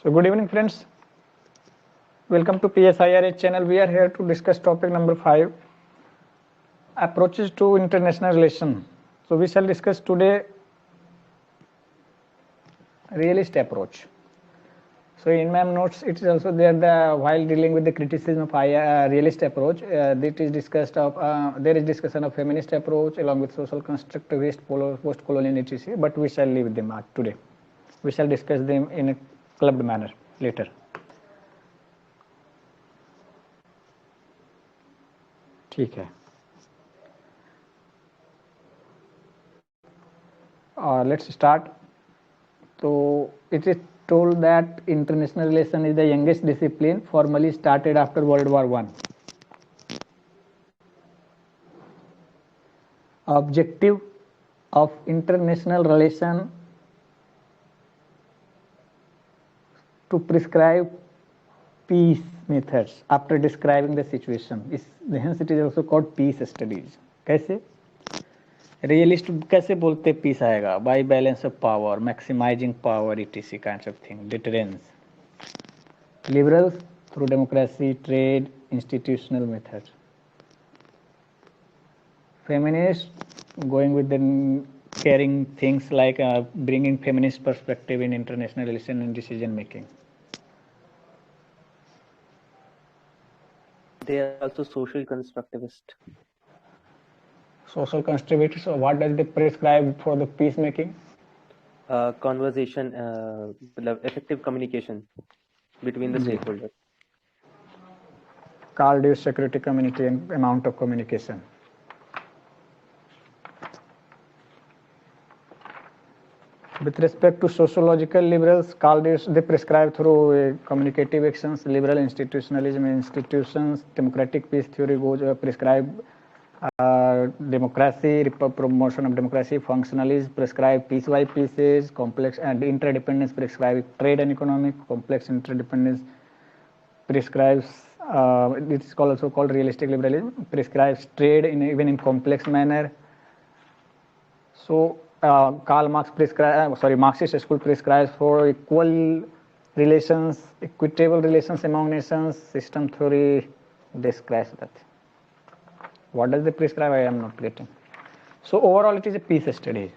So good evening friends, welcome to PSIRH channel. We are here to discuss topic number 5, approaches to international relation. So we shall discuss today realist approach. So in my notes it is also there, while dealing with the criticism of realist approach, that is discussed of there is discussion of feminist approach along with social constructivist, post-colonial etc. But we shall leave them out today. We shall discuss them in a clubbed manner later. ठीक है. Let's start. So it is told that international relation is the youngest discipline, formally started after World War I. Objective of international relation to prescribe peace methods after describing the situation. Hence it is also called peace studies. कैसे? Realist कैसे बोलते peace आएगा? By balance of power, maximising power, etc kinds of thing, deterrence. Liberals through democracy, trade, institutional method. Feminist going with the caring things like bringing feminist perspective in international relation and decision making. They are also social constructivist. Social constructivist. So what does they prescribe for the peacemaking? Conversation, effective communication between the stakeholders. Carl Dweck's security community and amount of communication. With respect to sociological liberals, Carl Dweck, they prescribe through communicative actions. Liberal institutionalism, institutions, democratic peace theory goes prescribe democracy, promotion of democracy. Functionalism prescribe peace by pieces. Complex and interdependence prescribe trade and economic. Complex interdependence prescribes it is also called realistic liberalism, prescribes trade even in complex manner. So Karl Marx Marxist school prescribes for equal relations, equitable relations among nations. System theory describes that. What does they prescribe? I am not getting. So overall it is a peace study.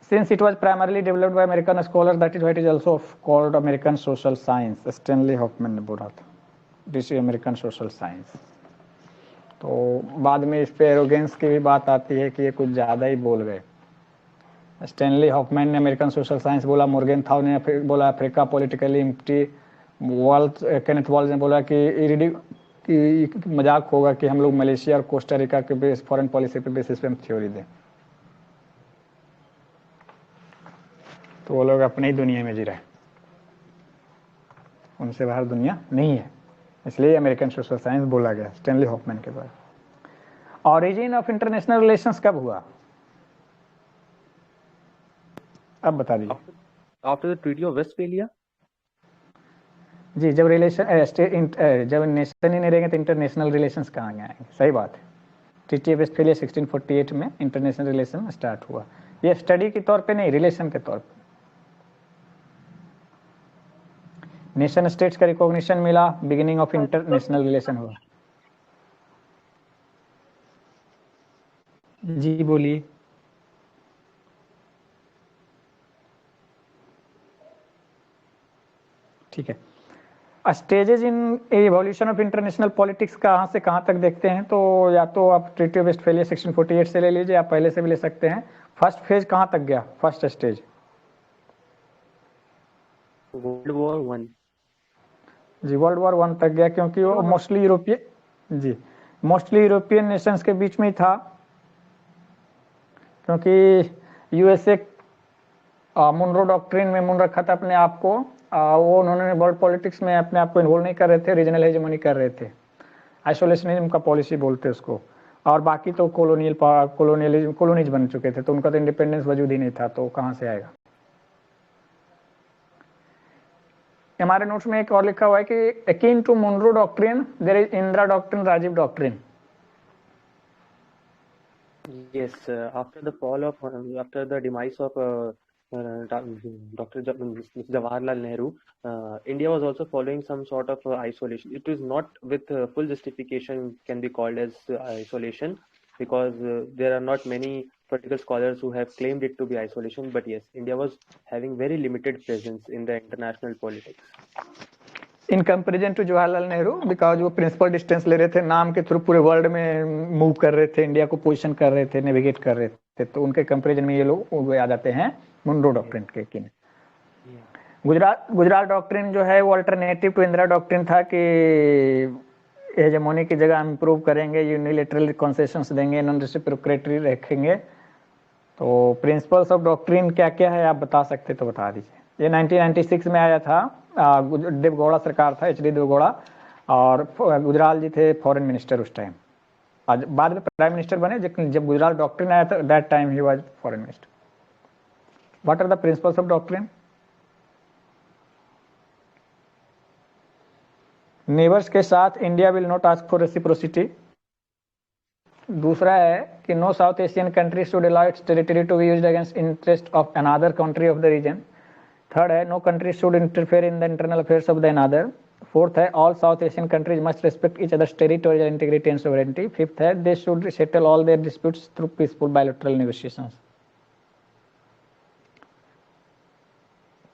Since it was primarily developed by American scholars, that is why it is also called American social science. Stanley Hoffman ने बोला था. This is American social science. तो बाद में इस पे arrogance की भी बात आती है कि ये कुछ ज़्यादा ही बोल गए. स्टैनली हॉफमैन ने अमेरिकन सोशल साइंस बोला, मोर्गेनथाउ ने बोला Africa politically empty, Kenneth walls ने बोला कि मजाक होगा कि हम लोग मलेशिया और कोस्टा रिका के बेस फॉरेन पॉलिसी पे बेसिस पे हम थ्योरी दें. तो वो लोग अपनी ही दुनिया में जी रहे, उनसे बाहर दुनिया नहीं है, इसलिए अमेरिकन सोशल साइंस बोला गया स्टैनली हॉफमैन के द्वारा. ऑरिजिन ऑफ इंटरनेशनल रिलेशंस कब हुआ? अब बता दीजिए. After the treaty of Westphalia. जी, जब रिलेशन जब नेशन ही नहीं रहेंगे तो इंटरनेशनल रिलेशंस कहाँ आएंगे? सही बात है. ट्रीटी ऑफ वेस्टफेलिया 1648 में इंटरनेशनल रिलेशन स्टार्ट हुआ. ये स्टडी के तौर पे नहीं, रिलेशन के तौर पे. नेशन स्टेट्स का रिकॉग्निशन मिला, बिगिनिंग ऑफ इंटरनेशनल रिलेशन हुआ. जी बोलिए. ठीक है. Stages in evolution of international politics कहाँ से कहाँ तक देखते हैं तो या तो आप ट्रीटी ऑफ वेस्टफेलिया 1648 से ले लीजिए, आप पहले से भी ले सकते हैं. फर्स्ट फेज कहाँ तक गया? First stage world war 1. जी, वर्ल्ड वॉर 1 तक गया, क्योंकि वो मोस्टली यूरोपियन नेशंस के बीच में ही था, क्योंकि यूएसए मुनरो डॉक्ट्रिन में मुन रखा था अपने आप को. वो उन्होंने वर्ल्ड पॉलिटिक्स में अपने आप को इन्वॉल्व नहीं कर रहे थे, रीजनल हेजेमनी कर रहे थे, आइसोलेशनिज्म का पॉलिसी बोलते उसको. और बाकी तो कॉलोनीज बन चुके थे, तो उनका तो इंडिपेंडेंस वजूद ही नहीं था, तो कहाँ से आएगा. हमारे नोट्स में एक और लिखा हुआ है कि akin to Monroe doctrine there is Indira doctrine, Rajiv doctrine. Yes, after the demise of Dr. Jawaharlal Nehru, India was also following some sort of isolation. It is not with full justification can be called as isolation, because there are not many political scholars who have claimed it to be isolation. But yes, India was having very limited presence in the international politics. In comparison to Jawaharlal Nehru, because वो principle distance ले रहे थे, नाम के through पूरे world में move कर रहे थे, इंडिया को पोजीशन कर रहे थे, नेविगेट कर रहे थे, तो उनके कंपेरिजन में ये लोग आ जाते हैं मुनरो डॉक्ट्रिन के किन। गुजरात डॉक्ट्रिन जो है वो अल्टरनेटिव टू इंदिरा डॉक्ट्रिन था कि हेजेमोनी की जगह हम इम्प्रूव करेंगे, यूनिलेटरल कंसेशंस देंगे, नॉन रेसिप्रोकेटरी रखेंगे। तो प्रिंसिपल्स ऑफ डॉक्ट्रिन क्या क्या है आप बता सकते तो बता दीजिए। ये 1996 में आया था, देवगौड़ा सरकार था, एच डी देवगौड़ा, और गुजराल जी थे फॉरेन मिनिस्टर उस टाइम। आज बाद में प्राइम मिनिस्टर बने, जब गुजरात डॉक्ट्रिन आया था दैट टाइम ही was foreign minister. What are the principles of doctrine? Neighbours के साथ India will not ask for reciprocity. दूसरा है कि no South Asian country should allow its territory to be used against interest of another country of the region. Third है no country should interfere in the internal affairs of the another. Fourth है all South Asian countries must respect each others territorial integrity and sovereignty. Fifth है they should settle all their disputes through peaceful bilateral negotiations.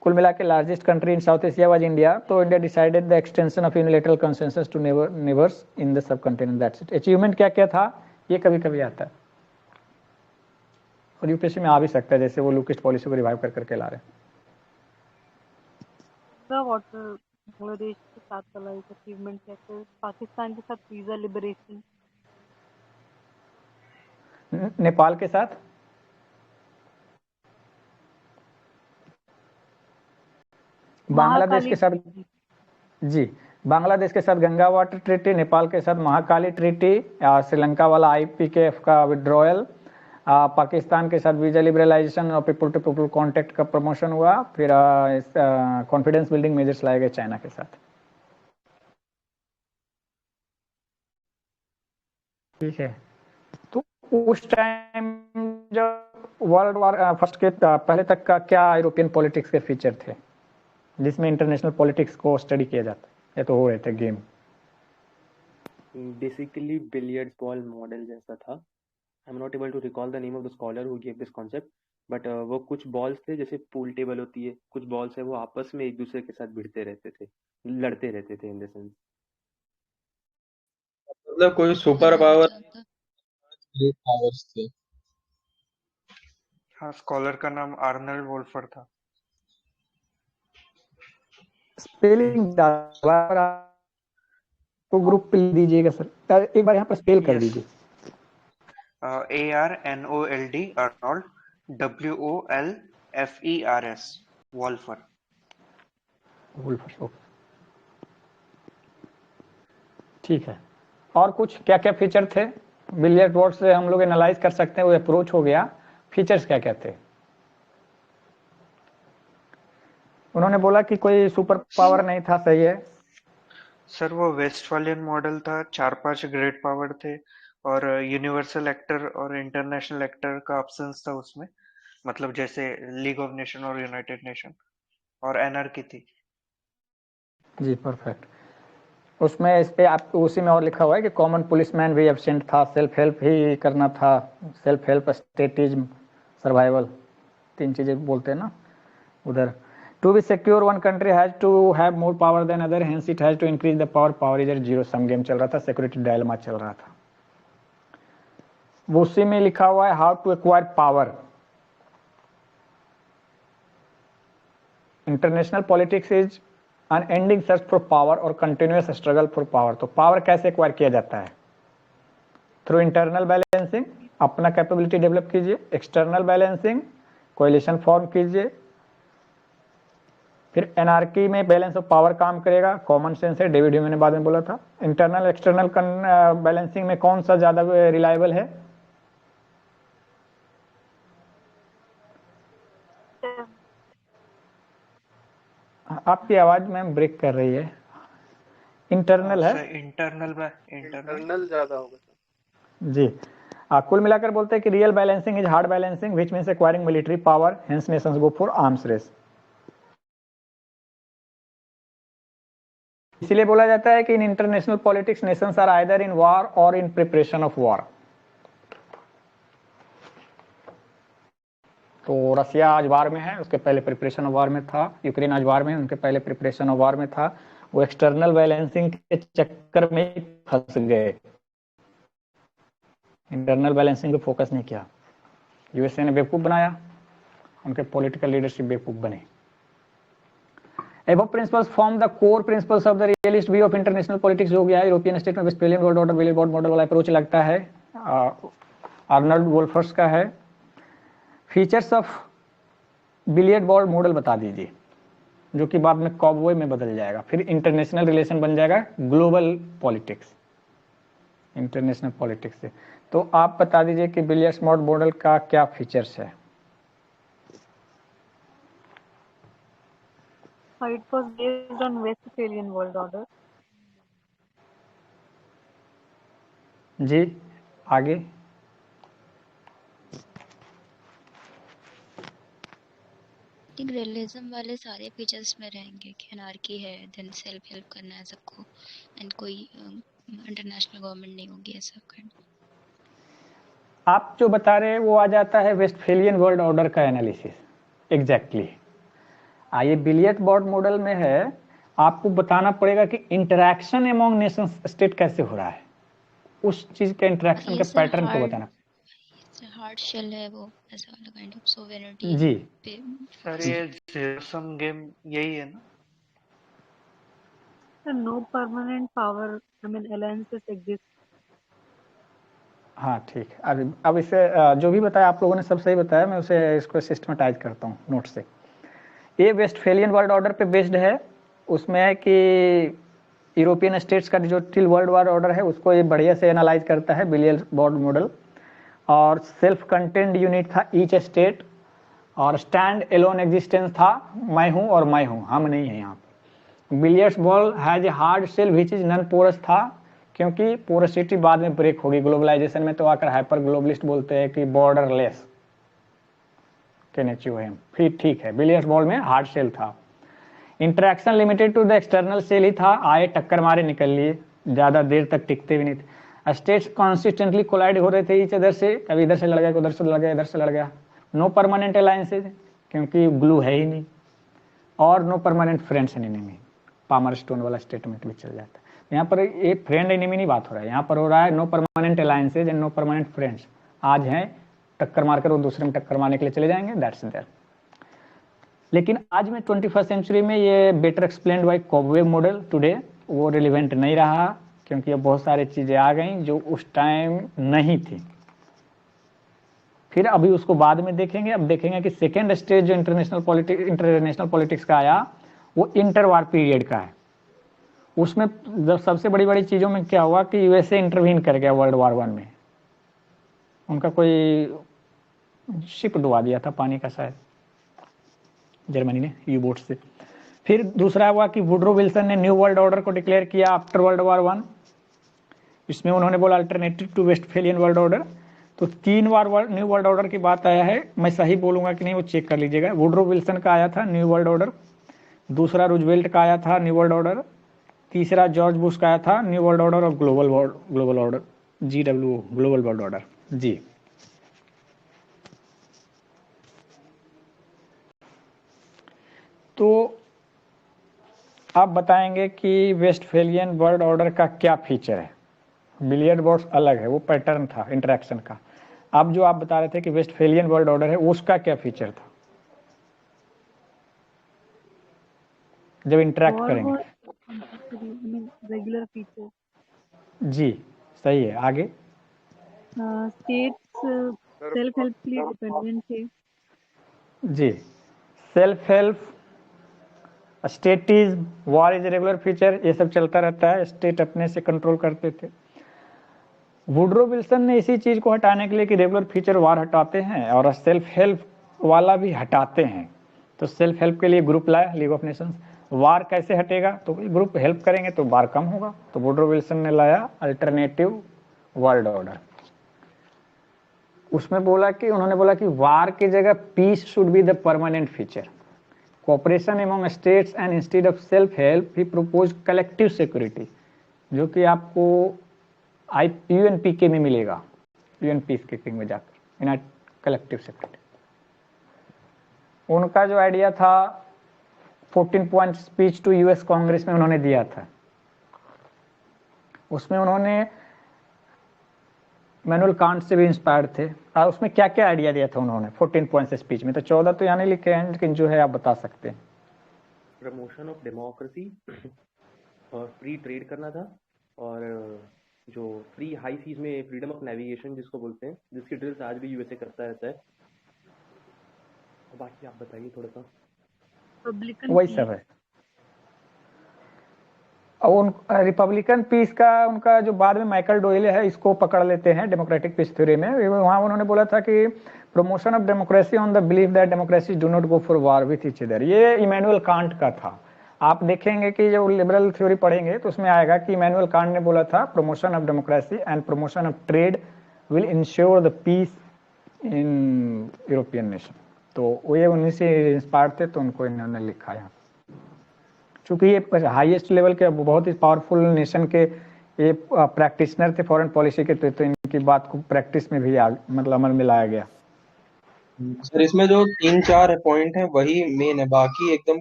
कुल मिला के largest country in South Asia was India, तो India decided the extension of unilateral consensus to neighbours in the subcontinent. That's it. Achievement क्या क्या था ये कभी कभी आता है और यूपीएससी में आ भी सकता है, जैसे वो लुकिस्ट पॉलिसी को रिवाइव कर करके ला रहे हैं। बांग्लादेश के साथ वाला एक अचीवमेंट है, फिर पाकिस्तान के साथ वीजा लिबरेशन, नेपाल के साथ बांग्लादेश के साथ, जी बांग्लादेश के साथ गंगा वाटर ट्रीटी, नेपाल के साथ महाकाली ट्रीटी, श्रीलंका वाला आईपीकेएफ का विड्रॉयल, पाकिस्तान के साथ वीजा लिबरलाइजेशन और पीपल टू पीपल कॉन्टेक्ट का प्रमोशन हुआ, फिर कॉन्फिडेंस बिल्डिंग मेजर्स लाए गए चाइना के साथ। ठीक है, तो उस टाइम जब वर्ल्ड वॉर फर्स्ट के पहले तक का क्या यूरोपियन पॉलिटिक्स के फीचर थे जिसमें इंटरनेशनल पॉलिटिक्स को स्टडी किया जाता है, या तो हो रहे थे game? Basically billiards ball model जैसा था। I am not able to recall the name of the scholar who give this concept, but वो कुछ बॉल्स थे जैसे पूल टेबल होती है, कुछ बॉल्स है वो आपस में एक दूसरे के साथ भिड़ते रहते थे, लड़ते रहते थे इन द सेंस। मतलब कोई सुपर पावर, ग्रेट पावर्स थे। हाँ, स्कॉलर का नाम आर्नल्ड वोल्फर था। स्पेलिंग को ग्रुप पे दीजिएगा सर, एक बार यहाँ पर स्पेल कर दीजिए। ARNOLD Arnold, WOLFERS वोल्फर। ठीक है, और कुछ क्या क्या फीचर थे? बिलियर्ड बोर्ड से हम लोग एनालाइज कर सकते हैं, वो अप्रोच हो गया, फीचर्स क्या क्या थे? उन्होंने बोला कि कोई सुपर पावर नहीं था, सही है सर वो वेस्टफालियन मॉडल था, 4-5 ग्रेट पावर थे और यूनिवर्सल एक्टर और इंटरनेशनल एक्टर का ऑप्शंस था उसमें, मतलब जैसे लीग ऑफ नेशन और यूनाइटेड नेशन, और एनआरकी थी। जी परफेक्ट। उसमें इस पे आप उसी में और लिखा हुआ है कि कॉमन पुलिसमैन भी एब्सेंट था, सेल्फ हेल्प ही करना था, सेल्फ हेल्प, स्टेटिज्म, सर्वाइवल, तीन चीजें बोलते हैं ना उधर। To be secure one country has to have more power than other, hence it has to increase the power, power is zero sum game चल रहा था, सिक्योरिटी डायलेमा चल रहा था। वो उसी में लिखा हुआ है how to acquire power. International politics is unending search for power और कंटिन्यूअस स्ट्रगल फॉर पावर। तो पावर कैसे एक्वायर किया जाता है? थ्रू इंटरनल बैलेंसिंग, अपना कैपेबिलिटी डेवलप कीजिए, एक्सटर्नल बैलेंसिंग, कोएलिशन फॉर्म कीजिए, फिर एनआरकी में बैलेंस ऑफ पावर काम करेगा, कॉमन सेंस है, डेविड ह्यूमे ने बाद में बोला था। इंटरनल एक्सटर्नल बैलेंसिंग में कौन सा ज्यादा रिलायबल है? आपकी आवाज मैम ब्रेक कर रही है। इंटरनल है, इंटरनल इंटरनल ज्यादा होगा जी। कुल मिलाकर बोलते हैं कि real balancing is hard balancing which means acquiring military power, hence nations go for arms race. इसलिए बोला जाता है कि in international politics nations are either in war or in preparation of war. तो रसिया आज वार में है, उसके पहले प्रिपरेशन ऑफ वार में था। यूक्रेन आज वार में है, उनके पहले प्रिपरेशन ऑफ वार में था। वो एक्सटर्नल बैलेंसिंग के चक्कर में फंस गए, इंटरनल बैलेंसिंग पे फोकस नहीं किया। यूएसए ने बेवकूफ बनाया, उनके पॉलिटिकल लीडरशिप बेवकूफ बने। Above principles form the core principles of the realist view of international politics। जो गया यूरोपियन स्टेट में Westphalian world order, billiard board model वाला अप्रोच लगता है, आर्नल्ड वोल्फर्स का है। Features of billiard board model बता दीजिए, जो कि बाद में कॉबवे में बदल जाएगा, फिर इंटरनेशनल रिलेशन बन जाएगा ग्लोबल पॉलिटिक्स, इंटरनेशनल पॉलिटिक्स से। तो आप बता दीजिए कि बिलियर्ड्स बॉर्ड मॉडल का क्या फीचर्स है। It was based on Westphalian world order. जी आगे। रियलिज्म वाले सारे फीचर्स में रहेंगे कि अनार्की है, देन सेल्फ हेल्प करना है सबको, एंड कोई इंटरनेशनल गवर्नमेंट नहीं होगी ऐसा करना। आप जो बता रहे हैं वो आ जाता है वेस्टफेलियन वर्ल्ड ऑर्डर का एनालिसिस। एग्जैक्टली ये बिलियर्ड बॉर्ड मॉडल में है, आपको बताना पड़ेगा कि इंटरैक्शन अमॉन्ग नेशन स्टेट कैसे हो रहा है, उस चीज के इंटरैक्शन के पैटर्न को बताना। हार्ड शेल है वो, ऐसा वाला काइंड ऑफ सोवेरेनिटी जी पे। सर ये जीरो सम गेम यही है ना? No permanent power, I mean alliances exist. हाँ ठीक है। अब इसे जो भी बताया आप लोगों ने सब सही बताया, मैं उसे इसको सिस्टमेटाइज करता हूँ नोट से। ये वेस्टफेलियन वर्ल्ड ऑर्डर पे बेस्ड है। उसमें है कि यूरोपियन स्टेट्स का जो टिल वर्ल्ड वार ऑर्डर है उसको ये बढ़िया से एनालाइज करता है बिलियर्ड बॉर्ड मॉडल। और सेल्फ कंटेंड यूनिट था ईच स्टेट, और स्टैंड एलोन एग्जिस्टेंस था, मैं हूँ और मैं हूँ, हम नहीं है यहाँ पे। Billiards ball has a hard shell which is non porous था, क्योंकि पोरसिटी बाद में ब्रेक होगी ग्लोबलाइजेशन में, तो आकर हाइपर ग्लोबलिस्ट बोलते हैं कि बॉर्डरलेस फिर ठीक है। बिलियर्ड्स बॉल में हार्ड शेल था। Interaction limited to the external shell ही था, आए टक्कर मारे निकल लिए, ज्यादा देर तक टिकते भी नहीं थे। स्टेट्स कॉन्सिस्टेंटली कोलाइड हो रहे थे ईच अदर से, कभी इधर से लड़ गया, उधर से लड़ गया, इधर से लड़ गया। नो परमानेंट अलायंसेज, क्योंकि ग्लू है ही नहीं, और no permanent friends and enemy, Palmerston वाला स्टेटमेंट भी चल जाता है। यहाँ पर ये फ्रेंड एनिमी नहीं बात हो रहा है, यहाँ पर हो रहा है no permanent alliances and no permanent friends. आज हैं टक्कर मारकर वो दूसरे में टक्कर मारने के लिए चले जाएंगे, दैट्स देयर। लेकिन आज में 21st सेंचुरी में ये better explained by cobweb model today, वो रिलेवेंट नहीं रहा, क्योंकि अब बहुत सारी चीजें आ गई जो उस टाइम नहीं थी। फिर अभी उसको बाद में देखेंगे। अब देखेंगे कि सेकेंड स्टेज जो इंटरनेशनल पॉलिटिक्स का आया वो इंटरवार पीरियड का है। उसमें जब सबसे बड़ी बड़ी चीजों में क्या हुआ कि यूएसए इंटरवीन कर गया वर्ल्ड वार 1 में, उनका कोई शिप डुबा दिया था पानी का शायद, जर्मनी ने यू बोट से। फिर दूसरा हुआ कि वुड्रो विल्सन ने न्यू वर्ल्ड ऑर्डर को डिक्लेयर किया आफ्टर वर्ल्ड वार 1। इसमें उन्होंने बोला alternative to Westphalian world order. तो 3 बार न्यू वर्ल्ड ऑर्डर की बात आया है, मैं सही बोलूंगा कि नहीं वो चेक कर लीजिएगा। वुड्रो विल्सन का आया था न्यू वर्ल्ड ऑर्डर, दूसरा रूजवेल्ट का आया था न्यू वर्ल्ड ऑर्डर, तीसरा जॉर्ज बुश का आया था न्यू वर्ल्ड ऑर्डर, और global order GW global world order. जी तो आप बताएंगे कि वेस्टफेलियन वर्ल्ड ऑर्डर का क्या फीचर है। बिलियर्ड बोर्ड अलग है, वो पैटर्न था इंटरेक्शन का। अब जो आप बता रहे थे कि वेस्टफेलियन वर्ल्ड ऑर्डर है, उसका क्या फीचर था जब इंटरेक्ट करेंगे। Regular feature. जी सही है, आगे। स्टेट्स सेल्फ हेल्प के लिए डिपेंडेंट थे। जी self help, statism, war is regular feature, ये सब चलता रहता है, स्टेट अपने से कंट्रोल करते थे। वुड्रो विल्सन ने इसी चीज को हटाने के लिए कि रेगुलर फीचर वार हटाते हैं और सेल्फ हेल्प वाला भी हटाते हैं, तो सेल्फ हेल्प के लिए ग्रुप लाया लीग ऑफ नेशंस। वार कैसे हटेगा, तो ग्रुप हेल्प करेंगे तो वार कम होगा, तो वुड्रो विल्सन ने लाया अल्टरनेटिव वर्ल्ड ऑर्डर। उसमें बोला कि उन्होंने बोला कि वार की जगह peace should be the permanent feature, cooperation among states and instead of self help he propose collective security, जो कि आपको यूएनपीके में मिलेगा, यूएन पीस कीपिंग में जाकर, इन कलेक्टिव सिक्योरिटी। उनका जो आइडिया था 14 point speech to US Congress में उन्होंने दिया था, उसमें उन्होंने मैनुअल कांट से भी इंस्पायर्ड थे। और उसमें क्या क्या आइडिया दिया था उन्होंने 14 पॉइंट्स स्पीच में? तो 14 तो यानी लिखे हैं, लेकिन जो है आप बता सकते हैं। प्रमोशन ऑफ डेमोक्रेसी और फ्री ट्रेड करना था, और जो फ्री हाई सीज में फ्रीडम ऑफ नेविगेशन जिसको बोलते हैं, जिसकी ड्रिल्स आज भी यूएसए करता रहता है। बाकी आप बताइए थोड़ा सा। वही सब है। और रिपब्लिकन पीस का उनका जो बाद में माइकल डोyle है, इसको पकड़ लेते हैं डेमोक्रेटिक पीस थ्योरी में। वहाँ उन्होंने बोला था कि promotion of democracy on the belief that democracy do not go for war with each other. ये इमैनुअल कांट का था। आप देखेंगे कि जो लिबरल थ्योरी पढ़ेंगे तो उसमें आएगा कि इमैनुअल कांट ने बोला था promotion of democracy and promotion of trade will ensure the peace in European nation. तो ये उन्हीं से इंस्पायर्ड थे, तो उनको इन्होंने लिखा है। चूंकि ये हाईएस्ट लेवल के बहुत ही पावरफुल नेशन के ये प्रैक्टिशनर थे फॉरेन पॉलिसी के, तो इनकी बात को प्रैक्टिस में भी मतलब अमल में लाया गया। सर इसमें जो 3-4 पॉइंट है वही मेन है, बाकी एकदम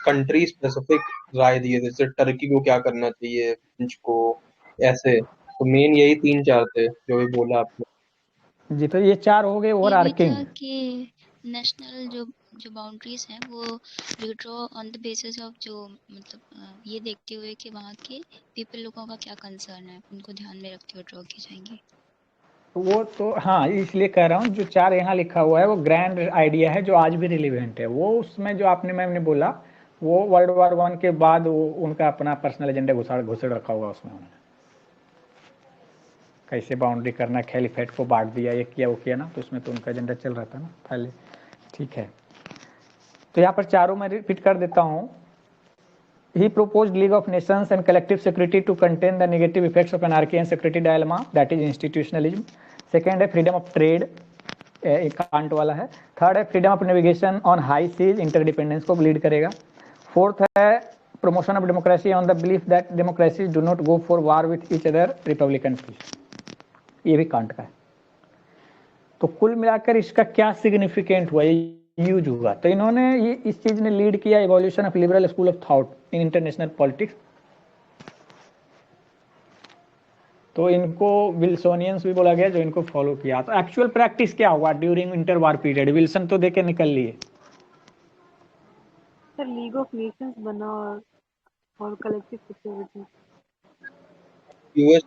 कंट्री स्पेसिफिक राय दिए, जैसे टर्की को क्या करना चाहिए, फ्रेंच को, ऐसे। तो मेन यही 3-4 थे जो भी बोला आपने। जी, तो ये 4 हो गए ओवर आर्किंग। ये भी था कि नेशनल जो बाउंड्रीज हैं वो withdraw on the basis of जो मतलब ये देखते हुए कि वहाँ के पीपल लोगों का क्या कंसर्न है, उनको ध्यान में रख के ड्रॉ की जाएंगी। वो तो हाँ, इसलिए कह रहा हूँ जो 4 यहाँ लिखा हुआ है वो ग्रैंड आइडिया है जो आज भी रिलेवेंट है। वो उसमें जो आपने मैम ने बोला वो वर्ल्ड वॉर 1 के बाद वो उनका अपना पर्सनल एजेंडा घुसेड़ रखा हुआ उसमें। उन्होंने कैसे बाउंड्री करना, खैलीफेट को बांट दिया, ये किया वो किया ना, तो उसमें तो उनका एजेंडा चल रहा था ना पहले। ठीक है, तो यहाँ पर चारों मैं रिपीट कर देता हूँ। He proposed League of Nations and collective security to contain the negative effects of anarchy and security dilemma, that is institutionalism. Second है freedom of trade, एक कांट वाला है। थर्ड है freedom of navigation on high seas, interdependence को lead करेगा। Fourth है promotion of democracy on the belief that democracies do not go for war with each other, republican peace, ये भी can't का है। तो कुल मिलाकर इसका क्या सिग्निफिकेंट हुआ, यूज हुआ? तो इन्होंने ये इस चीज ने लीड किया evolution of liberal school of thought in international politics. तो इनको विल्सोनियंस भी बोला गया जो इनको फॉलो किया। तो एक्चुअल प्रैक्टिस क्या हुआ ड्यूरिंग इंटर वार पीरियड? विल्सन तो देके निकल लिए। सर लीग ऑफ नेशंस बना और कलेक्टिव सिक्योरिटी। यूएस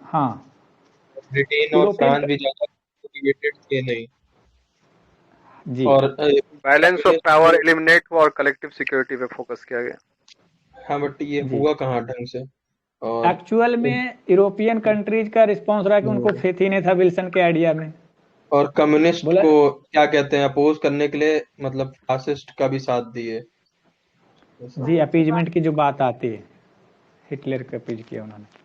हाँ, ब्रिटेन और फ्रांस भी ज्यादा मोटिवेटेड थे नहीं जी। और बैलेंस ऑफ पावर एलिमिनेट हुआ और कलेक्टिव सिक्योरिटी पे फोकस किया गया। हाँ, बट ये हुआ कहाँ ढंग से? और एक्चुअल में यूरोपियन कंट्रीज का रिस्पांस रहा कि उनको फेथ ही नहीं था विल्सन के आइडिया में। और कम्युनिस्ट को क्या कहते हैं, अपोज करने के लिए मतलब फासिस्ट का भी साथ दिए। जी, अपीजमेंट की जो बात आती है, हिटलर का अपीज किया उन्होंने।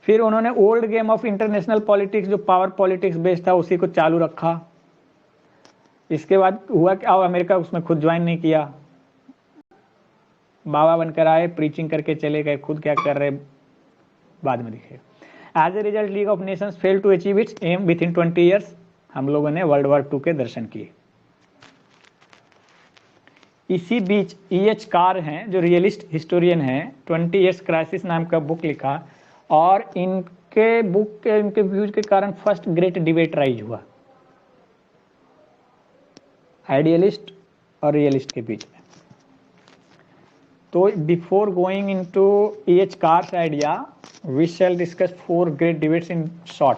फिर उन्होंने old game of international politics जो पावर पॉलिटिक्स बेस्ड था उसी को चालू रखा। इसके बाद हुआ कि अमेरिका उसमें खुद ज्वाइन नहीं किया, बाबा बनकर आए, प्रीचिंग करके चले गए, खुद क्या कर रहे बाद में दिखे। As a result League of Nations fail to achieve its aim within 20 years. हम लोगों ने वर्ल्ड वॉर 2 के दर्शन किए। इसी बीच E.H. कार हैं जो रियलिस्ट हिस्टोरियन हैं, 20 ईयर्स क्राइसिस नाम का बुक लिखा, और इनके बुक के इनके व्यूज के कारण फर्स्ट ग्रेट डिबेट राइज हुआ आइडियलिस्ट और रियलिस्ट के बीच में। तो before going into E.H. Carr's idea we shall discuss 4 great debates in short.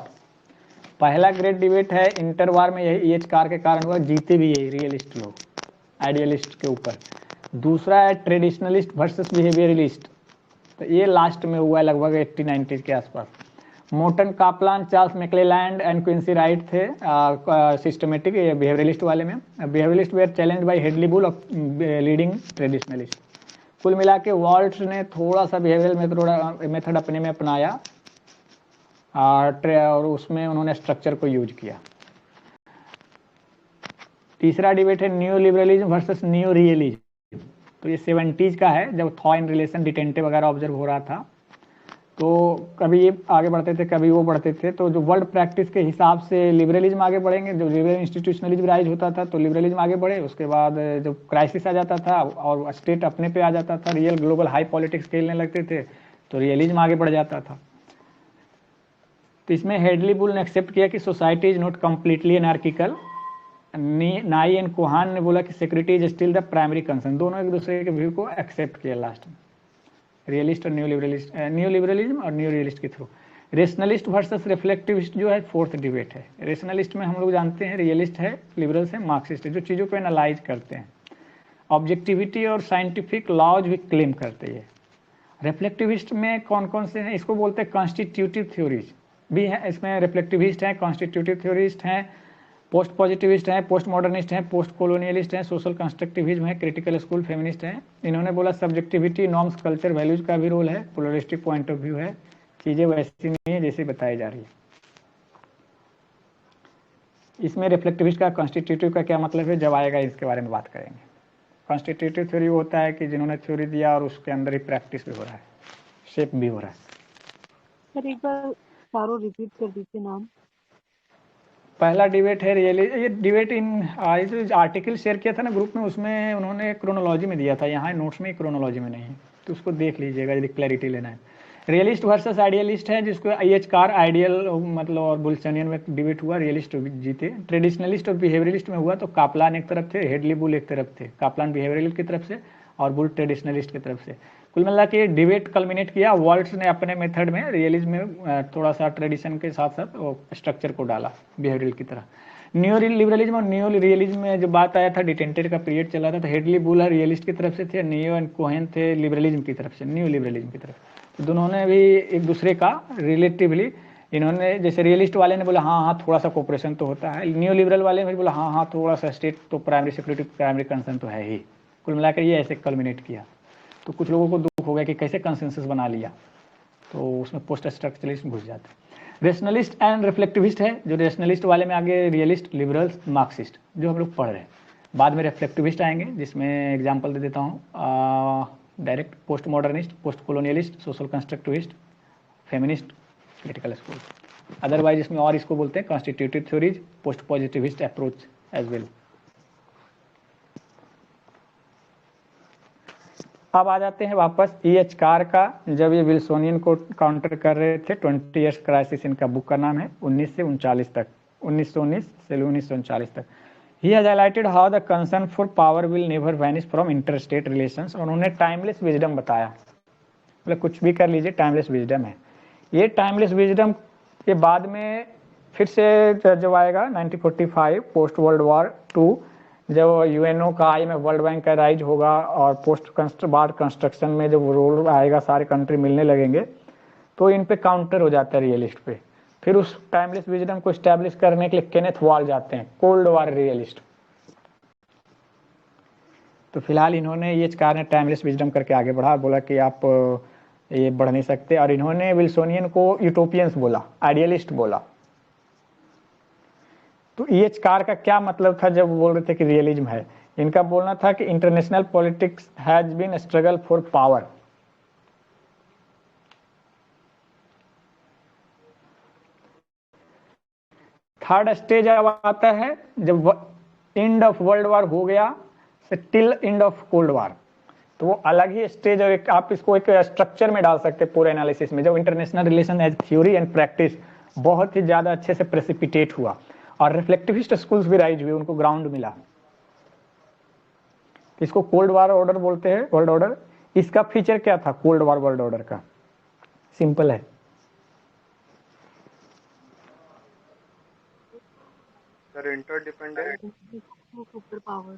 पहला ग्रेट डिबेट है इंटरवार में, यही E.H. कार के कारण हुआ, जीते भी यही रियलिस्ट लोग आइडियलिस्ट के ऊपर। दूसरा है ट्रेडिशनलिस्ट वर्सेस बिहेवियरलिस्ट, तो ये लास्ट में हुआ है लगभग 80-90 के आसपास। Morton Kaplan, Charles McClelland and Quincy Wright थे सिस्टमेटिक बिहेवियरलिस्ट वाले में। Behaviouralist were challenge by Hedley Bull of leading traditionalist. कुल मिला के वॉल्ट्स ने थोड़ा सा बिहेवियरल मेथड अपने में अपनाया और उसमें उन्होंने स्ट्रक्चर को यूज किया। तीसरा डिबेट है new liberalism versus new realism. तो ये 70s का है, जब थॉ इन रिलेशन डिटेंटे वगैरह ऑब्जर्व हो रहा था। तो कभी ये आगे बढ़ते थे, कभी वो बढ़ते थे। तो जो वर्ल्ड प्रैक्टिस के हिसाब से लिबरलिज्म आगे बढ़ेंगे, जो लिबरल इंस्टीट्यूशनलिज्म राइज होता था तो लिबरलिज्म आगे बढ़े। उसके बाद जब क्राइसिस आ जाता था और स्टेट अपने पे आ जाता था, रियल ग्लोबल हाई पॉलिटिक्स खेलने लगते थे, तो रियलिज्म आगे बढ़ जाता था। तो इसमें हेडली बुल ने एक्सेप्ट किया कि society is not completely anarchical. नाई एंड कोहान ने बोला कि security is still the primary concern. दोनों एक दूसरे के व्यू को एक्सेप्ट किया लास्ट में, रियलिस्ट और न्यू लिबरलिज्म और न्यू रियलिस्ट के थ्रू। रेशनलिस्ट वर्सेस रिफ्लेक्टिविस्ट जो है फोर्थ डिबेट है। रेशनलिस्ट में हम लोग जानते हैं, रियलिस्ट है, लिबरल्स है, मार्क्सिस्ट है, जो चीज़ों को एनालाइज करते हैं, ऑब्जेक्टिविटी और साइंटिफिक लॉज भी क्लेम करते हैं। रिफ्लेक्टिविस्ट में कौन कौन से हैं, इसको बोलते हैं कॉन्स्टिट्यूटिव थ्योरीज भी हैं। इसमें रिफ्लेक्टिविस्ट हैं, कॉन्स्टिट्यूटिव थ्योरिस्ट हैं, पोस्ट पॉजिटिविस्ट हैं, पोस्ट मॉडर्निस्ट हैं, पोस्ट कॉलोनियलिस्ट हैं, सोशल कंस्ट्रक्टिविज्म है, क्रिटिकल स्कूल फेमिनिस्ट हैं। इन्होंने बोला सब्जेक्टिविटी, नॉर्म्स, कल्चर, वैल्यूज का भी रोल है, प्लुरलिस्टिक पॉइंट ऑफ व्यू है, चीज़ें वैसी नहीं है जैसे बताई जा रही है। इसमें रिफ्लेक्टिविस्ट का कॉन्स्टिट्यूटिव का क्या मतलब है, जब आएगा इसके बारे में बात करेंगे। कॉन्स्टिट्यूटिव थ्योरी वो होता है कि जिन्होंने थ्योरी दिया और उसके अंदर ही प्रैक्टिस भी हो रहा है, शेप भी हो रहा है। सर एक बार चारों रिपीट कर दीजिए नाम। पहला डिबेट है ये डिबेट इन आर्टिकल शेयर किया था ना ग्रुप में, उसमें उन्होंने क्रोनोलॉजी में दिया था, यहाँ नोट्स में क्रोनोलॉजी में नहीं है, तो उसको देख लीजिएगा यदि क्लैरिटी लेना है। रियलिस्ट वर्सेस आइडियलिस्ट है, जिसको एच कार आइडियल मतलब और बुल्सनियन में डिबेट हुआ, रियलिस्ट जीते। ट्रेडिशनलिस्ट और बिहेवियरलिस्ट में हुआ तो कापलान एक तरफ थे, हेडली बुल एक तरफ थे, कापलान बिहेवियरलिस्ट की तरफ से और बुल ट्रेडिशनलिस्ट की तरफ से। कुल मिला के डिबेट कल्मिनेट किया, वर्ल्ड्स ने अपने मेथड में रियलिज्म में थोड़ा सा ट्रेडिशन के साथ साथ स्ट्रक्चर को डाला बिहेवियरल की तरह। न्यू लिबरलिज्म और न्यू रियलिज्म में जो बात आया था, डिटेंटेड का पीरियड चला था, तो हेडली बुल रियलिस्ट की तरफ से थे, नियो एंड कोहेन थे लिबरलिज्म की तरफ से, न्यू लिबरलिज्म की तरफ। तो दोनों ने भी एक दूसरे का रिलेटिवली, इन्होंने जैसे रियलिस्ट वाले ने बोला हाँ थोड़ा सा कोऑपरेशन तो होता है, न्यू लिबरल वाले ने बोला हाँ थोड़ा सा स्टेट तो प्राइमरी सिक्योरिटी प्राइमरी कंसर्न तो है ही। कुल मिलाकर ये ऐसे कल्मिनेट किया। तो कुछ लोगों को दुख हो गया कि कैसे कंसेंसस बना लिया, तो उसमें पोस्ट स्ट्रक्चरलिस्ट घुस जाते हैं। रेशनलिस्ट एंड रिफ्लेक्टिविस्ट है, जो रेशनलिस्ट वाले में आगे रियलिस्ट, लिबरल्स, मार्क्सिस्ट जो हम लोग पढ़ रहे हैं। बाद में रिफ्लेक्टिविस्ट आएंगे, जिसमें एग्जांपल दे देता हूँ direct, post modernist, post colonialist, social constructivist, feminist, critical school. Otherwise इसमें और इसको बोलते हैं constitutive theories, post positivist approach as well. अब आ जाते हैं वापस एच कार का, जब ये विल्सोनियन को काउंटर कर रहे थे। 20 ईयर्स क्राइसिस इनका बुक का नाम है, 19 से 39 तक, 1919 से 1939 तक। He has highlighted how the concern for power will never vanish from interstate relations. उन्होंने टाइमलेस विजडम बताया, मतलब कुछ भी कर लीजिए टाइमलेस विजडम है। ये टाइमलेस विजडम के बाद में फिर से जब आएगा 1945 पोस्ट वर्ल्ड वॉर 2, जब यूएनओ का IMF वर्ल्ड बैंक का राइज होगा और पोस्ट बार कंस्ट्रक्शन में जब रोल आएगा, सारे कंट्री मिलने लगेंगे, तो इन पे काउंटर हो जाता है रियलिस्ट पे। फिर उस टाइमलेस विजडम को स्टैब्लिश करने के लिए केनेथ वॉल जाते हैं, कोल्ड वॉर रियलिस्ट। तो फिलहाल इन्होंने एच कार ने टाइमलेस विजडम करके आगे बढ़ा, बोला कि आप ये बढ़ नहीं सकते, और इन्होंने विल्सोनियन को यूटोपियंस बोला, आइडियलिस्ट बोला। तो एच कार का क्या मतलब था जब बोल रहे थे कि रियलिज्म है? इनका बोलना था कि international politics has been struggle for power. Third stage अब आता है जब एंड ऑफ वर्ल्ड वॉर हो गया से till and of cold war, तो वो अलग ही स्टेज, और एक आप इसको एक स्ट्रक्चर में डाल सकते हैं पूरे एनालिसिस में। जब international relation as theory and practice बहुत ही ज्यादा अच्छे से प्रेसिपिटेट हुआ और रिफ्लेक्टिविस्ट स्कूल्स भी राइज हुए, उनको ग्राउंड मिला। इसको कोल्ड वॉर ऑर्डर बोलते हैं, वर्ल्ड ऑर्डर। इसका फीचर क्या था कोल्ड वॉर वर्ल्ड ऑर्डर का? सिंपल है, sir interdependent super power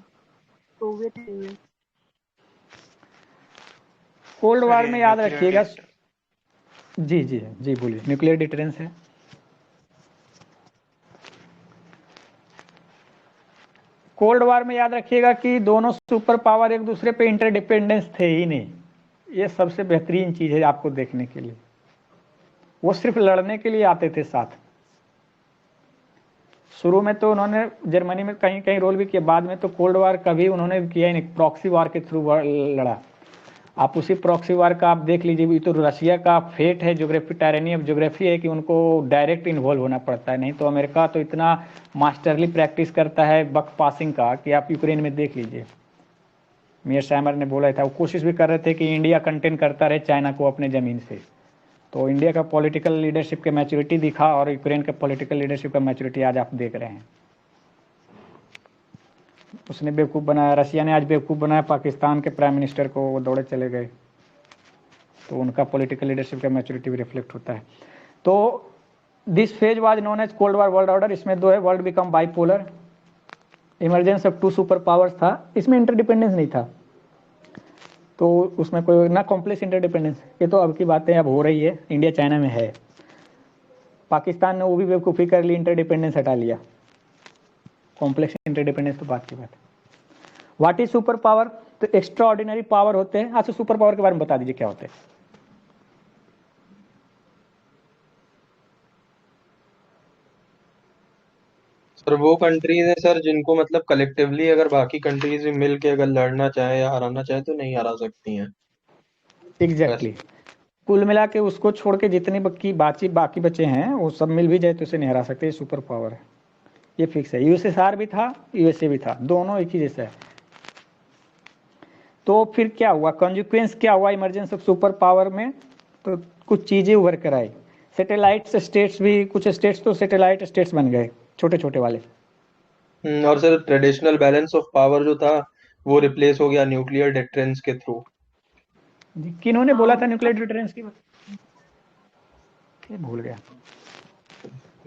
Soviet union. Cold sir war ये में याद न्यूक्लियर रखिएगा। डिट- जी जी जी बोलिए। न्यूक्लियर डिटरेंस है। कोल्ड वॉर में याद रखिएगा कि दोनों सुपर पावर एक दूसरे पे इंटरडिपेंडेंस थे ही नहीं। ये सबसे बेहतरीन चीज है आपको देखने के लिए। वो सिर्फ लड़ने के लिए आते थे साथ। शुरू में तो उन्होंने जर्मनी में कहीं कहीं रोल भी किया, बाद में तो कोल्ड वार कभी उन्होंने किया ही नहीं, प्रॉक्सी वार के थ्रू लड़ा। आप उसी प्रॉक्सी वार का आप देख लीजिए, ये तो रशिया का फेट है, ज्योग्राफी, टायरनी ऑफ ज्योग्राफी है कि उनको डायरेक्ट इन्वॉल्व होना पड़ता है। नहीं तो अमेरिका तो इतना मास्टरली प्रैक्टिस करता है बक पासिंग का कि आप यूक्रेन में देख लीजिए। मियर सैमर ने बोला था, वो कोशिश भी कर रहे थे कि इंडिया कंटेन करता रहे चाइना को अपने ज़मीन से। तो इंडिया का पॉलिटिकल लीडरशिप के मैच्योरिटी दिखा और यूक्रेन का पॉलिटिकल लीडरशिप का मैच्योरिटी आज आप देख रहे हैं। उसने बेवकूफ़ बनाया, रशिया ने आज बेवकूफ़ बनाया पाकिस्तान के प्राइम मिनिस्टर को, वो दौड़े चले गए। तो उनका पॉलिटिकल लीडरशिप का मैच्योरिटी भी रिफ्लेक्ट होता है। तो this phase was known as cold war world order. इसमें दो है, world become bipolar, emergence of two super powers था, इसमें इंटरडिपेंडेंस नहीं था। तो उसमें कोई ना कॉम्प्लेक्स इंटरडिपेंडेंस, ये तो अब की बातें अब हो रही है, इंडिया चाइना में है। पाकिस्तान ने वो भी बेवकूफ़ी कर ली, इंटरडिपेंडेंस हटा लिया। कॉम्प्लेक्स इंटरडिपेंडेंस तो बात की बात है। What is super power? तो एक्स्ट्रा ऑर्डिनरी पावर होते हैं। अच्छा, सुपर पावर के बारे में बता दीजिए क्या होते हैं। सर वो कंट्रीज है सर जिनको मतलब कलेक्टिवली अगर बाकी कंट्रीज में मिल के अगर लड़ना चाहे या हराना चाहे तो नहीं हरा सकती हैं। एग्जैक्टली कुल मिला के उसको छोड़ के जितने बाकी बचे हैं वो सब मिल भी जाए तो उसे नहीं हरा सकते। ये सुपर पावर है, ये फिक्स है। यूएसएसआर भी था, यूएसए भी था, दोनों एक ही जैसा है। तो फिर क्या हुआ, कॉन्सिक्वेंस क्या हुआ इमरजेंस ऑफ सुपर पावर में? तो कुछ चीजें उभर कर आई। सैटेलाइट स्टेट्स भी, कुछ स्टेट्स तो सैटेलाइट स्टेट्स बन गए, छोटे छोटे वाले। और sir traditional balance of power जो था वो रिप्लेस हो गया न्यूक्लियर डिटरेंस के थ्रू। किन्होंने बोला था न्यूक्लियर डिटरेंस की बात? ये भूल गया,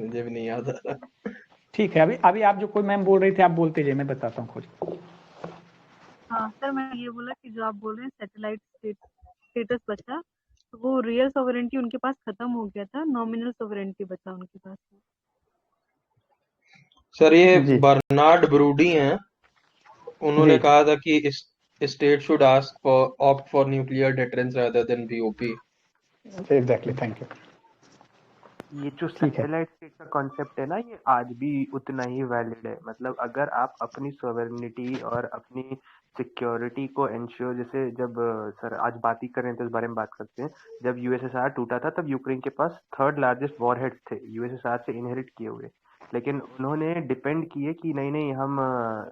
मुझे भी नहीं याद आ रहा। ठीक है। अभी आप जो कोई मैम बोल रही थे आप बोलते जाइए, मैं बताता हूँ खुद। हाँ सर, मैं ये बोला कि जो आप बोल रहे हैं सैटेलाइट स्टेटस बचा, तो वो रियल सॉवरेंटी उनके पास खत्म हो गया था, नॉमिनल सॉवरेंटी बचा उनके पास। सर ये जी बर्नार्ड ब्रूडी हैं, उन्होंने जी कहा था कि state should ask for opt for nuclear deterrence rather than BOP. Exactly, thank you. ये जो ठीक है, सैटेलाइट स्टेट का कॉन्सेप्ट है ना, ये आज भी उतना ही वैलिड है। मतलब अगर आप अपनी सॉवरेनिटी और अपनी सिक्योरिटी को इंश्योर, जैसे जब सर आज बात ही कर रहे हैं तो इस बारे में बात करते हैं। जब यूएसएसआर टूटा था तब यूक्रेन के पास थर्ड लार्जेस्ट वॉरहेड्स थे, यूएसएसआर से इनहेरिट किए हुए। लेकिन उन्होंने डिपेंड किए कि नहीं नहीं, हम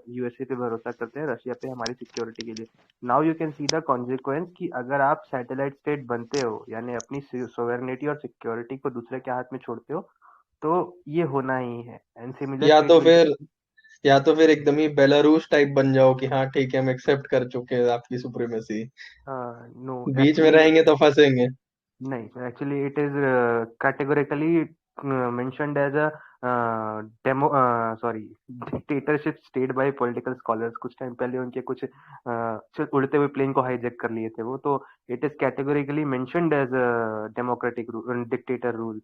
यूएसए पे भरोसा करते हैं, रशिया पे हमारी सिक्योरिटी के लिए। Now you can see the consequence कि अगर आप सैटेलाइट स्टेट बनते हो, यानी अपनी सोवेरेनिटी और सिक्योरिटी को दूसरे के हाथ में छोड़ते हो, तो ये होना ही है। एंड सिमिलर या तो फिर एकदम ही बेलारूस टाइप बन जाओ कि हाँ ठीक है हम एक्सेप्ट कर चुके हैं आपकी सुप्रीमेसी। नो बीच में रहेंगे तो फंसेंगे। नहीं, actually it is categorically mentioned as a dictatorship state by political scholars. कुछ टाइम पहले उनके कुछ उड़ते हुए प्लेन को हाईजैक कर लिए थे वो, तो it is categorically mentioned as democratic dictator rule.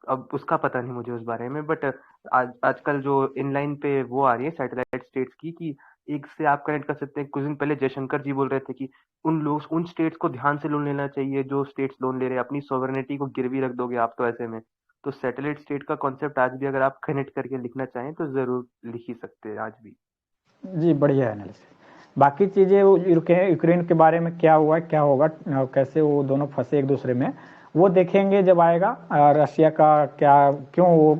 अब उसका पता नहीं मुझे उस बारे में, बट आजकल जो इनलाइन पे वो आ रही है सैटेलाइट स्टेट्स की, कि एक से आप कनेक्ट कर सकते हैं। कुछ दिन पहले जयशंकर जी बोल रहे थे कि उन स्टेट्स को ध्यान से लोन लेना चाहिए जो स्टेट्स लोन ले रहे हैं, अपनी सॉवरेनिटी को गिरवी रख दोगे आप तो ऐसे में। तो सैटेलाइट स्टेट का कॉन्सेप्ट आज भी अगर आप कनेक्ट करके लिखना चाहें तो जरूर लिख ही सकते हैं आज भी। जी बढ़िया है एनालिसिस। बाकी चीज़ें यूक्रेन के बारे में क्या हुआ, क्या होगा, कैसे वो दोनों फंसे एक दूसरे में, वो देखेंगे जब आएगा। रशिया का क्या, क्यों वो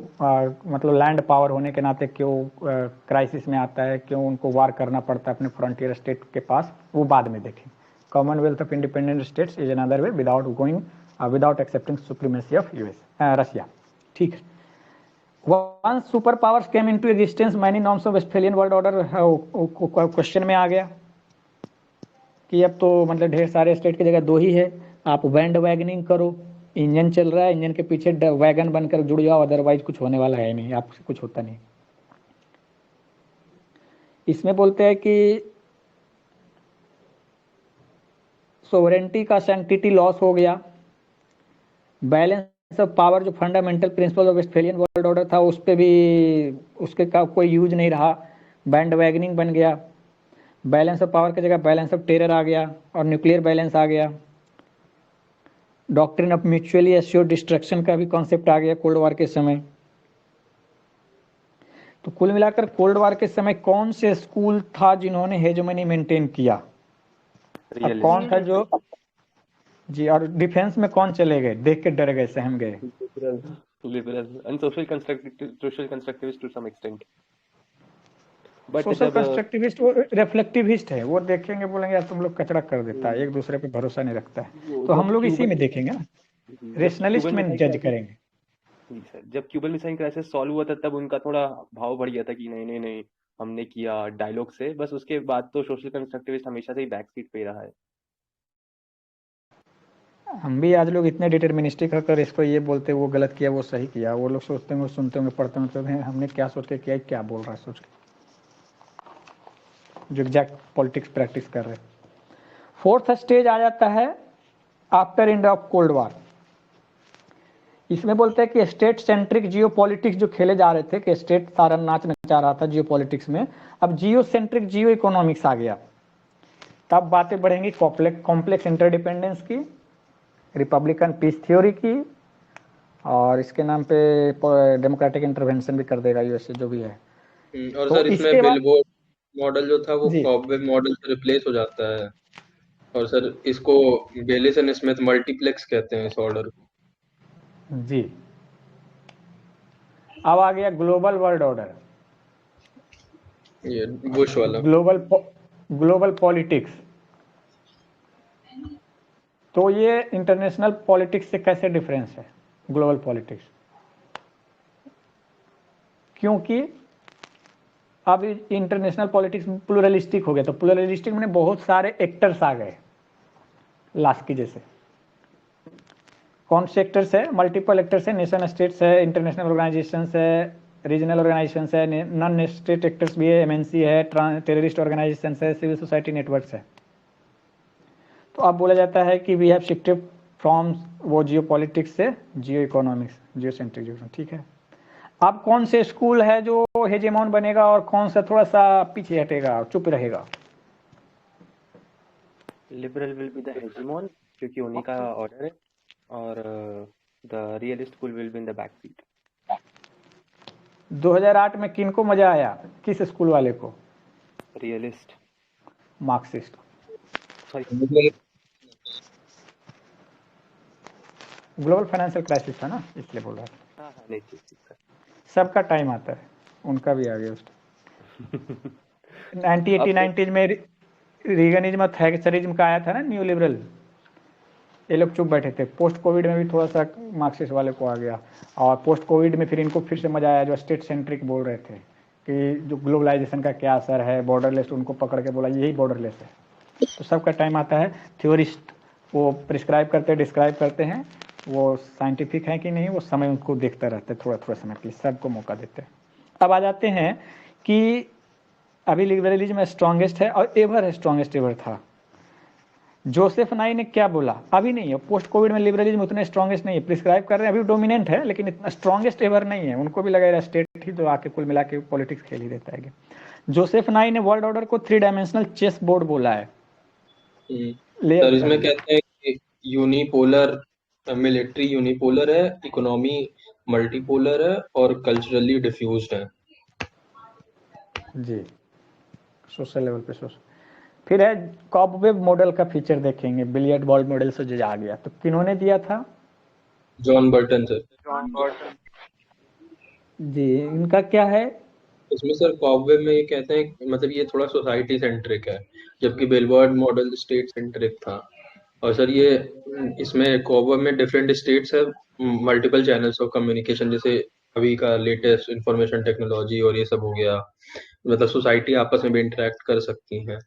मतलब लैंड पावर होने के नाते क्यों क्राइसिस में आता है, क्यों उनको वार करना पड़ता है अपने फ्रंटियर स्टेट के पास, वो बाद में देखेंगे। Commonwealth of independent states is another way without accepting supremacy of Russia. ठीक है। Once superpowers came into existence, many norms of Westphalian world order question में आ गया कि अब तो मतलब ढेर सारे स्टेट की जगह दो ही है। आप बैंड वैगनिंग करो, इंजन चल रहा है, इंजन के पीछे वैगन बनकर जुड़ जाओ, अदरवाइज कुछ होने वाला है नहीं, आपसे कुछ होता नहीं। इसमें बोलते हैं कि सोवरेंटी का सैंक्टिटी लॉस हो गया। बैलेंस ऑफ पावर जो fundamental principle of Westphalian world order था उस पर भी उसके का कोई यूज नहीं रहा, बैंड वैगनिंग बन गया। बैलेंस ऑफ पावर की जगह बैलेंस ऑफ टेरर आ गया और न्यूक्लियर बैलेंस आ गया। Doctrine of mutually assured destruction का भी कॉन्सेप्ट आ गया कोल्ड वॉर के समय। तो कुल मिलाकर कोल्ड वॉर के समय कौन से स्कूल था जिन्होंने हेजेमनी मेंटेन किया, और कौन था जो जी, और डिफेंस में कौन चले गए, देख के डर गए, सहम गए? Liberal and social constructivist to some extent. But social constructivist वो रिफ्लेक्टिविस्ट है, वो देखेंगे बोलेंगे यार तुम लोग कचरा कर देता है, एक दूसरे पे भरोसा नहीं रखता है, तो हम लोग इसी में देखेंगे ना, रेशनलिस्ट में जज करेंगे। जी सर, जब क्यूबन मिसाइल क्राइसिस सॉल्व हुआ था तब उनका थोड़ा भाव बढ़ गया था कि नहीं नहीं नहीं हमने किया डायलॉग से, बस उसके बाद तो सोशल कंस्ट्रक्टिविस्ट हमेशा से ही बैक सीट पे रहा है। हम भी आज लोग इतने डिटर्मिनिस्टिक होकर इसको ये बोलते वो गलत किया वो सही किया, वो लोग सोचते होंगे, सुनते होंगे, पढ़ते होंगे हमने क्या सोच के किया, क्या बोल रहा है सोच के, जो एग्जैक्ट पॉलिटिक्स प्रैक्टिस कर रहे हैं। फोर्थ स्टेज आ जाता है after and of cold war. इसमें बोलते हैं कि स्टेट सेंट्रिक जियो पॉलिटिक्स जो खेले जा रहे थे, कि स्टेट सारा नाच नचा रहा था जियो पॉलिटिक्स में, अब जियो सेंट्रिक जियो इकोनॉमिक्स आ गया। तब बातें बढ़ेंगी कॉम्प्लेक्स इंटरडिपेंडेंस की, रिपब्लिकन पीस थ्योरी की, और इसके नाम पे डेमोक्रेटिक इंटरवेंशन भी कर देगा यूएसए जो भी है। और तो सर इसमें इसके बाद बिलबोर्ड मॉडल जो था वो जी कॉबवेब मॉडल से रिप्लेस हो जाता है, और सर इसको बेलिस एंड स्मिथ मल्टीप्लेक्स कहते हैं इस ऑर्डर को। जी, अब आ गया ग्लोबल वर्ल्ड ऑर्डर, ये बुश वाला। Global politics. तो ये इंटरनेशनल पॉलिटिक्स से कैसे डिफरेंस है ग्लोबल पॉलिटिक्स? क्योंकि अब इंटरनेशनल पॉलिटिक्स प्लूरलिस्टिक हो गया, तो प्लूरलिस्टिक में बहुत सारे एक्टर्स आ गए लास्ट की जैसे। कौन से एक्टर्स है? मल्टीपल एक्टर्स है, नेशन स्टेट्स है, इंटरनेशनल ऑर्गेनाइजेशंस है, रीजनल ऑर्गेनाइजेशंस है, नॉन स्टेट एक्टर्स भी है, एमएनसी है, टेररिस्ट ऑर्गेनाइजेशंस है, सिविल सोसाइटी नेटवर्क्स है। तो अब बोला जाता है कि वी हैव शिफ्टेड फ्रॉम वो जियो पॉलिटिक्स से जियो इकोनॉमिक्स, जियो सेंट्रिक जियो, ठीक है। अब कौन से स्कूल है जो हेजेमॉन बनेगा और कौन सा थोड़ा सा पीछे हटेगा, चुप रहेगा? लिबरल विल बी द हेजेमॉन क्योंकि उन्हीं का ऑर्डर है, और the realist school will be in the back seat. 2008 में किनको मजा आया, किस स्कूल वाले को? Realist, Marxist. Global financial crisis था ना, इसलिए बोल रहा था। हाँ नहीं ठीक। सबका टाइम आता है, उनका भी आ गया उस टाइम। 1980-90 में रीगनिज्म थैचरिज्म का आया था ना, न्यू लिबरल, ये लोग चुप बैठे थे। पोस्ट कोविड में भी थोड़ा सा मार्क्सिस्ट वाले को आ गया, और पोस्ट कोविड में फिर इनको फिर से मजा आया जो स्टेट सेंट्रिक बोल रहे थे कि जो ग्लोबलाइजेशन का क्या असर है, बॉर्डरलेस, उनको पकड़ के बोला यही बॉर्डरलेस है। तो सबका टाइम आता है। थ्योरिस्ट वो प्रिस्क्राइब करते हैं, डिस्क्राइब करते हैं, वो साइंटिफिक है कि नहीं वो समय उनको देखता रहता है, थोड़ा थोड़ा समय के लिए सबको मौका देते हैं। अब आ जाते हैं कि अभी लिबरलिज्म स्ट्रॉन्गेस्ट है और एवर स्ट्रॉन्गेस्ट एवर था। जोसेफ नाई ने क्या बोला? अभी नहीं है, पोस्ट कोविड में लिबरलिज्म उतने स्ट्रॉन्गेस्ट नहीं है, प्रिस्क्राइब कर रहे हैं, अभी डोमिनेंट है लेकिन इतना स्ट्रॉन्गेस्ट एवर नहीं है। उनको भी लगा स्टेट ही तो आके कुल मिला के पॉलिटिक्स खेल ही देता है। जोसेफ नाई ने वर्ल्ड ऑर्डर को 3 डायमेंशनल चेस बोर्ड बोला है। सर इसमें कहते हैं कि यूनिपोलर मिलिट्री यूनिपोलर है, इकोनॉमी मल्टीपोलर है और कल्चरली डिफ्यूज्ड है। जी, सोशल लेवल पे सोशल। फिर है कॉबवेब मॉडल का फीचर देखेंगे, बिलियर्ड बॉल मॉडल से जो आ गया, तो किन्होंने दिया था? John Burton sir. John Burton. जी, इनका क्या है? इसमें सर कॉबवेब में ये कहते हैं मतलब ये थोड़ा सोसाइटी सेंट्रिक है, जबकि बिलबर्ड मॉडल स्टेट सेंट्रिक था। और सर ये इसमें कॉबवेब में डिफरेंट स्टेट्स है, मल्टीपल चैनल्स ऑफ कम्युनिकेशन, जैसे अभी का लेटेस्ट इंफॉर्मेशन टेक्नोलॉजी और ये सब हो गया, मतलब सोसाइटी आपस में भी इंटरेक्ट कर सकती हैं,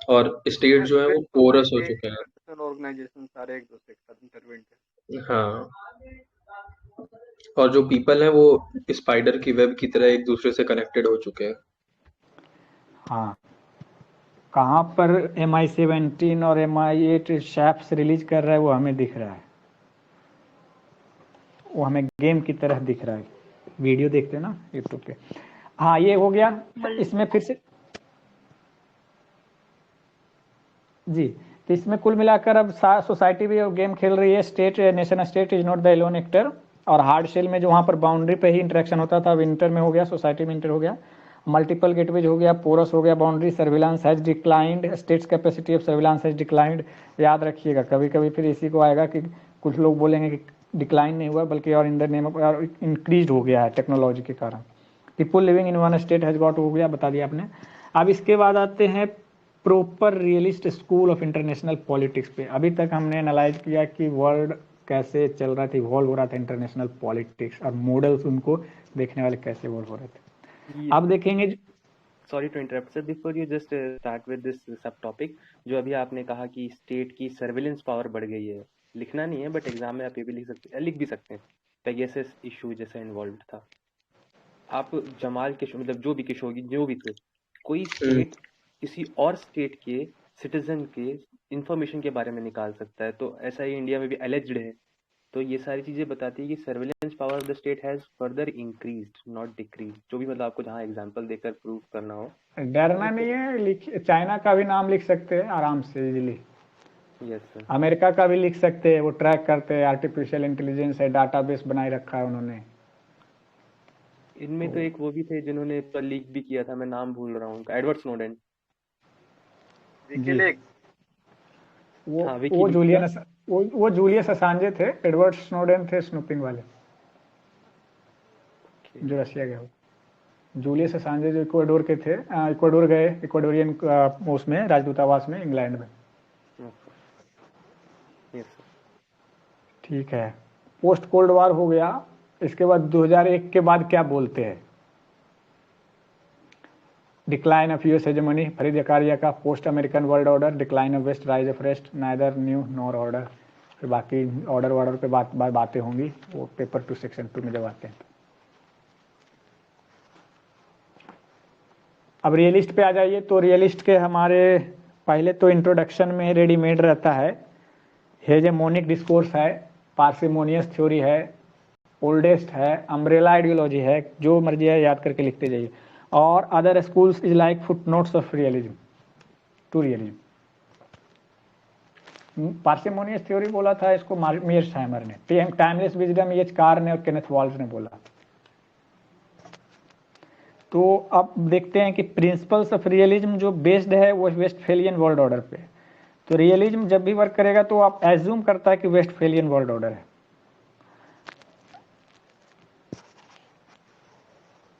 और स्टेट जो है वो पोरस हो चुके हैं। ऑर्गेनाइजेशन सारे एक दूसरे के साथ इंटरवेंट है। हाँ, और जो पीपल हैं वो स्पाइडर की वेब की तरह एक दूसरे से कनेक्टेड हो चुके हैं। हाँ, कहाँ पर MI-17 और MI-8 शैप्स रिलीज कर रहा है वो हमें दिख रहा है, वो हमें गेम की तरह दिख रहा है। वीडियो देखते हैं ना यूट्यूब पे। हाँ, ये हो गया। इसमें फिर से जी, तो इसमें कुल मिलाकर अब सोसाइटी भी गेम खेल रही है। State nation state is not the Elon actor. और हार्ड शेल में जो वहाँ पर बाउंड्री पे ही इंटरेक्शन होता था, अब इंटर में हो गया, सोसाइटी में इंटर हो गया। मल्टीपल गेटवेज हो गया, पोरस हो गया, boundary surveillance has declined, states capacity of surveillance has declined. याद रखिएगा, कभी कभी फिर इसी को आएगा कि कुछ लोग बोलेंगे कि डिक्लाइन नहीं हुआ बल्कि और इन द नेम ऑफ और इंक्रीज हो गया है टेक्नोलॉजी के कारण। People living in one state has got हो गया, बता दिया आपने। अब इसके बाद आते हैं proper realist school of international politics पे। अभी तक हमने एनालाइज किया कि वर्ल्ड कैसे चल रहा था, इवॉल्व हो रहा था इंटरनेशनल पॉलिटिक्स, और मॉडल्स उनको देखने वाले कैसे इवॉल्व हो रहे थे। अब देखेंगे। Sorry to interrupt sir, before you just start with this sub topic, जो अभी आपने कहा कि स्टेट की सर्विलेंस पावर बढ़ गई है, लिखना नहीं है बट एग्जाम में आप ये भी लिख भी सकते हैं। पेगासस इशू जैसा इन्वॉल्व था। आप जमाल के मतलब जो भी किशोगी जो भी थे, कोई स्टेट किसी और स्टेट के सिटीजन के इंफॉर्मेशन के बारे में निकाल सकता है, तो ऐसा ही इंडिया में भी एलिज्ड है। तो ये सारी चीजें बताती है कि surveillance power of the state has further increased not decrease. जो भी मतलब आपको जहाँ एग्जांपल देकर प्रूव करना हो, डरना नहीं है। चाइना का भी नाम लिख सकते हैं आराम से इजीली। Yes sir. अमेरिका का भी लिख सकते हैं, वो ट्रैक करते हैं, आर्टिफिशियल इंटेलिजेंस है, डाटाबेस बनाए रखा है उन्होंने। इनमें तो एक वो भी थे जिन्होंने लीक भी किया था, मैं नाम भूल रहा हूँ उनका, एडवर्ड स्नोडेन। वो जूलियस असांजे थे, एडवर्ड स्नोडेन थे स्नूपिंग वाले जो रशिया गए। जूलियस असांजे जो इक्वाडोर के थे, इक्वाडोर गए, इक्वाडोरियन उसमें राजदूतावास में इंग्लैंड में। ठीक है, पोस्ट कोल्ड वार हो गया। इसके बाद 2001 के बाद क्या बोलते हैं? Decline of US hegemony, Fareed Zakaria का। Post American world order, decline of West, rise of rest, neither new nor order. फिर बाकी ऑर्डर पे बातें होंगी वो पेपर 2 सेक्शन 2 में जब आते हैं। अब रियलिस्ट पे आ जाइए। तो रियलिस्ट के हमारे पहले तो इंट्रोडक्शन में रेडीमेड रहता है। हेजेमोनिक डिस्कोर्स है, पार्सिमोनियस थ्योरी है, ओल्डेस्ट है, अम्ब्रेला आइडियोलॉजी है, जो मर्जी है याद करके लिखते जाइए। और other schools is like footnotes of realism to realism. Parsimonious theory बोला था इसको मीयर्सहाइमर ने, टाइमलेस विजडम एच कार ने और केनेथ वॉल्ज ने बोला। तो अब देखते हैं कि प्रिंसिपल्स ऑफ रियलिज्म जो बेस्ड है वो वेस्टफेलियन वर्ल्ड ऑर्डर पे। तो रियलिज्म जब भी वर्क करेगा तो आप एज्यूम करता है कि वेस्टफेलियन वर्ल्ड ऑर्डर है।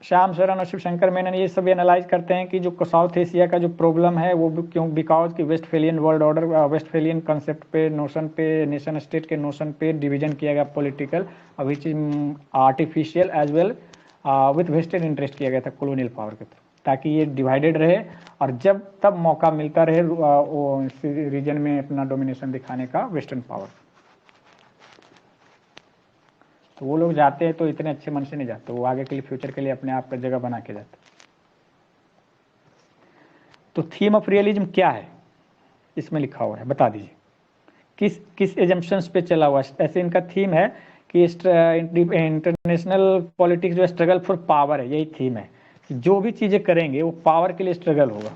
श्याम शरण और शिवशंकर मेनन ये सब एनालाइज करते हैं कि जो साउथ एशिया का जो प्रॉब्लम है वो क्यों, बिकॉज कि Westphalian world order, Westphalian concept पे, नोशन पे, नेशन स्टेट के नोशन पे डिवीजन किया गया political, which is artificial as well with vested interest किया गया था कॉलोनियल पावर के थ्रू, ताकि ये डिवाइडेड रहे और जब तब मौका मिलता रहे रीजन में अपना डोमिनेशन दिखाने का वेस्टर्न पावर। तो वो लोग जाते हैं तो इतने अच्छे मन से नहीं जाते, वो आगे के लिए फ्यूचर के लिए अपने आप का जगह बना के जाते। तो थीम ऑफ रियलिज्म क्या है इसमें लिखा हुआ है, बता दीजिए किस एजम्पशंस पे चला हुआ है। ऐसे इनका थीम है कि इंटरनेशनल पॉलिटिक्स जो स्ट्रगल फॉर पावर है, यही थीम है कि जो भी चीजें करेंगे वो पावर के लिए स्ट्रगल होगा,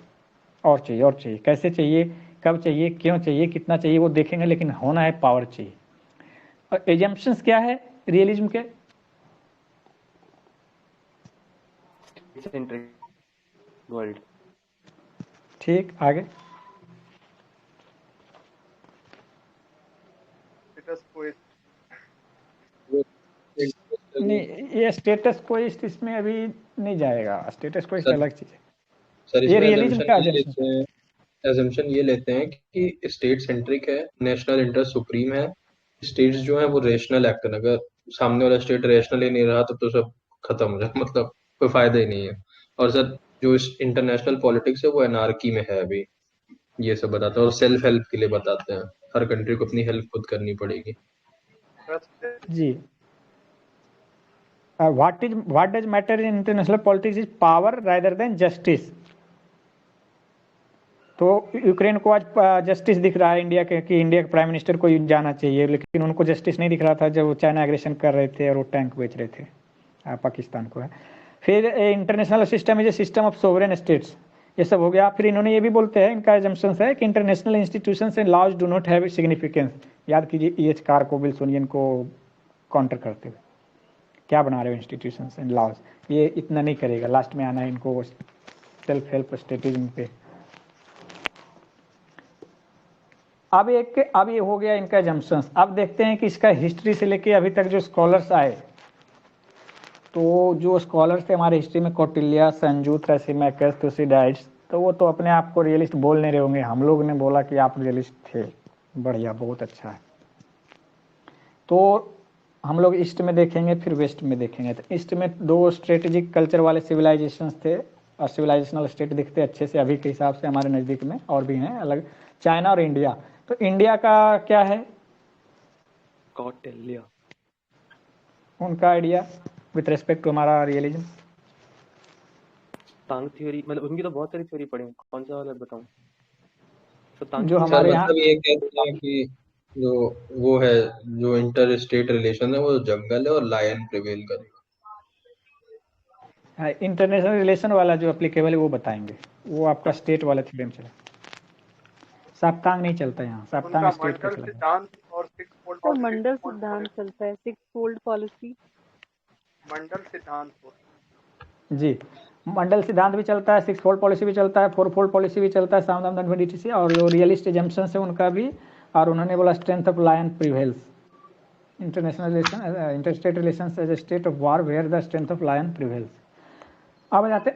और चाहिए और चाहिए, कैसे चाहिए, कब चाहिए, क्यों चाहिए, कितना चाहिए वो देखेंगे, लेकिन होना है पावर चाहिए। और एजम्पशंस क्या है रियलिज्म के? वर्ल्ड। ठीक, आगे। नहीं, ये स्टेटस कोइस्ट इसमें अभी नहीं जाएगा, स्टेटस कोइस्ट अलग चीज है। सर ये इसमें रियलिज्म का एजम्पशन ये लेते हैं कि स्टेट सेंट्रिक है, नेशनल इंटरेस्ट सुप्रीम है, स्टेट्स जो है वो रेशनल एक्ट है। अगर सामने वाला स्टेट रेशनल ही नहीं रहा तो सब खत्म हो जाए, मतलब कोई फायदा ही नहीं है। और सर जो इंटरनेशनल पॉलिटिक्स है वो एनार्की में है अभी, ये सब बताते हैं। और सेल्फ हेल्प के लिए बताते हैं, हर कंट्री को अपनी हेल्प खुद करनी पड़ेगी। जी। what does matter in international politics is power rather than justice। तो यूक्रेन को आज जस्टिस दिख रहा है इंडिया के, कि इंडिया के प्राइम मिनिस्टर को जाना चाहिए, लेकिन उनको जस्टिस नहीं दिख रहा था जब वो चाइना एग्रेशन कर रहे थे और वो टैंक बेच रहे थे पाकिस्तान को है। फिर international system is a system of sovereign states, ये सब हो गया। फिर इन्होंने ये भी बोलते हैं, इनका एजम्पशन है कि international institutions and laws do not have significance. याद कीजिए EH कार्को विल्सोनियन को काउंटर करते हुए क्या बना रहे हो इंस्टीट्यूशंस एंड लॉज, ये इतना नहीं करेगा, लास्ट में आना है इनको सेल्फ हेल्प स्ट्रेटेजी पे। अब ये हो गया इनका एजम्पशंस। अब देखते हैं कि इसका हिस्ट्री से लेके अभी तक जो स्कॉलर्स आए, तो जो स्कॉलर्स थे हमारे हिस्ट्री में कौटिल्य, संजू, थ्रेसिमैकस, थुसिडाइड्स, तो वो तो अपने आप को रियलिस्ट बोल नहीं रहे होंगे, हम लोग ने बोला कि आप रियलिस्ट थे, बढ़िया, बहुत अच्छा है। तो हम लोग ईस्ट में देखेंगे फिर वेस्ट में देखेंगे। तो ईस्ट में 2 स्ट्रेटेजिक कल्चर वाले सिविलाइजेशंस थे और सिविलाइजेशनल स्टेट दिखते अच्छे से अभी के हिसाब से हमारे नज़दीक में, और भी हैं अलग, चाइना और इंडिया। तो इंडिया का क्या है कौटिल्य, उनका आइडिया विथ रेस्पेक्ट टू हमारा रियलिज्म? तांग थ्योरी, मतलब उनकी तो बहुत सारी थ्योरी पढ़ी है, कौन सा वाला बताऊं? तो तांग जो थ्योरी हमारे सर यहाँ मतलब ये कहते हैं कि जो वो है, जो इंटर स्टेट रिलेशन है वो जंगल है और लायन प्रिवेल करेगा। इंटरनेशनल रिलेशन वाला जो एप्लीकेबल है वो बताएंगे, वो आपका स्टेट वाला थ्योरम चला, सप्तांग नहीं चलता यहाँ, सप्तांग उनका स्टेट का मंडल चला। सिद्धांत और सिक्स फोल्ड तो मंडल सिद्धांत चलता है, 6 फोल्ड पॉलिसी। मंडल सिद्धांत जी, मंडल सिद्धांत भी चलता है, 6 फोल्ड पॉलिसी भी चलता है, 4 फोल्ड पॉलिसी भी चलता है, सामदान DTC, और जो रियलिस्ट एजम्पशन है उनका भी। और उन्होंने बोला strength of lion prevails, international relation, interstate relations as a state of war where the strength of lion prevails. अब जाते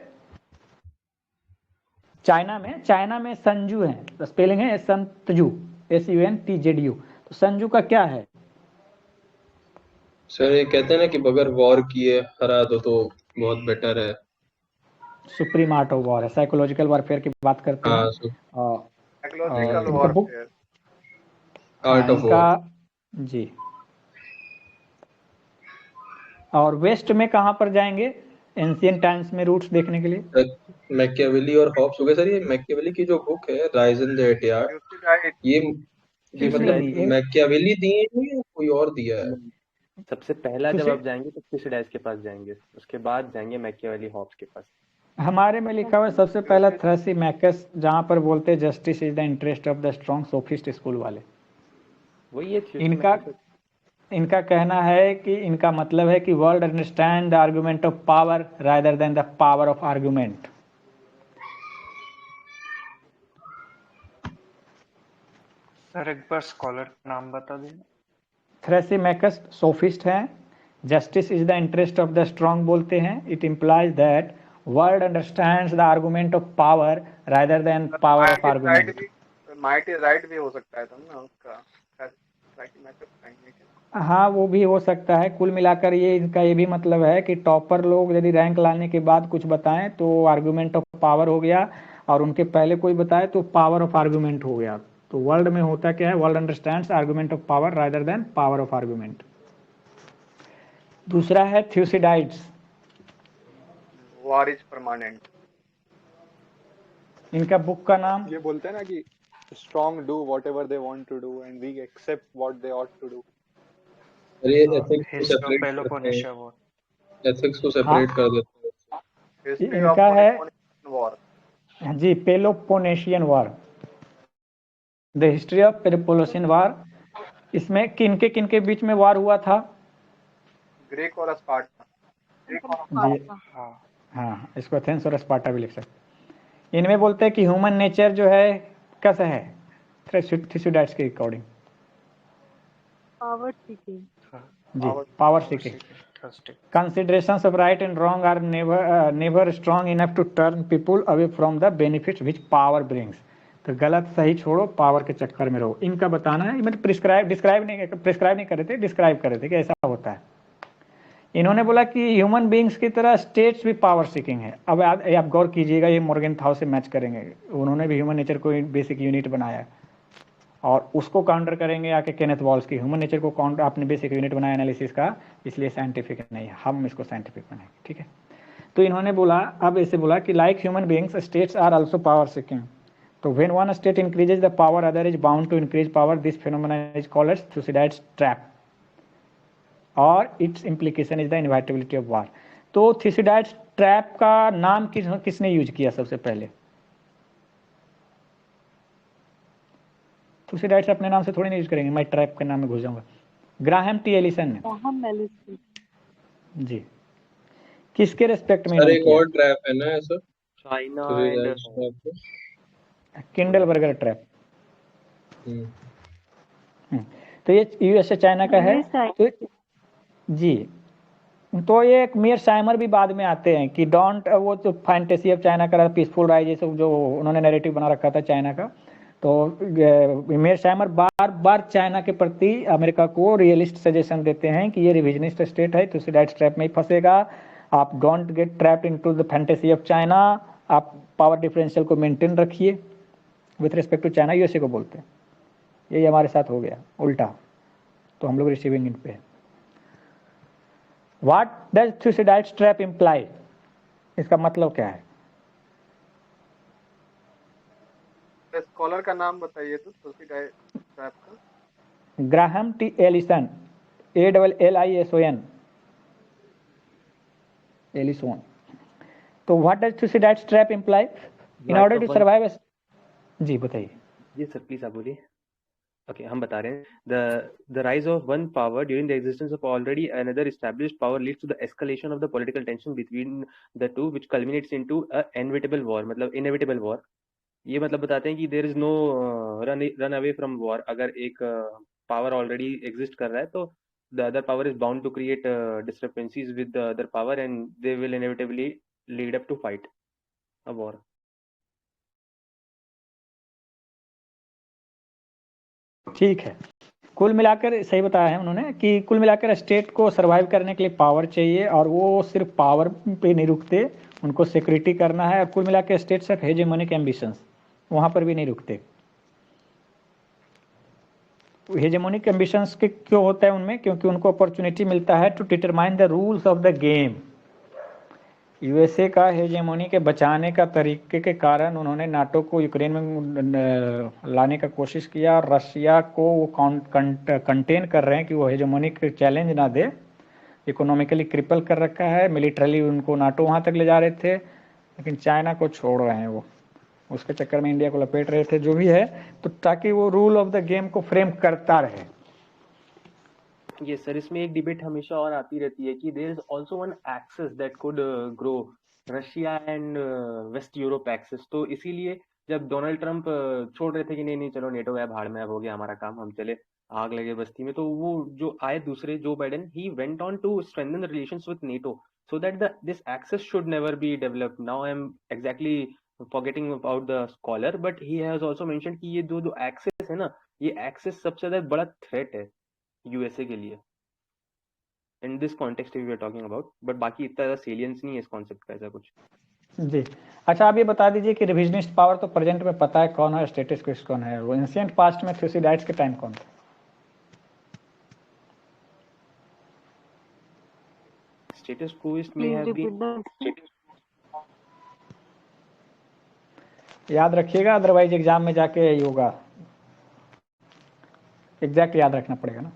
चाइना में संजू है, स्पेलिंग है संतजू, SUNTZU। तो संजू का क्या है? सर ये कहते हैं ना कि बगैर वॉर किए हरा दो तो बहुत बेटर है। सुप्रीम आर्ट ऑफ वॉर है, साइकोलॉजिकल वॉरफेयर की बात करते हैं। हाँ, साइकोलॉजिकल इनका बुक, वॉरफेयर। आर्ट ऑफ इनका वॉर। जी। और वेस्ट में कहाँ पर जाएंगे एंशियंट टाइम्स में रूट्स देखने के लिए? मैकियावेली और हॉब्स हो गए सर। ये मैकियावेली की जो बुक है राइज इन द एटियाड, यूसिडाइड, ये मतलब नहीं, मैकियावेली दिए हैं या कोई और दिया है? सबसे पहला जब तुसे- आप जाएंगे तो थुसिडाइड्स के पास जाएंगे, उसके बाद जाएंगे मैकियावेली हॉब्स के पास। हमारे में लिखा हुआ है सबसे पहला थ्रेसिमैकस, जहाँ पर बोलते हैं justice is the interest of the strong, sophist school वाले। वही है इनका कहना है कि इनका मतलब है कि world understand the argument of power rather than the power of argument. Sir एक बार स्कॉलर का नाम बता देना। थ्रेसिमैकस सोफिस्ट हैं, justice is the interest of the strong बोलते हैं, it implies that world understands the argument of power rather than power of argument. Might is right भी हो सकता है तब ना उसका, हाँ, वो भी हो सकता है। कुल मिलाकर ये इनका ये भी मतलब है कि टॉपर लोग यदि रैंक लाने के बाद कुछ बताएं तो आर्गुमेंट ऑफ पावर हो गया, और उनके पहले कोई बताए तो पावर ऑफ आर्गुमेंट हो गया। तो वर्ल्ड में होता क्या है, world understands argument of power rather than power of argument. दूसरा है थ्यूसिडाइड्स, वॉर इज परमानेंट। इनका बुक का नाम ये बोलते हैं ना कि strong do whatever they want to do and weak accept what they ought to do. अरे एथिक्स को हिस्ट्री ऑफ सेपरेट करते पेलोपोनेशिया हैं, वॉर। एथिक्स को सेपरेट कर देते हैं। हिस्ट्री ऑफ इनका है वॉर। जी Peloponnesian war, the history of Peloponnesian war. इसमें किनके बीच में वॉर हुआ था? ग्रीक और स्पार्टा। जी हाँ, इसको एथेंस और स्पार्टा भी लिख सकते। इनमें बोलते हैं कि ह्यूमन नेचर जो है कैसा है थ्यूसिडाइड्स के अकॉर्डिंग? Power seeking. जी, power seeking. Considerations of right and wrong are never strong enough to turn people away from the benefits which power brings. तो गलत सही छोड़ो, पावर के चक्कर में रहो, इनका बताना है। मतलब प्रिस्क्राइब नहीं कर रहे थे, डिस्क्राइब कर रहे थे कि ऐसा होता है। इन्होंने बोला कि ह्यूमन बींग्स की तरह स्टेट्स भी पावर सीकिंग है। अब आप गौर कीजिएगा, ये मॉर्गेनथाउ से मैच करेंगे, उन्होंने भी ह्यूमन नेचर को बेसिक यूनिट बनाया और उसको काउंटर करेंगे आके केनेथ वॉल्स की ह्यूमन नेचर को काउंटर, आपने बेसिक यूनिट बनाया एनालिसिस का, इसलिए साइंटिफिक नहीं है, हम इसको साइंटिफिक बनाएंगे, ठीक है। तो इन्होंने बोला, अब ऐसे बोला कि like human beings states are also power seeking. तो when one state increases the power other is bound to increase power, this phenomena is called as Thucydides trap और its implication is the inevitability of war. तो Thucydides trap का नाम किसने use किया सबसे पहले? थुसिडाइड्स अपने नाम से थोड़ी नहीं यूज करेंगे, मैं ट्रैप के नाम में घुस जाऊंगा। ग्राहम टी एलिसन ने ग्राहम एलिसन जी किसके रेस्पेक्ट में सर इन्होंने एक किया? और ट्रैप है ना ऐसा, चाइना तो एंड किंडल बर्गर ट्रैप। हम्म। तो ये यूएसए चाइना का है। तो जी तो ये एक मीर साइमर भी बाद में आते हैं कि डोंट, वो जो फैंटेसी ऑफ चाइना का पीसफुल राइज, ये सब जो उन्होंने नैरेटिव बना रखा था चाइना का, तो मीर साइमर बार बार चाइना के प्रति अमेरिका को रियलिस्ट सजेशन देते हैं कि ये रिविजनिस्ट स्टेट है, थुसिडाइड्स ट्रैप में ही फंसेगा, आप don't get trapped into the fantasy of China, आप पावर डिफरेंशियल को मेंटेन रखिए with respect to China, USA को बोलते हैं। यही हमारे साथ हो गया उल्टा, तो हम लोग रिसीविंग एंड पे हैं। What does Thucydides trap imply? इसका मतलब क्या है? स्कॉलर का नाम बताइए तो थुसिडाइड्स ट्रैप का। Graham T Allison, ALLISON, Allison. तो what does Thucydides trap imply? In order to survive as... जी बताइए। जी सर प्लीज आप बोलिए। ओके हम बता रहे हैं the rise of one power during the existence of already another established power leads to the escalation of the political tension between the two which culminates into a inevitable war, मतलब inevitable war। ये मतलब बताते हैं कि there is no run away from war। अगर एक power already exist कर रहा है तो the other power is bound to create discrepancies with the other power and they will inevitably lead up to fight a war। ठीक है, कुल मिलाकर सही बताया है उन्होंने कि कुल मिलाकर स्टेट को सरवाइव करने के लिए पावर चाहिए, और वो सिर्फ पावर पे नहीं रुकते, उनको सिक्योरिटी करना है, और कुल मिलाकर स्टेट्स ऑफ हेजेमोनिक एम्बिशंस वहाँ पर भी नहीं रुकते। हेजेमोनिक एम्बिशंस के क्यों होता है उनमें? क्योंकि उनको अपॉर्चुनिटी मिलता है to determine the rules of the game. USA का हेजेमोनी के बचाने का तरीके के कारण उन्होंने नाटो को यूक्रेन में लाने का कोशिश किया, और रशिया को वो कंटेन कर रहे हैं कि वो हेजेमोनिक चैलेंज ना दे। इकोनॉमिकली क्रिपल कर रखा है, मिलिटरली उनको नाटो वहाँ तक ले जा रहे थे, लेकिन चाइना को छोड़ रहे हैं वो, उसके चक्कर में इंडिया को लपेट रहे थे, जो भी है, तो ताकि वो रूल ऑफ द गेम को फ्रेम करता रहे। ये सर इसमें एक डिबेट हमेशा और आती रहती है कि there is also one axis that could grow, Russia and West Europe axis. तो इसीलिए जब डोनाल्ड ट्रंप छोड़ रहे थे कि नहीं नहीं चलो नेटो है भाड़ में, अब हो गया हमारा काम, हम चले आग लगे बस्ती में, तो वो जो आए दूसरे Joe Biden, he went on to strengthen the relations with NATO so that this access should never be developed। now I am exactly forgetting about the scholar, but he has also mentioned कि ये जो access है ना, ये access सबसे ज्यादा बड़ा threat है यूएसए के लिए in this context we are talking about. But बाकी इतना ज्यादा सेलियंस नहीं है इस कॉन्सेप्ट का ऐसा कुछ। जी अच्छा, आप ये बता दीजिए कि रिविजनिस्ट पावर तो प्रेजेंट में पता है कौन है, स्टेटस क्विस्ट कौन है, वो एंशिएंट पास्ट में थुसिडाइड्स के टाइम कौन था? स्टेटस क्विस्ट में हैव बीन, याद रखिएगा, अदरवाइज एग्जाम में जाके यही होगा, एग्जैक्ट याद रखना पड़ेगा ना।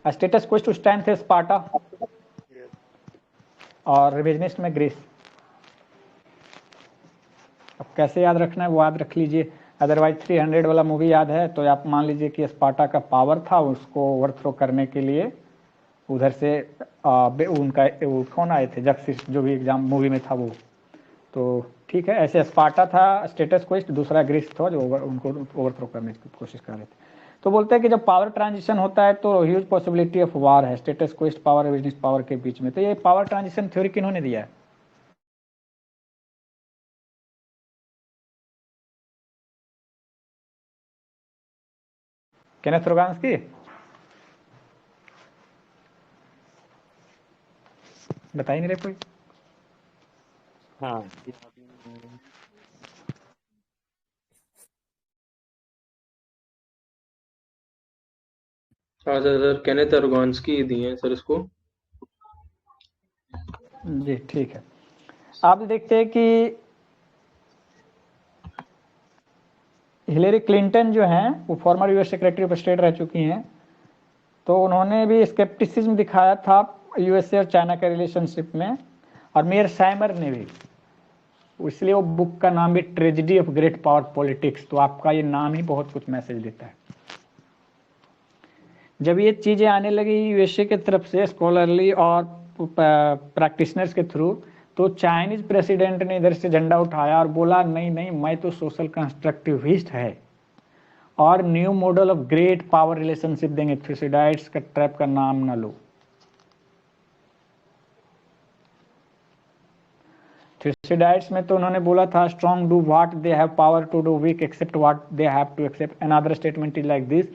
स्टेटस क्विस्ट उस टाइम थे स्पार्टा, और रिविजनिस्ट में ग्रीस। अब कैसे याद रखना है वो याद रख लीजिए, अदरवाइज 300 वाला मूवी याद है तो आप मान लीजिए कि स्पार्टा का पावर था, उसको ओवरथ्रो करने के लिए उधर से उनका कौन आए थे, जक्सिस, जो भी एग्जाम मूवी में था वो, तो ठीक है। ऐसे स्पार्टा था स्टेटस क्विस्ट, दूसरा ग्रीस था जो उनको ओवरथ्रो करने की कोशिश कर रहे थे। तो बोलते हैं कि जब पावर ट्रांजिशन होता है तो ह्यूज पॉसिबिलिटी ऑफ वार है स्टेटस क्विस्ट पावर और रिविजनिस्ट पावर के बीच में। तो ये पावर ट्रांजिशन थ्योरी किन्होंने दिया है? केनेथ रोगांस्की। बता ही नहीं रहे कोई। हाँ सर केनेथ रोगांस्की दिए हैं सर इसको। जी ठीक है, आप देखते हैं कि हिलेरी क्लिंटन जो हैं वो former US secretary of state रह चुकी हैं, तो उन्होंने भी स्केप्टिसिज्म दिखाया था यूएसए और चाइना के रिलेशनशिप में, और मेयर साइमर ने भी। इसलिए वो बुक का नाम भी tragedy of great power politics. तो आपका ये नाम ही बहुत कुछ मैसेज देता है। जब ये चीजें आने लगी यूएसए की तरफ से स्कॉलरली और प्रैक्टिशनर्स के थ्रू, तो चाइनीज प्रेसिडेंट ने इधर से झंडा उठाया और बोला नहीं नहीं, मैं तो सोशल कंस्ट्रक्टिविस्ट है और new model of great power relationship देंगे। थ्यूसिडाइड्स का ट्रैप का नाम ना लो। थ्यूसिडाइड्स में तो उन्होंने बोला था strong do what they have power to do, weak accept what they have to accept. Another statement is like this,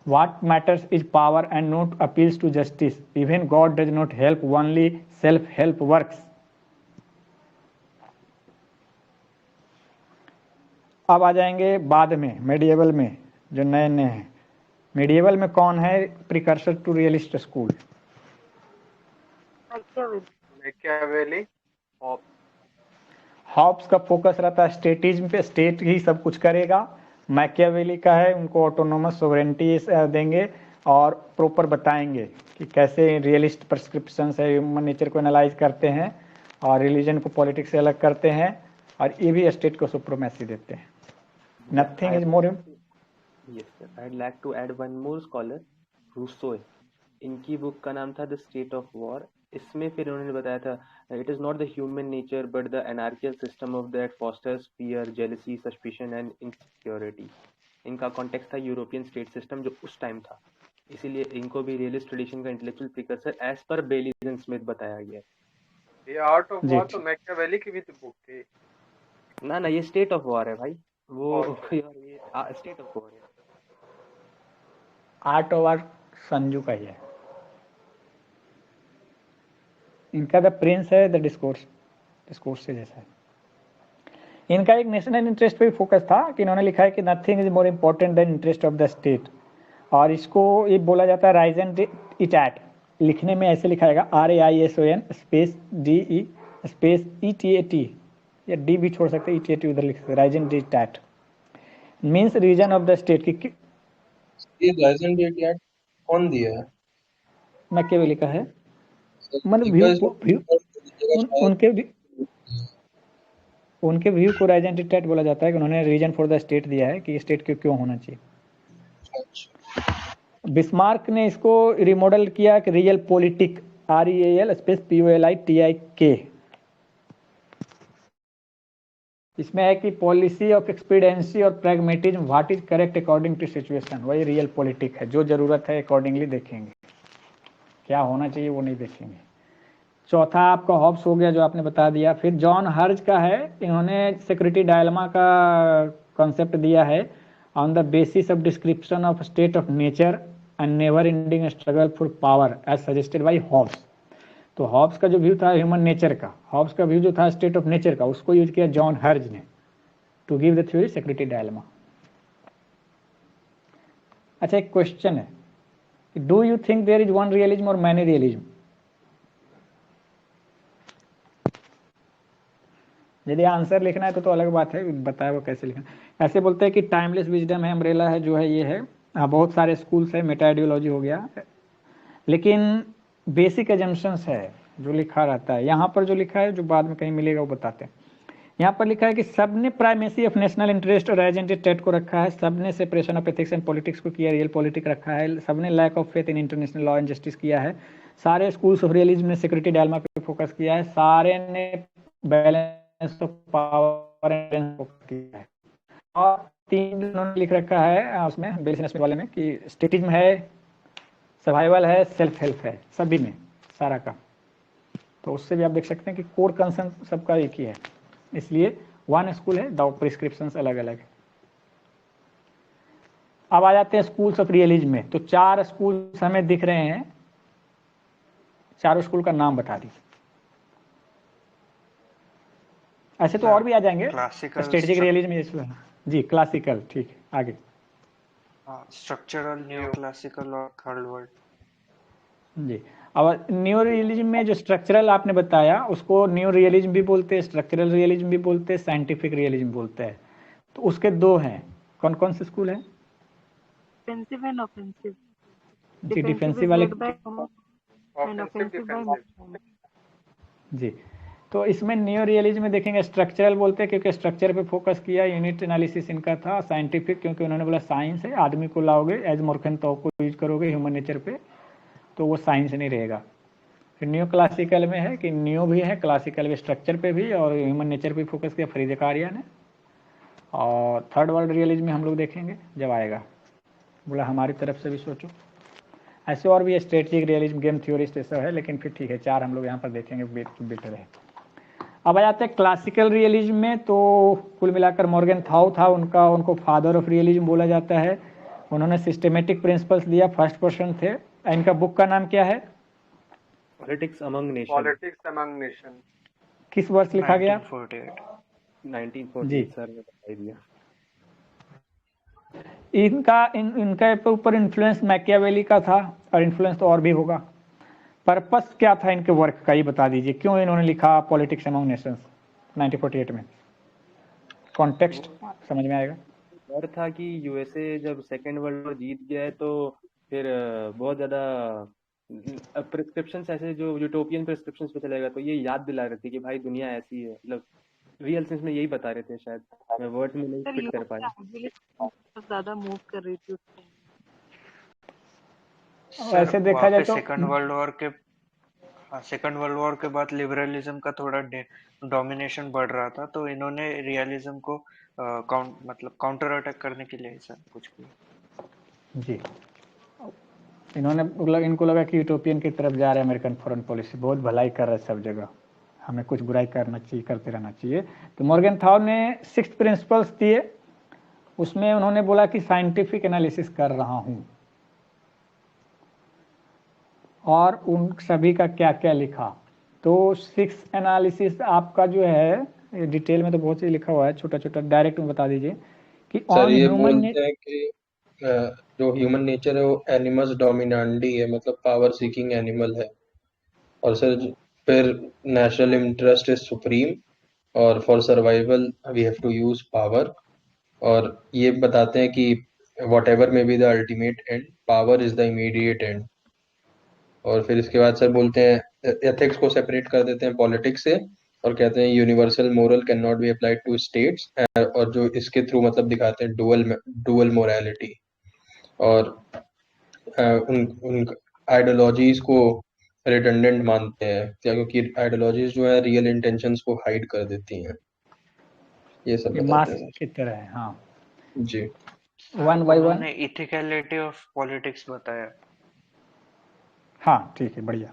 what matters is power and not appeals to justice. Even God does not help, only self-help works. अब आ जाएंगे बाद में medieval में, जो नए नए हैं। Medieval में कौन है precursor to realist school? Machiavelli. Hobbes का फोकस रहता है स्टेटिज्म पे, स्टेट ही सब कुछ करेगा। मैकियावेली का है उनको ऑटोनोमस सोवरेनिटी देंगे और प्रॉपर बताएंगे कि कैसे रियलिस्ट प्रिस्क्रिप्शन है, ह्यूमन नेचर को एनालाइज करते हैं और रिलीजन को पॉलिटिक्स से अलग करते हैं, और ये भी स्टेट को सुप्रीमेसी देते हैं। Nothing is more. Yes sir, I would like to add one more scholar, Rousseau. इनकी बुक का नाम था द स्टेट ऑफ वॉर। इसमें फिर उन्होंने बताया था it is not the human nature but the anarchical system of that fosters fear, jealousy, suspicion and insecurity. इनका कॉन्टेक्स्ट था यूरोपियन स्टेट सिस्टम जो उस टाइम था, इसीलिए इनको भी रियलिस्ट ट्रेडिशन का इंटेलेक्चुअल प्रिकर्सर एज पर बेलीज एंड स्मिथ बताया गया। ये आर्ट ऑफ वॉर तो मैकियावेली की भी तो बुक थी ना। ये स्टेट ऑफ वॉर है भाई, वो ये स्टेट ऑफ वॉर है। आर्ट ऑफ वॉर संजू का ही है। इनका द प्रिंस है, द डिस्कोर्स से जैसा है। इनका एक नेशनल इंटरेस्ट पे फोकस था कि इन्होंने लिखा है कि nothing is more important then interest of the state, और इसको ये बोला जाता है राइज एंड इट एट। लिखने में ऐसे लिखा जाएगा RAISON space DE space ETAT, या D भी छोड़ सकते हैं, ETAT उधर लिख सकते, राइज एंड इट एट means reason of the state. की ये राइज एंड इट एट कौन दिया है? मैकियावेली का है। मतलब उनके व्यू को राइज एंड इट एट बोला जाता है कि उन्होंने रीजन फॉर द स्टेट दिया है कि स्टेट क्यों होना चाहिए। बिस्मार्क ने इसको रिमॉडल किया कि realpolitik, REAL space POLITIK। इसमें है कि पॉलिसी ऑफ एक्सपीडियंसी और pragmatism, what is correct according to situation, वही रियल पॉलिटिक है। जो जरूरत है अकॉर्डिंगली देखेंगे, क्या होना चाहिए वो नहीं देखेंगे। चौथा आपका हॉब्स हो गया जो आपने बता दिया। फिर जॉन हर्ज का है, इन्होंने सिक्योरिटी डायलेमा का कॉन्सेप्ट दिया है on the basis of description of state of nature and never ending struggle for power as suggested by Hobbes. तो हॉब्स का जो व्यू था ह्यूमन नेचर का, हॉब्स का व्यू जो था स्टेट ऑफ नेचर का, उसको यूज किया जॉन हर्ज ने to give the theory security dilemma. अच्छा, एक क्वेश्चन है, do you think there is one realism और मैनी रियलिज्म? यदि आंसर लिखना है तो अलग बात है, बताया वो कैसे लिखना। ऐसे बोलते हैं कि टाइमलेस विजडम है, अम्ब्रेला है, जो है ये है। बहुत सारे स्कूल्स है, मेटा आइडियोलॉजी हो गया, लेकिन बेसिक एजम्पशंस है जो लिखा रहता है। यहाँ पर जो लिखा है, जो बाद में कहीं मिलेगा वो बताते हैं। यहाँ पर लिखा है कि सबने प्राइमेसी ऑफ नेशनल इंटरेस्ट और आइडेंटिटी को रखा है, सबने separation of ethics and politics को किया, रियल पॉलिटिक रखा है, सबने lack of faith in international law and justice किया है, सारे स्कूल्स ऑफ रियलिज्म ने सिक्योरिटी डायलेमा पे फोकस किया है, सारे ने बैलेंस ऑफ पावर किया है, और तीन उन्होंने लिख रखा है उसमें बिजनेस वाले में कि स्टेटिज्म है, सर्वाइवल है, सेल्फ हेल्प है, सभी में सारा का। तो उससे भी आप देख सकते हैं कि कोर कंसर्न सबका एक ही है, इसलिए वन स्कूल है, दो प्रिस्क्रिप्शंस अलग अलग है। अब आ जाते हैं स्कूल्स ऑफ रियलिज्म में। तो 4 स्कूल्स हमें दिख रहे हैं, चारों स्कूल का नाम बता दीजिए। ऐसे तो और भी आ जाएंगे, स्ट्रेटेजिक रियलिज्म जी, क्लासिकल, ठीक है, आगे स्ट्रक्चरल, न्यू क्लासिकल और थर्ड वर्ल्ड जी। अब न्यू रियलिज्म में जो स्ट्रक्चरल आपने बताया उसको न्यू रियलिज्म भी बोलते हैं, स्ट्रक्चरल रियलिज्म भी बोलते हैं, साइंटिफिक रियलिज्म बोलते हैं। तो उसके 2 हैं, कौन कौन से स्कूल हैं? Defensive and offensive. जी, डिफेंसिव वाले जी। तो इसमें नियो रियलिज्म में देखेंगे स्ट्रक्चरल बोलते हैं क्योंकि स्ट्रक्चर पे फोकस किया, यूनिट एनालिसिस इनका था। साइंटिफिक क्योंकि उन्होंने बोला साइंस है, आदमी को लाओगे एज मोर्खेंथौ को यूज करोगे ह्यूमन नेचर पे तो वो साइंस नहीं रहेगा। फिर न्यू क्लासिकल में है कि न्यू भी है, क्लासिकल भी, स्ट्रक्चर पे भी और ह्यूमन नेचर पे फोकस किया फ्री जकारिया ने। और थर्ड वर्ल्ड रियलिज्म में हम लोग देखेंगे जब आएगा, बोला हमारी तरफ से भी सोचो। ऐसे और भी स्ट्रेटेजिक रियलिज्म, गेम थ्योरिस्ट सब है, लेकिन फिर ठीक है 4 हम लोग यहाँ पर देखेंगे बेटर है। अब आ जाते हैं क्लासिकल रियलिज्म में। तो कुल मिलाकर मॉर्गेनथाउ था उनका, उनको फादर ऑफ रियलिज्म बोला जाता है। उन्होंने सिस्टमेटिक प्रिंसिपल्स दिया, फर्स्ट पर्सन थे। इनका बुक का नाम क्या है? Politics among nation. Politics among nation. किस वर्ष लिखा गया? 1948 जी। सर ने बता दिया। इनका ऊपर इन्फ्लुएंस मैकियावेली का था और इन्फ्लुएंस तो और भी होगा। पर्पस क्या था इनके वर्क का ये बता दीजिए, क्यों इन्होंने लिखा पॉलिटिक्स अमंग नेशंस 1948 में? कॉन्टेक्स्ट समझ में आएगा। डर था कि यूएसए जब सेकेंड वर्ल्ड वॉर जीत गया है तो फिर बहुत ज्यादा प्रिस्क्रिप्शंस ऐसे जो यूटोपियन प्रिस्क्रिप्शंस पे चलेगा, तो ये याद दिला रही थी कि भाई दुनिया ऐसी है, मतलब रियल सेंस में यही बता रहे थे। शायद मैं वर्ड्स में नहीं सर फिट कर पाया। बहुत ज्यादा मूव कर रही थी उसको। वैसे देखा जाए तो सेकंड वर्ल्ड वॉर के बाद लिबरलिज्म का थोड़ा डोमिनेशन बढ़ रहा था, तो इन्होंने रियलिज्म को मतलब काउंटर अटैक करने के लिए ऐसा कुछ किया। जी, इन्होंने इनको लगा कि यूटोपियन की तरफ जा रहे हैं अमेरिकन फॉरेन पॉलिसी, बहुत भलाई कर रहा है सब जगह, हमें कुछ बुराई करना चाहिए, करते रहना चाहिए। तो मॉर्गेनथाउ ने 6 प्रिंसिपल्स दिए, उसमें उन्होंने बोला कि साइंटिफिक एनालिसिस कर रहा हूं, और उन सभी का क्या क्या लिखा। तो 6 एनालिसिस आपका जो है डिटेल में तो बहुत चीज लिखा हुआ है, छोटा छोटा डायरेक्ट में बता दीजिए कि सर ऑन ये ह्यूमन बोलते हैं कि जो ह्यूमन नेचर है वो एनिमस डोमिनांडी है, मतलब पावर सीकिंग एनिमल है। और सर फिर नेशनल इंटरेस्ट इज सुप्रीम और for survival we have to use power. और ये बताते हैं कि whatever may be the ultimate end, power is the immediate end. और फिर इसके बाद सर बोलते हैं एथिक्स को सेपरेट कर देते हैं पॉलिटिक्स से और कहते हैं universal moral can not be applied to states, और जो इसके थ्रू मतलब दिखाते हैं डुअल मोरालिटी। और उन आइडियोलॉजीज को रिडंडेंट मानते हैं क्योंकि आइडियोलॉजीज जो है रियल इंटेंशंस को हाइड कर देती हैं। ये सब बताते मास्क हैं की तरह है। हाँ जी। 1 by 1। उन्होंने इथिकलिटी ऑफ पॉलिटिक्स बताया। हाँ ठीक है, बढ़िया।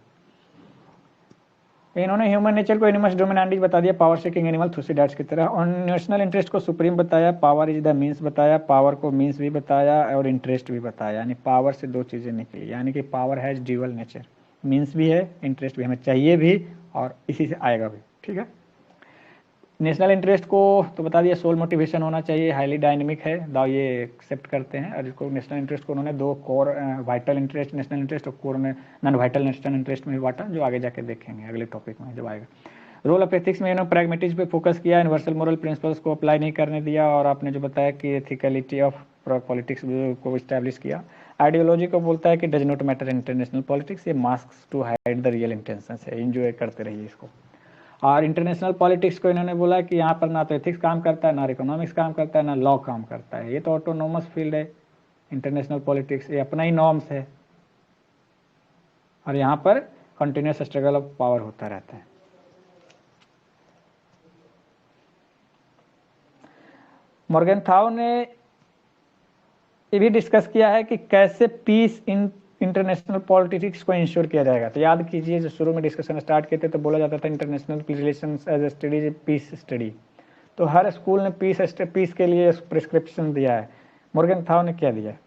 इन्होंने ह्यूमन नेचर को एनिमस डोमिनेंट बता दिया, पावर सीकिंग एनिमल थुसिडाइट्स की तरह। और नेशनल इंटरेस्ट को सुप्रीम बताया, पावर इज द मीन्स बताया, पावर को मीन्स भी बताया और इंटरेस्ट भी बताया। यानी पावर से 2 चीज़ें निकली, यानी कि power has dual nature, means भी है, इंटरेस्ट भी, हमें चाहिए भी और इसी से आएगा भी। ठीक है। नेशनल इंटरेस्ट को तो बता दिया, सोल मोटिवेशन होना चाहिए, हाईली डायनेमिक है, दाव ये एक्सेप्ट करते हैं। और इसको नेशनल इंटरेस्ट को उन्होंने 2 core, vital interest national interest और कोर में नॉन वाइटल नेशनल इंटरेस्ट में भी बांटा, जो आगे जाके देखेंगे अगले टॉपिक में जब आएगा। रोल ऑफ एथिक्स में इन्होंने प्रैग्मेटिज्म पे फोकस किया, यूनिवर्सल मोरल प्रिंसिपल्स को अप्लाई नहीं करने दिया, और आपने जो बताया कि एथिकलिटी ऑफ पॉलिटिक्स को इस्टेब्लिश किया। आइडियोलॉजी को बोलता है कि does not matter international politics, ये mask to hide the real intentions है, एंजॉय करते रहिए इसको। और इंटरनेशनल पॉलिटिक्स को इन्होंने बोला कि यहाँ पर ना तो एथिक्स काम करता है, ना इकोनॉमिक्स काम करता है, ना लॉ काम करता है, ये तो ऑटोनोमस फील्ड है इंटरनेशनल पॉलिटिक्स, ये अपना ही नॉर्म्स है, और यहाँ पर कंटिन्यूस स्ट्रगल ऑफ पावर होता रहता है। मॉर्गेनथाउ ने ये भी डिस्कस किया है कि कैसे पीस इन इंटरनेशनल पॉलिटिक्स को इंश्योर किया जाएगा। तो याद कीजिए, जो शुरू में डिस्कशन स्टार्ट किए थे तो बोला जाता था international relations as a study, peace study. तो हर स्कूल ने पीस के लिए प्रिस्क्रिप्शन दिया है। मॉर्गेनथाउ ने क्या दिया?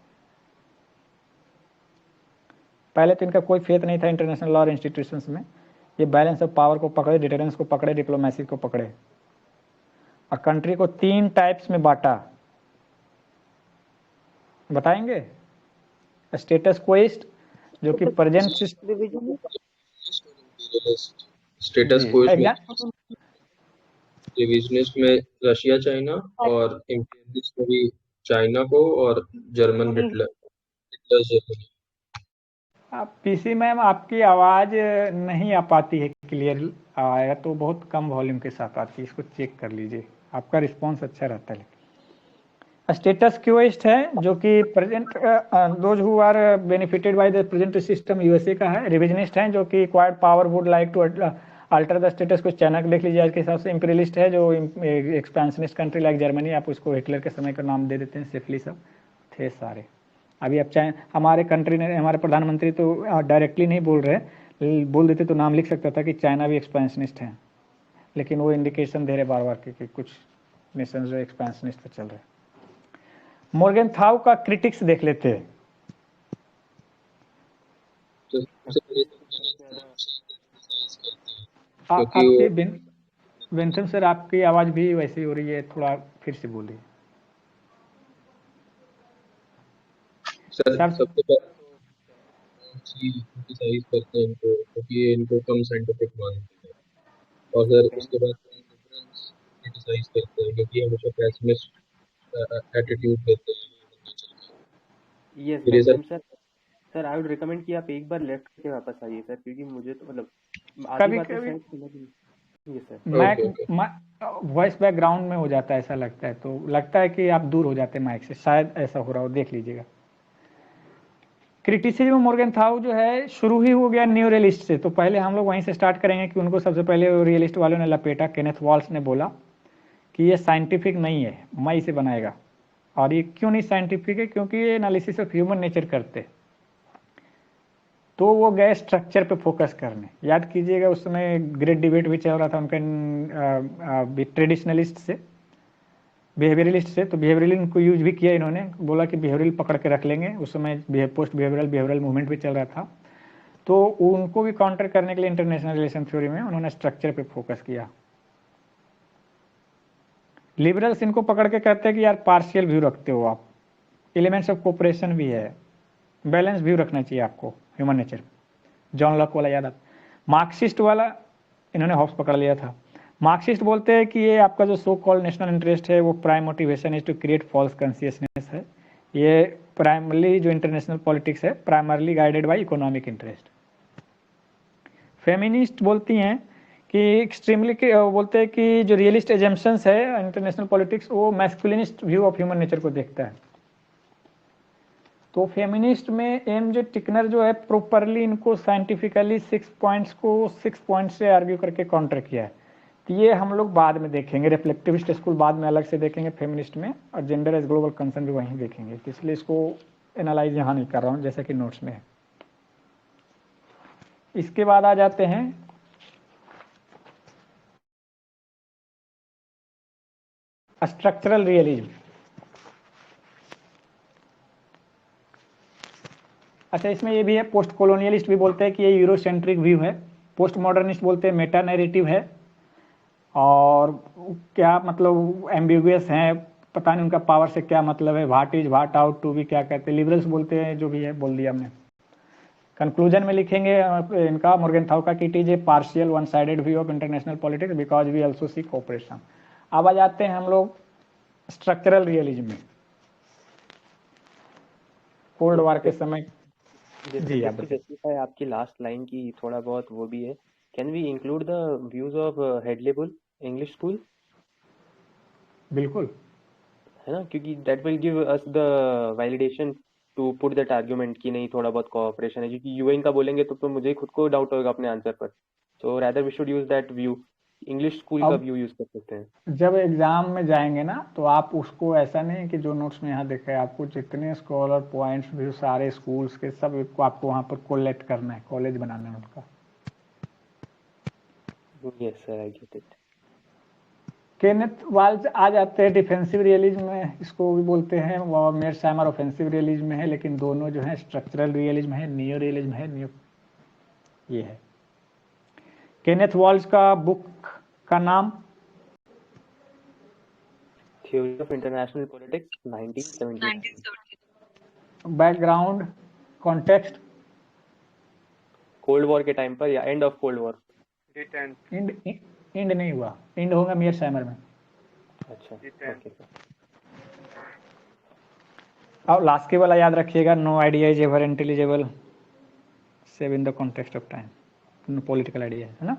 पहले तो इनका कोई फेथ नहीं था इंटरनेशनल लॉ और इंस्टीट्यूशंस में। ये बैलेंस ऑफ पावर को पकड़े, डिटरेंस को पकड़े, डिप्लोमेसी को पकड़े, और कंट्री को 3 टाइप्स में बांटा। बताएंगे? स्टेटस क्वेस्ट, जो कि प्रेजेंट स्टेटस क्वेस्ट रिविजनिस्ट में रशिया चाइना, और इंपीरियलिस्ट में भी चाइना को, और जर्मन हिटलर जर्मनी। आप पीसी मैम आपकी आवाज नहीं आ पाती है क्लियर, आएगा तो बहुत कम वॉल्यूम के साथ आती है, इसको चेक कर लीजिए, आपका रिस्पॉन्स अच्छा रहता है। स्टेटस क्यूइस्ट है जो कि present those who are benefited by the present system USA का है। रिविजनिस्ट है जो कि acquired power would like to alter the status, कुछ चाइना देख लीजिए आज के हिसाब से। इंपीरियलिस्ट है जो एक्सपेंशनिस्ट कंट्री लाइक जर्मनी, आप उसको हिटलर के समय का नाम दे देते हैं, सेफली सब थे सारे। अभी अब चाहे हमारे कंट्री ने, हमारे प्रधानमंत्री तो डायरेक्टली नहीं बोल रहे, बोल देते तो नाम लिख सकता था कि चाइना भी एक्सपेंशनिस्ट है, लेकिन वो इंडिकेशन दे रहे बार बार कि कुछ नेशन जो एक्सपेंशनिस्ट पे चल रहे। मोर्गेनथाउ का क्रिटिक्स देख लेते हैं। आपकी बेंथम सर आपकी आवाज भी वैसी हो रही है, थोड़ा फिर से बोलिए सर। सबसे पहले क्रिटिसाइज करते हैं इनको क्योंकि इनको कम साइंटिफिक मानते हैं, और सर उसके बाद क्रिटिसाइज करते हैं क्योंकि हमेशा पेसिमिस्ट एटीट्यूड देते हैं। Yes welcome sir. Sir I would recommend कि आप एक बार लेफ्ट करके वापस आइए सर, क्योंकि मुझे तो मतलब आधी बातें शायद समझ नहीं। Yes sir. Mic voice background में हो जाता है, ऐसा लगता है, तो लगता है कि आप दूर हो जाते हैं माइक से, शायद ऐसा हो रहा हो, देख लीजिएगा। क्रिटिसिज्म मोर्गेनथाउ जो है शुरू ही हो गया न्यू रियलिस्ट से, तो पहले हम लोग वहीं से स्टार्ट करेंगे कि उनको सबसे पहले रियलिस्ट वालों ने लपेटा। केनेथ वॉल्स ने बोला कि ये साइंटिफिक नहीं है, मैं इसे बनाएगा। और ये क्यों नहीं साइंटिफिक है? क्योंकि ये एनालिसिस ऑफ ह्यूमन नेचर करते। तो वो गए स्ट्रक्चर पे फोकस करने। याद कीजिएगा उस समय ग्रेट डिबेट भी चल रहा था उनका ट्रेडिशनलिस्ट से, बिहेवियरलिस्ट से। तो बिहेवियरल को यूज भी किया इन्होंने, बोला कि बिहेवियरल पकड़ के रख लेंगे। उस समय पोस्ट बिहेवियरल मूवमेंट भी चल रहा था, तो उनको भी काउंटर करने के लिए इंटरनेशनल रिलेशन थ्योरी में उन्होंने स्ट्रक्चर पे फोकस किया। लिबरल्स इनको पकड़ के कहते हैं कि यार पार्शियल व्यू रखते हो आप, एलिमेंट्स ऑफ कोऑपरेशन भी है, बैलेंस व्यू रखना चाहिए आपको ह्यूमन नेचर। जॉन लॉक वाला याद आता। मार्क्सिस्ट वाला इन्होंने हॉब्स पकड़ लिया था। मार्क्सिस्ट बोलते हैं कि ये आपका जो सो कॉल्ड नेशनल इंटरेस्ट है वो prime motivation is to create false consciousness है। ये प्राइमरली जो इंटरनेशनल पॉलिटिक्स है primarily guided by economic interest. Feminist बोलती हैं कि एक्सट्रीमली बोलते हैं कि जो रियलिस्ट एजम्पशंस है इंटरनेशनल पॉलिटिक्स वो masculinist view of human nature को देखता है। तो फेमिनिस्ट में एम जे टिकनर जो है प्रॉपरली इनको साइंटिफिकली 6 पॉइंट्स को 6 पॉइंट से आर्ग्यू करके काउंटर किया है। तो ये हम लोग बाद में देखेंगे, रिफ्लेक्टिविस्ट स्कूल बाद में अलग से देखेंगे फेमिनिस्ट में, और जेंडर एज ग्लोबल कंसर्न भी वहीं देखेंगे, तो इसलिए इसको एनालाइज यहाँ नहीं कर रहा हूँ जैसा कि नोट्स में है। इसके बाद आ जाते हैं स्ट्रक्चरल रियलिज्म। अच्छा, इसमें ये भी है, पोस्ट कॉलोनियलिस्ट भी बोलते हैं कि ये यूरोसेंट्रिक व्यू है। पोस्ट मॉडर्निस्ट बोलते हैं मेटा नैरेटिव है, और क्या मतलब एम्बिगुअस है, पता नहीं उनका पावर से क्या मतलब है, what is what ought to भी क्या कहते हैं। लिबरल्स बोलते हैं जो भी है, बोल दिया हमने। कंक्लूजन में लिखेंगे इनका मोर्गेनथाउ का कि it is a partial one sided view of international politics because we also see cooperation. अब आ जाते हैं हम लोग स्ट्रक्चरल रियलिज्म में। कोल्ड वार के समय जी आप जस्टिफाई आपकी लास्ट लाइन की थोड़ा बहुत वो भी है, can we include the views of Hedley Bull English school? बिल्कुल है ना, क्योंकि that will give us the validation to put that argument कि नहीं थोड़ा बहुत कोऑपरेशन है, क्योंकि यूएन का बोलेंगे तो मुझे खुद को डाउट होगा अपने आंसर पर। So rather we should use that view, English school का व्यू यूज कर सकते हैं। जब एग्जाम में जाएंगे ना तो आप उसको ऐसा नहीं कि जो नोट्स में यहाँ देखा है, आपको जितने स्कॉलर पॉइंट्स व्यू सारे स्कूल्स के सब को आपको वहाँ पर कोलेक्ट करना है, कॉलेज बनाना है उनका। Yes sir, I get it. Kenneth Waltz आ जाते हैं डिफेंसिव रियलिज्म में, इसको भी बोलते हैं, वो मेयरसाइमर ऑफेंसिव रियलिज्म में है, लेकिन दोनों जो है स्ट्रक्चरल रियलिज्म है, नियो रियलिज्म है, नियो ये है। केनेथ वाल्ज का बुक का नाम theory of international politics 1970। Background context cold war के टाइम पर या end of cold war? End नहीं हुआ, इंड होगा मेयरसाइमर में। अच्छा ओके। और लास्ट के वाला याद रखिएगा, no idea is ever intelligible. Save in the context of time, political idea है ना।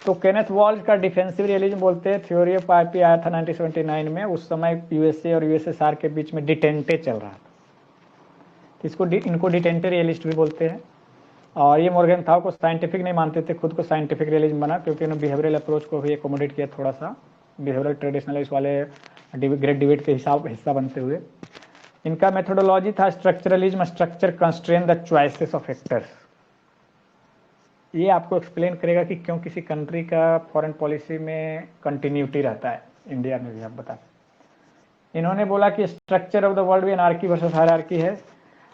तो केनेथ वॉल्ज का डिफेंसिव रियलिज्म बोलते हैं, थ्योरी ऑफ आईपी आया था 1979 में। उस समय यूएसए और यूएसएसआर के बीच में डिटेंटे चल रहा था, इसको इनको डिटेंटे रियलिस्ट भी बोलते हैं। और ये मॉर्गनथाउ को साइंटिफिक नहीं मानते थे, खुद को साइंटिफिक रियलिज्म बना, क्योंकि उन्होंने बिहेवियरल अप्रोच को भी एकोमोडेट किया थोड़ा सा, बिहेवियरल ट्रेडिशनलिस्ट वाले ग्रेट डिबेट के हिस्सा बनते हुए। इनका मेथोडोलॉजी था structuralism, structure constrain the choices of actors. ये आपको एक्सप्लेन करेगा कि क्यों किसी कंट्री का फॉरेन पॉलिसी में कंटिन्यूटी रहता है, इंडिया में भी आप बता। इन्होंने बोला कि स्ट्रक्चर ऑफ द वर्ल्ड भी एनार्की वर्सेस हायरार्की है।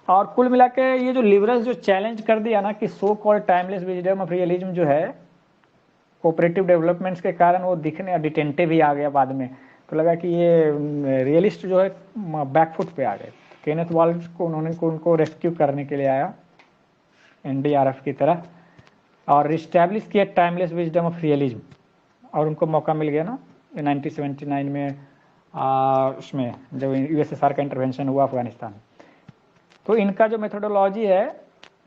और कुल मिला के ये जो लिबरल्स जो चैलेंज कर दिया ना कि so called timeless wisdom of realism जो है, कोऑपरेटिव डेवलपमेंट्स के कारण वो दिखने डिटेंटे भी आ गया बाद में, तो लगा कि ये रियलिस्ट जो है बैकफुट पे आ गए। केनेथ वॉल्ज को उनको रेस्क्यू करने के लिए आया एनडीआरएफ की तरह, और रिस्टैब्लिश किया टाइमलेस विजडम ऑफ रियलिज्म। और उनको मौका मिल गया ना 1979 में, उसमें जब यूएसएसआर का इंटरवेंशन हुआ अफगानिस्तान। तो इनका जो मेथोडोलॉजी है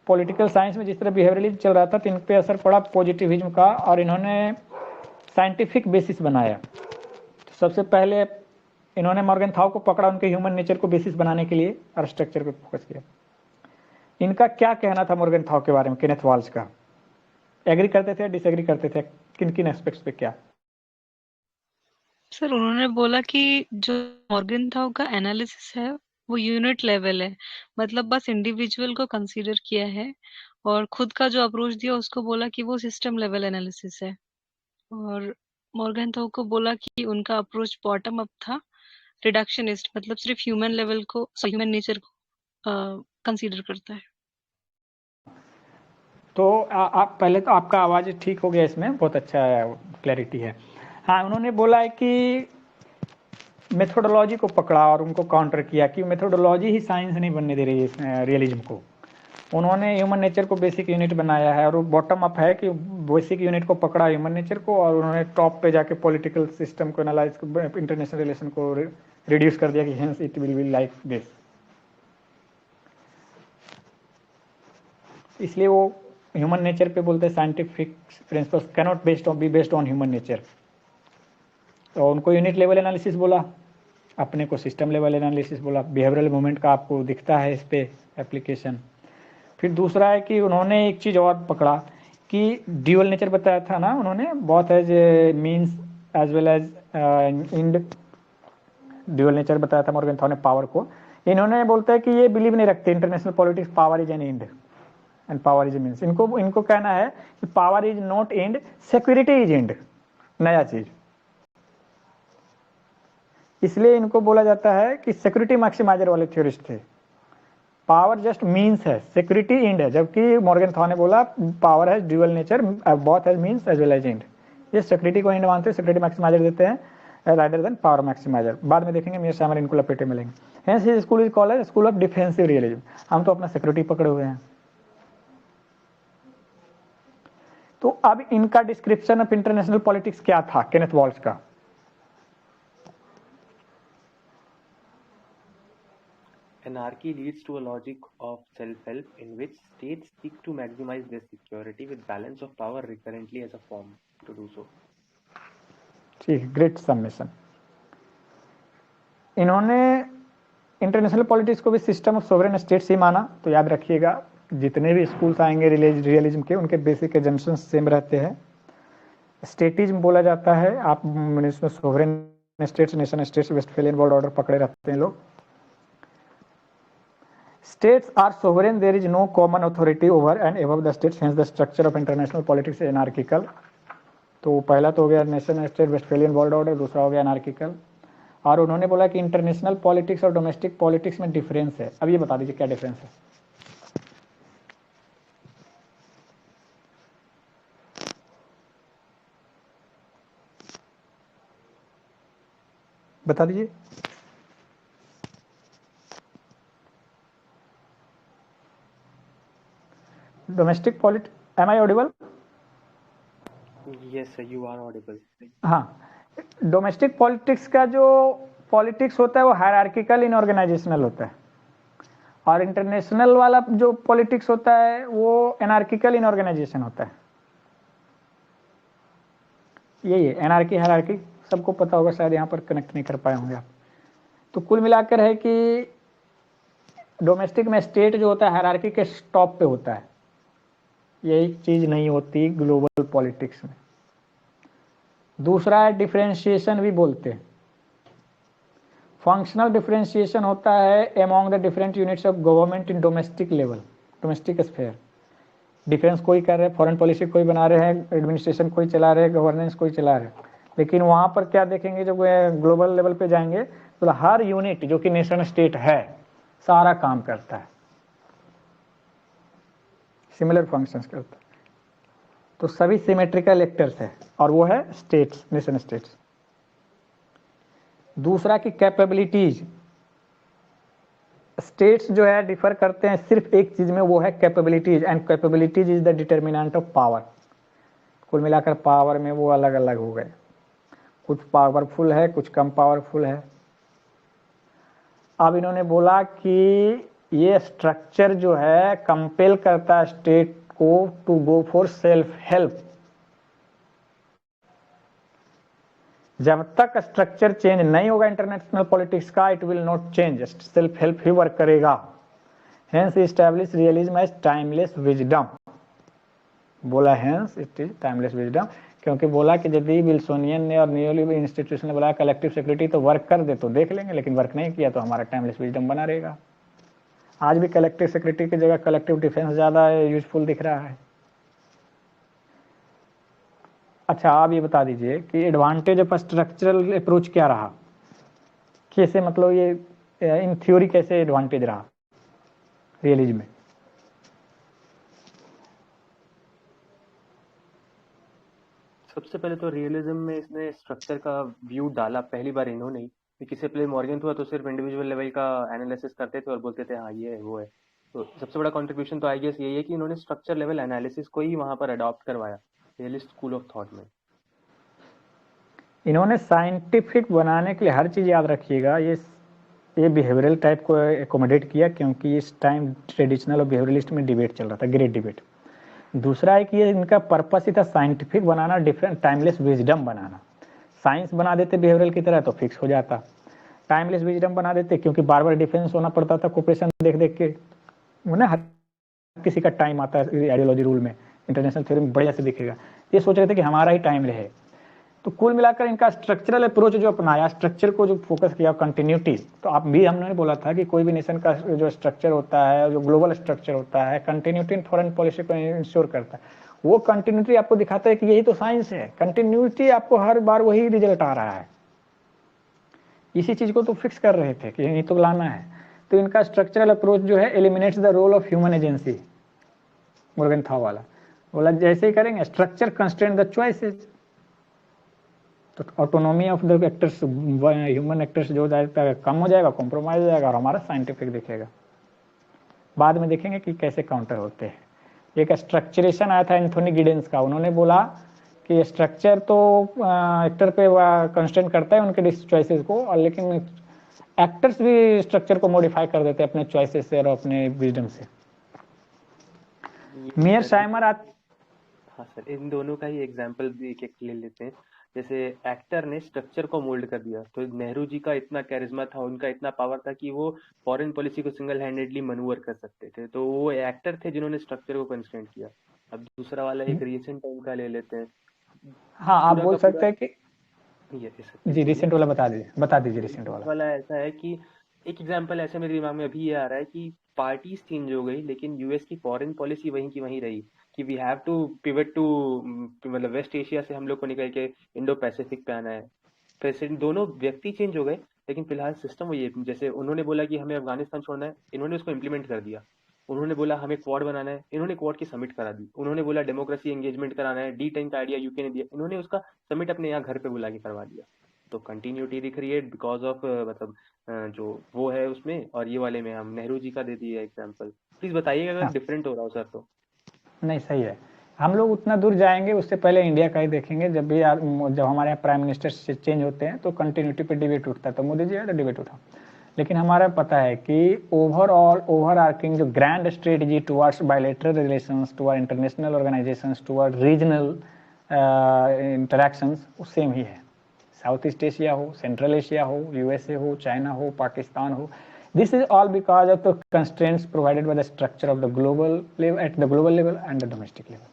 पॉलिटिकल साइंस में, जिस तरह बिहेवियरलिज्म चल रहा था, तो इन पे असर पड़ा पॉजिटिविज्म का, और इन्होंने साइंटिफिक बेसिस बनाया। तो सबसे पहले इन्होंने मॉर्गनथाउ को पकड़ा, उनके ह्यूमन नेचर को बेसिस बनाने के लिए, और स्ट्रक्चर पे फोकस किया। इनका क्या कहना था मॉर्गनथाउ के बारे में, केनेथ वॉल्ज का? एग्री करते थे, डिसएग्री करते थे, किन किन एस्पेक्ट्स पे क्या? सर उन्होंने बोला कि जो मॉर्गनथाउ का एनालिसिस है वो यूनिट लेवल है, मतलब बस इंडिविजुअल को कंसीडर किया है, और खुद का जो अप्रोच दिया उसको बोला कि वो सिस्टम लेवल एनालिसिस है। और मॉर्गनथाउ को बोला कि उनका अप्रोच बॉटम अप था, रिडक्शनिस्ट, मतलब सिर्फ ह्यूमन लेवल को, ह्यूमन नेचर को कंसीडर करता है। तो आप पहले तो आपका आवाज़ ठीक हो गया, इसमें बहुत अच्छा क्लैरिटी है। हाँ, उन्होंने बोला है कि मेथोडोलॉजी को पकड़ा और उनको काउंटर किया कि मेथोडोलॉजी ही साइंस नहीं बनने दे रही है रियलिज्म को। उन्होंने ह्यूमन नेचर को बेसिक यूनिट बनाया है, और वो बॉटम अप है कि बेसिक यूनिट को पकड़ा ह्यूमन नेचर को, और उन्होंने टॉप पे जाके पॉलिटिकल सिस्टम को एनालाइज, इंटरनेशनल रिलेशन को रिड्यूस कर दिया कि hence it will be like this. इसलिए वो ह्यूमन नेचर पे बोलते हैं scientific principles cannot be based on human nature. तो उनको यूनिट लेवल एनालिसिस बोला, अपने को सिस्टम लेवल एनालिसिस बोला। बिहेवियरल मूवमेंट का आपको दिखता है इस पे एप्लीकेशन। फिर दूसरा है कि उन्होंने एक चीज़ और पकड़ा कि ड्यूअल नेचर बताया था ना उन्होंने, बहुत as means as well as end, dual nature बताया था मॉर्गनथाउ ने पावर को। इन्होंने बोलते हैं कि ये बिलीव नहीं रखते international politics power is an end and power is a means. इनको कहना है कि power is not end, security is end, नया चीज। इसलिए इनको बोला जाता है कि सिक्योरिटी मैक्सिमाइजर वाले थ्योरिस्ट थे। पावर जस्ट मीन्स है, सिक्योरिटी एंड है, जबकि मॉर्गनथाउ ने बोला पावर है dual nature, both as means as well as end. ये सिक्योरिटी को एंड मानते हैं, सिक्योरिटी मैक्सिमाइजर देते हैं रादर देन पावर मैक्सिमाइजर। बाद में देखेंगे मीर सामर इनको लपेटे मिलेंगे। Hence his school is called school of defensive realism. हम तो अपना सिक्योरिटी पकड़े हुए हैं। तो अब इनका डिस्क्रिप्शन ऑफ इंटरनेशनल पॉलिटिक्स क्या था केनेथ वॉल्ज का? Anarchy leads to a logic of self-help in which states seek to maximize their security with balance of power recurrently as a form to do so. ठीक, great submission. इन्होंने international politics को भी system of sovereign states ही माना। तो याद रखिएगा, जितने भी स्कूल्स आएंगे रियलिज्म के, उनके बेसिक एजम्पशंस सेम रहते हैं। स्टेटिज्म बोला जाता है, आप इसमें sovereign states, nation states, Westphalian world order पकड़े रहते हैं लोग। States are sovereign, there is no common authority over and above the states, hence the structure of international politics is anarchical. तो पहला तो हो गया nation state Westphalian world order, दूसरा हो गया एनार्किकल। और उन्होंने बोला कि इंटरनेशनल पॉलिटिक्स और डोमेस्टिक पॉलिटिक्स में डिफरेंस है। अब ये बता दीजिए क्या डिफरेंस है? बता दीजिए। Domestic politics, am I audible? Yes, sir, you are audible. हाँ, डोमेस्टिक पॉलिटिक्स का जो पॉलिटिक्स होता है वो हायरार्किकल इनऑर्गेनाइजेशनल होता है, और इंटरनेशनल वाला जो पॉलिटिक्स होता है वो एनार्किकल इन ऑर्गेनाइजेशन होता है। यही है एनार्की हायरार्की, सबको पता होगा, शायद यहाँ पर कनेक्ट नहीं कर पाए होंगे आप। तो कुल मिलाकर है कि डोमेस्टिक में स्टेट जो होता है हायरार्की के टॉप पे होता है, यही चीज नहीं होती ग्लोबल पॉलिटिक्स में। दूसरा है डिफरेंशिएशन भी बोलते हैं। फंक्शनल डिफरेंशिएशन होता है among the different units of government in domestic level, domestic sphere. Difference कोई कर रहे हैं, फॉरेन पॉलिसी कोई बना रहे हैं, एडमिनिस्ट्रेशन कोई चला रहे हैं, गवर्नेंस कोई चला रहे हैं, लेकिन वहां पर क्या देखेंगे जब ग्लोबल लेवल पे जाएंगे तो हर यूनिट जो कि नेशन स्टेट है सारा काम करता है, सिमिलर फंक्शंस करता है। तो सभी सिमेट्रिकल एक्टर्स है और वो है स्टेट्स, नेशन स्टेट्स। दूसरा की कैपेबिलिटीज, स्टेट्स जो है डिफर करते हैं सिर्फ एक चीज में, वो है capabilities, and capabilities is the determinant of power. कुल मिलाकर पावर में वो अलग अलग हो गए, कुछ पावरफुल है कुछ कम पावरफुल है। अब इन्होंने बोला कि ये स्ट्रक्चर जो है कंपेल करता है स्टेट को to go for self help. जब तक स्ट्रक्चर चेंज नहीं होगा इंटरनेशनल पॉलिटिक्स का, it will not change, self help ही वर्क करेगा। Hence establish realism as timeless wisdom. बोला hence it is timeless wisdom, क्योंकि बोला कि यदि विल्सोनियन ने और न्यूलिबरल इंस्टीट्यूशन ने बोला कलेक्टिव सिक्योरिटी तो वर्क कर दे तो देख लेंगे, लेकिन वर्क नहीं किया तो हमारा टाइमलेस विजडम बना रहेगा। आज भी कलेक्टिव सिक्योरिटी की जगह कलेक्टिव डिफेंस ज्यादा यूजफुल दिख रहा है। अच्छा आप ये बता दीजिए कि एडवांटेज ऑफ स्ट्रक्चरल अप्रोच क्या रहा, कैसे मतलब ये इन थ्योरी कैसे एडवांटेज रहा रियलिज्म में? सबसे पहले तो रियलिज्म में इसने स्ट्रक्चर का व्यू डाला पहली बार इन्होंने ही, क्योंकि इससे पहले मॉर्गन हुआ तो सिर्फ इंडिविजुअल लेवल का एनालिसिस करते थे और बोलते थे हाँ ये है वो है। तो सबसे बड़ा कंट्रीब्यूशन तो आई गेस यही है कि इन्होंने स्ट्रक्चर लेवल एनालिसिस को ही वहां पर अडॉप्ट करवाया रियलिस्ट स्कूल ऑफ थॉट में। इन्होंने साइंटिफिक बनाने के लिए हर चीज याद रखिएगा, ये बिहेवियरल टाइप को एकोमोडेट किया, क्योंकि इस टाइम ट्रेडिशनल और बिहेवियरलिस्ट में डिबेट चल रहा था, ग्रेट डिबेट। दूसरा है कि ये इनका पर्पस ही था साइंटिफिक बनाना, डिफरेंट टाइमलेस विजडम बनाना। साइंस बना देते बिहेवियरल की तरह तो फिक्स हो जाता, टाइमलेस विजडम बना देते क्योंकि बार बार डिफेंस होना पड़ता था कोऑपरेशन देख देख के, ना हर किसी का टाइम आता है आइडियोलॉजी रूल में, इंटरनेशनल थ्योरी में बढ़िया से दिखेगा। ये सोच रहे थे कि हमारा ही टाइम रहे। तो कुल मिलाकर इनका स्ट्रक्चरल अप्रोच जो अपनाया, स्ट्रक्चर को जो फोकस किया, कंटिन्यूटी। तो आप भी हमने बोला था कि कोई भी नेशन का जो स्ट्रक्चर होता है, जो ग्लोबल स्ट्रक्चर होता है, कंटिन्यूटी इन फॉरेन पॉलिसी को इंश्योर करता है। वो कंटिन्यूटी आपको दिखाता है कि यही तो साइंस है, कंटिन्यूटी आपको हर बार वही रिजल्ट आ रहा है। इसी चीज को तो फिक्स कर रहे थे कि यही तो लाना है। तो इनका स्ट्रक्चरल अप्रोच जो है eliminates the role of human agency. Morgenthau वाला बोला जैसे ही करेंगे स्ट्रक्चर कंस्ट्रेंट द चॉइसेस, तो autonomy of the actors, human actors जो जाएगा कम हो जाएगा, कॉम्प्रोमाइज हो जाएगा और हमारा साइंटिफिक दिखेगा। बाद में देखेंगे कि कैसे काउंटर होते हैं। एक स्ट्रक्चरेशन आया था एंथोनी गिडेंस का, उन्होंने बोला कि स्ट्रक्चर तो एक्टर पे कंस्ट्रेंट करता है उनके चॉइसेस को, और लेकिन एक्टर्स भी स्ट्रक्चर को मॉडिफाई कर देते हैं अपने चॉइसेस से और अपने विजडम से। मियर शाइमर हाँ सर, इन दोनों का ही एग्जांपल भी एक एक ले लेते हैं। जैसे एक्टर ने स्ट्रक्चर को मोल्ड कर दिया, तो नेहरू जी का इतना कैरिज्मा था, उनका इतना पावर था कि वो फॉरेन पॉलिसी को सिंगल हैंडेडली मनूवर कर सकते थे, तो वो एक्टर थे जिन्होंने स्ट्रक्चर को कंस्ट्रेंट किया। अब दूसरा वाला एक रिसेंट टाइम का ले लेते हैं। हाँ आप बोल सकते हैं कि जी रिसेंट वाला बता दीजिए रिसेंट वाला ऐसा है कि एक एग्जांपल ऐसे मेरे दिमाग में अभी ये आ रहा है कि पार्टीज चेंज हो गई लेकिन यूएस की फॉरेन पॉलिसी वहीं की वहीं रही कि we have to pivot to, मतलब वेस्ट एशिया से हम लोग को निकल के इंडो पैसिफिक पे आना है। प्रेसिडेंट दोनों व्यक्ति चेंज हो गए लेकिन फिलहाल सिस्टम वही है। जैसे उन्होंने बोला कि हमें अफगानिस्तान छोड़ना है, इन्होंने उसको इम्प्लीमेंट कर दिया। उन्होंने बोला हमें क्वाड बनाना है, इन्होंने क्वाड की समिट करा दी। उन्होंने बोला डेमोक्रेसी एंगेजमेंट कराना है, D10 का आइडिया यूके ने दिया, इन्होंने उसका समिट अपने यहाँ घर पे बुला के करवा दिया। तो कंटिन्यूटी दिख रही है बिकॉज ऑफ मतलब जो वो है उसमें, और ये वाले में हम नेहरू जी का दे दिए एग्जांपल। प्लीज बताइएगा अगर डिफरेंट हो रहा हो सर तो। नहीं सही है, हम लोग उतना दूर जाएंगे उससे पहले इंडिया का ही देखेंगे। जब हमारे यहाँ प्राइम मिनिस्टर चेंज होते हैं तो कंटिन्यूटी पे डिबेट उठता है, तो मोदी जी है तो डिबेट उठा। लेकिन हमारा पता है कि ओवरऑल ओवर आर्किंग जो grand strategy towards bilateral relations, toward international organisations, toward regional interactions वो सेम ही है। साउथ ईस्ट एशिया हो, सेंट्रल एशिया हो, यूएसए हो, चाइना हो, पाकिस्तान हो, this is all because of the constraints provided by the structure of the global level, at the global level and the domestic level।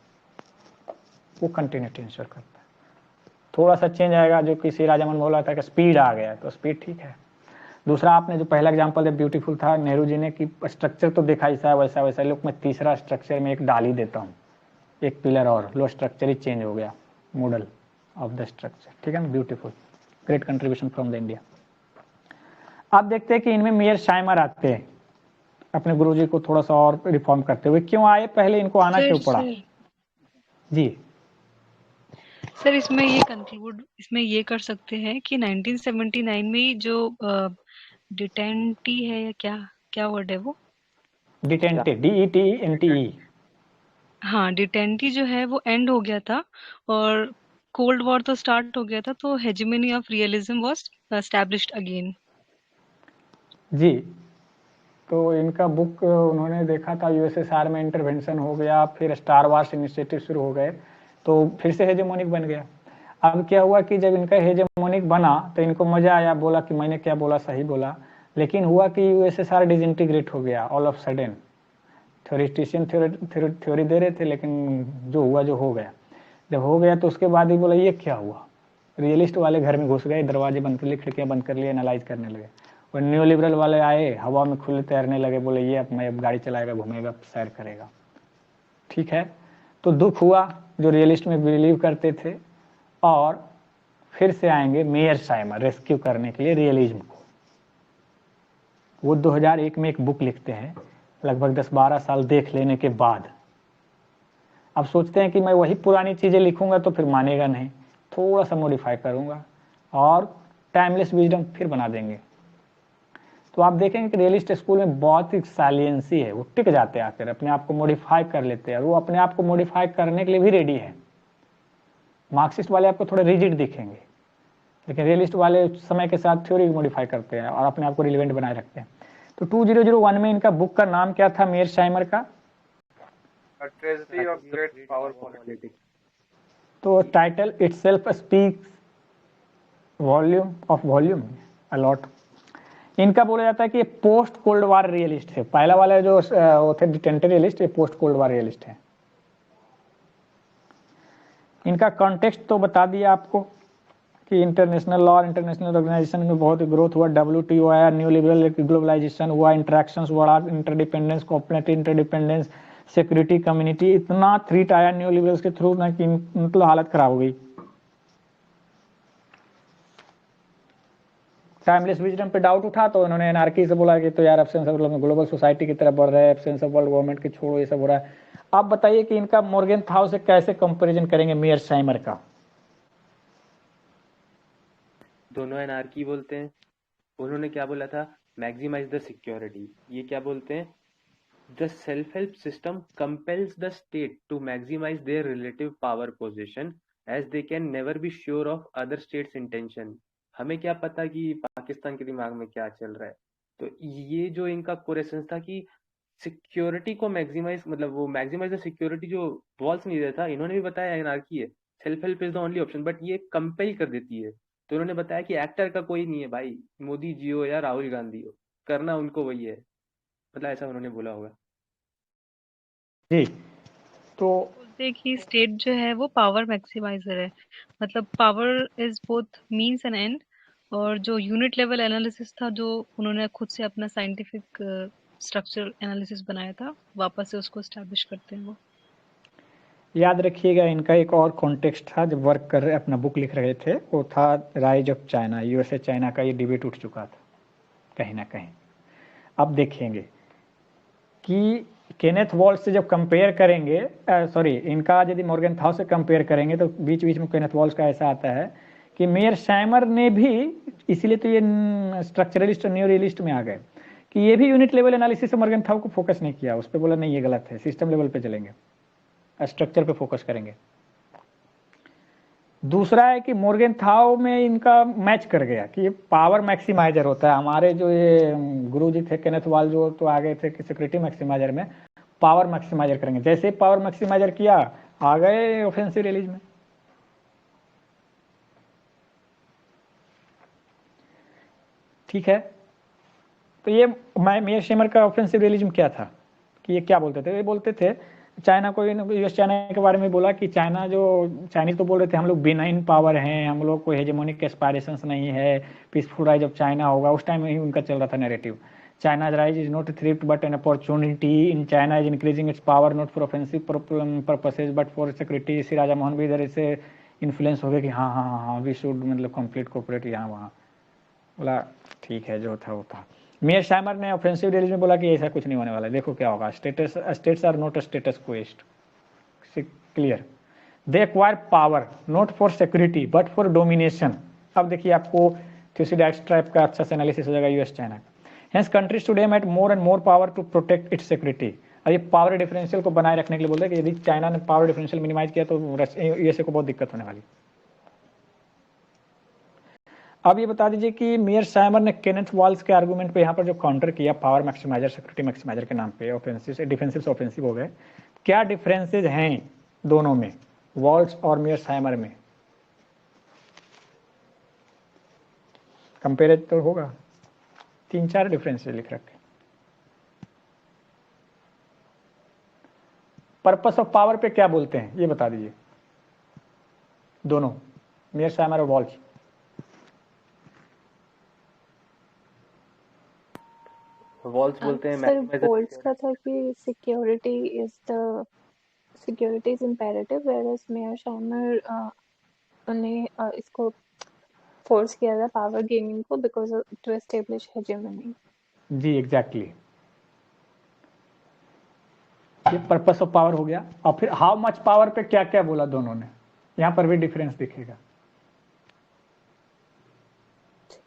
वो continuity ensure करता है। थोड़ा सा चेंज आएगा, जो किसी राजामन बोला था कि स्पीड आ गया, तो स्पीड ठीक है। दूसरा आपने जो पहला एग्जांपल दिया ब्यूटीफुल था नेहरू जी ने, कि स्ट्रक्चर तो देखा ऐसा वैसा वैसा, लोग मैं तीसरा स्ट्रक्चर में एक डाल ही देता हूँ, एक पिलर और लो, स्ट्रक्चर ही चेंज हो गया, मॉडल ऑफ द स्ट्रक्चर। ठीक है ना, beautiful, great contribution from the India. आप देखते हैं कि इनमें मेयर शाइमर आते हैं अपने गुरुजी को थोड़ा सा और रिफॉर्म करते हुए। क्यों आए, पहले इनको आना क्यों पड़ा? जी सर इसमें ये कर सकते हैं कि 1979 में जो डिटेंटी है या क्या वर्ड है वो, डिटेंटे, DETENTE। हाँ डिटेंटी जो है वो एंड हो गया था और कोल्ड वॉर तो स्टार्ट हो गया था, तो hegemony of realism was established again. जी, तो इनका बुक उन्होंने देखा था, यूएसएसआर में इंटरवेंशन हो गया, फिर स्टार वार्स इनिशिएटिव शुरू हो गए, तो फिर से हेजेमोनिक बन गया। अब क्या हुआ कि जब इनका हेजेमोनिक बना तो इनको मजा आया, बोला कि मैंने क्या बोला सही बोला, लेकिन हुआ कि यूएसएसआर डिसइंटीग्रेट हो गया ऑल ऑफ सडन। थ्योरिस्टिशियन थ्योरी दे रहे थे, लेकिन जो हुआ जो हो गया। जब हो गया तो उसके बाद ही बोला ये क्या हुआ, रियलिस्ट वाले घर में घुस गए, दरवाजे बंद कर लिए, खिड़कियां बंद कर लिए, एनालाइज करने लगे। और न्यू लिबरल वाले आए, हवा में खुले तैरने लगे, बोले ये अब गाड़ी चलाएगा, घूमेगा, सैर करेगा। ठीक है, तो दुख हुआ जो रियलिस्ट में बिलीव करते थे, और फिर से आएंगे मेयर शाइमर रेस्क्यू करने के लिए रियलिज्म को। वो 2001 में एक बुक लिखते हैं, लगभग 10-12 साल देख लेने के बाद। अब सोचते हैं कि मैं वही पुरानी चीजें लिखूंगा तो फिर मानेगा नहीं, थोड़ा सा मॉडिफाई करूंगा और टाइमलेस विजडम फिर बना देंगे। तो आप देखेंगे कि रियलिस्ट स्कूल में बहुत ही साइलेंसी है, वो टिक जाते हैं आकर, अपने आप को मॉडिफाई कर लेते हैं, और वो अपने आप को मॉडिफाई करने के लिए भी रेडी है। मार्क्सिस्ट वाले आपको थोड़े रिजिड दिखेंगे, लेकिन रियलिस्ट वाले समय के साथ थ्योरी मॉडिफाई करते हैं और अपने आप को रिलेवेंट बनाए रखते हैं। तो 2001 में इनका बुक का नाम क्या था मेयर शाइमर का? Tragedy of great power politics. तो title itself speaks volume a lot. इनका बोला जाता है कि ये पोस्ट कोल्ड वार रियलिस्ट है। पहला वाला जो वो थे डिटेंटेड रियलिस्ट, ये पोस्ट कोल्ड वार रियलिस्ट है। इनका कॉन्टेक्स्ट तो बता दिया आपको कि इंटरनेशनल लॉ और इंटरनेशनल ऑर्गेनाइजेशन में बहुत ग्रोथ हुआ, WTO आया, न्यू लिबरल ग्लोबलाइजेशन हुआ, इंटरेक्शंस बढ़ा, interdependence, cooperative interdependence, security community, इतना थ्रीट आया न्यू लिबरल्स के थ्रू ना कि मतलब हालत खराब हो गई। टाइमलेस विजडम पे डाउट उठा तो उन्होंने एनार्की से बोला कि तो यार एब्सेंस ऑफ ग्लोबल सोसाइटी की तरफ बढ़ रहा है, एब्सेंस ऑफ वर्ल्ड गवर्नमेंट की छोड़ो, ये सब हो रहा है। आप बताइए कि इनका मॉर्गेनथाउ से कैसे कंपैरिजन करेंगे मेयर शाइमर का? दोनों एनार्की बोलते हैं। उन्होंने क्या बोला था? Maximise the security. ये क्या बोलते हैं? The self help system compels the state to maximise their relative power position as they can never be sure of other states intention. हमें क्या पता कि पाकिस्तान के दिमाग में क्या चल रहा है। तो ये जो इनका कोरेसेंस था कि सिक्योरिटी को मैक्सिमाइज, मतलब वो मैक्सिमाइज द सिक्योरिटी जो वॉल्स नहीं देता, इन्होंने भी बताया एनार्की है, self help is the only option, but ये कंपेल कर देती है। तो उन्होंने बताया कि एक्टर का कोई नहीं है भाई, मोदी जी हो या राहुल गांधी हो, करना उनको वही है। मतलब ऐसा उन्होंने बोला होगा। जी, तो बोलते हैं कि स्टेट जो है वो पावर मैक्सिमाइजर है, मतलब power is both means and and. और जो यूनिट लेवल एनालिसिस था, जो उन्होंने खुद से अपना साइंटिफिक स्ट्रक्चर एनालिसिस बनाया था, वापस से उसको एस्टैब्लिश करते हैं वो। याद रखिएगा इनका एक और कॉन्टेक्स्ट था जब वर्क कर रहे, अपना बुक लिख रहे थे, वो था rise of China, USA China का ये डिबेट उठ चुका था कहीं ना कहीं। अब देखेंगे कि केनेथ वॉल्ट से जब कंपेयर करेंगे, सॉरी इनका यदि मॉर्गेनथाउ से कंपेयर करेंगे तो बीच बीच में केनेथ वॉल्ट का ऐसा आता है कि मेयर शाइमर ने भी, इसीलिए तो ये स्ट्रक्चरलिस्ट और न्यू रियलिस्ट में आ गए, कि ये भी यूनिट लेवल एनालिसिस से मॉर्गेनथाउ को फोकस नहीं किया, उस पर बोला नहीं ये गलत है, सिस्टम लेवल पे चलेंगे, स्ट्रक्चर पे फोकस करेंगे। दूसरा है कि मोर्गेनथाउ में इनका मैच कर गया कि ये पावर मैक्सिमाइजर होता है। हमारे जो ये गुरुजी थे केनेथ वाल जो तो आ गए थे कि सिक्योरिटी मैक्सिमाइजर में पावर मैक्सिमाइजर करेंगे। जैसे पावर मैक्सिमाइजर किया आ गए ऑफेंसिव रिलीज में। ठीक है, तो ये मेयर शेमर का ऑफेंसिव रियलिज्म क्या था कि ये क्या बोलते थे? ये बोलते थे चाइना को, यूएस चाइना के बारे में बोला कि चाइना जो चाइनीज तो बोल रहे थे हम लोग बिनाइन पावर हैं, हम लोग को हेजेमोनिक एस्पायरेशंस नहीं है, पीसफुल राइज ऑफ चाइना होगा। उस टाइम में ही उनका चल रहा था narrative, China rise is not a threat but an opportunity in China is increasing its power not for offensive purposes but for security. Shri Raja Mohan भी इधर इससे इन्फ्लुएंस हो गए कि हाँ हाँ हाँ वी शुड मतलब कंप्लीट कोऑपरेट यहाँ वहाँ। बोला ठीक है, जो था वो था। मेयर शाइमर ने ऑफेंसिव रिलीज में बोला कि ऐसा कुछ नहीं होने वाला है, देखो क्या होगा। States are not a status quest, clear. They acquire power not for security but for domination. अब देखिए आपको थ्यूसिडाइड्स ट्राइब का अच्छा से एनालिसिस हो जाएगा यूएस चाइना का। Hence countries today add more and more power to protect its security. अब ये पावर डिफरेंशियल को बनाए रखने के लिए बोलते हैं कि यदि चाइना ने पावर डिफरेंशियल मिनिमाइज किया तो यूएसए को बहुत दिक्कत होने वाली। अब ये बता दीजिए कि मेयर शाइमर ने केनेथ वाल्स के आर्गुमेंट पे यहाँ पर जो काउंटर किया पावर मैक्सिमाइजर सिक्योरिटी मैक्सिमाइजर के नाम पे, ऑफेंसिव से डिफेंसिव से ऑफेंसिव हो गए। क्या डिफरेंसेज हैं दोनों में, वाल्स और मेयर शाइमर में? कंपेयर तो होगा, 3-4 डिफरेंसेज लिख रखे। पर्पस ऑफ पावर पे क्या बोलते हैं ये बता दीजिए दोनों, मेयर शाइमर और वाल्स। वॉल्स बोलते हैं सर वॉल्स का था कि security is imperative, whereas Mearsheimer ने इसको फोर्स किया था पावर गेनिंग को बिकॉज टू एस्टेब्लिश हेजेमनी। जी एग्जैक्टली, ये पर्पस ऑफ पावर हो गया। और फिर हाउ मच पावर पे क्या क्या बोला दोनों ने, यहाँ पर भी डिफरेंस दिखेगा।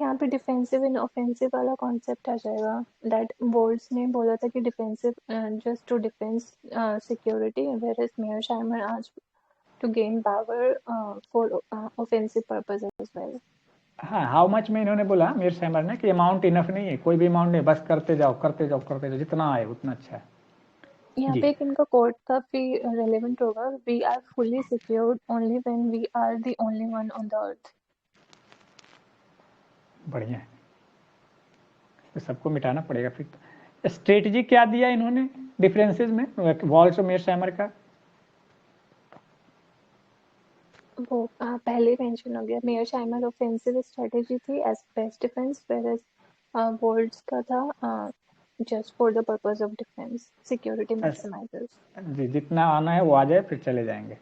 यहाँ पे डिफेंसिव एंड ऑफेंसिव वाला कॉन्सेप्ट आ जाएगा। दैट वॉल्स ने बोला था कि defensive just to defence security, whereas Mearsheimer आज to gain power for offensive purpose as well. हाँ, हाउ मच में इन्होंने बोला मेयर शाइमर ने कि अमाउंट इनफ नहीं है, कोई भी अमाउंट नहीं, बस करते जाओ करते जाओ करते जाओ, जितना आए उतना अच्छा है। यहाँ पे एक इनका कोट काफी रेलेवेंट होगा, we are fully secured only when we are the only one on the earth. बढ़िया है, तो सबको मिटाना पड़ेगा फिर। तो स्ट्रेटजी क्या दिया इन्होंने डिफरेंसेस में वॉल्स और मेयर शाइमर का? वो पहले मेंशन हो गया। मेयर शाइमर ऑफेंसिव स्ट्रेटजी थी as best defence, whereas Waltz का था just for the purpose of defence, security maximisers. जी, जितना आना है वो आ जाए, फिर चले जाएंगे,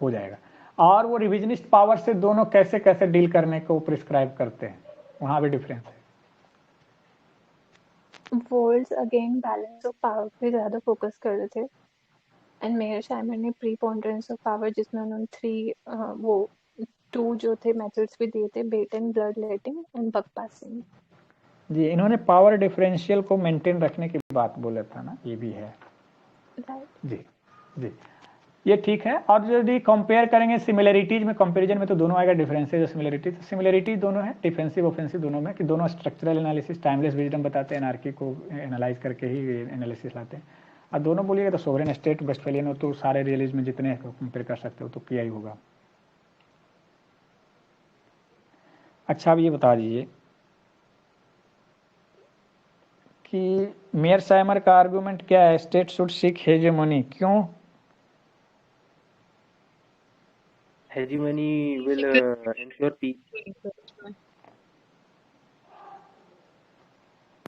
हो जाएगा। और वो रिविजनिस्ट पावर से दोनों कैसे कैसे डील करने को प्रिस्क्राइब करते हैं, वहां भी डिफरेंस है। Walls again balance of power पे ज़्यादा फोकस कर रहे थे, एंड मेयर शाइमर ने प्रीपोंडरेंस ऑफ पावर, जिसमें उन्होंने 2 जो थे मेथड्स भी दिए थे, bait and blood letting and buck passing. जी, इन्होंने पावर डिफरेंशियल को मेंटेन रखने की बात बोला था ना, ये भी है। जी जी, ये ठीक है। और यदि कंपेयर करेंगे सिमिलरिटीज में, कंपैरिजन में तो दोनों आएगा, डिफरेंसेज और सिमिलरिटीज। सिमिलरिटीज दोनों है, डिफेंसिव ऑफेंसिव दोनों में, कि दोनों स्ट्रक्चरल एनालिसिस टाइमलेस विजडम बताते हैं, एनार्की को एनालाइज करके ही एनालिसिस लाते हैं। और दोनों बोलिएगा तो सोवरेन स्टेट वेस्टफैलियन हो तो सारे रियलिज्म में जितने कंपेयर कर सकते हो तो किया ही होगा। अच्छा, अब ये बता दीजिए कि मेयर शाइमर का आर्गुमेंट क्या है, स्टेट शुड सीक हेजेमनी, क्यों? hegemony will ensure peace।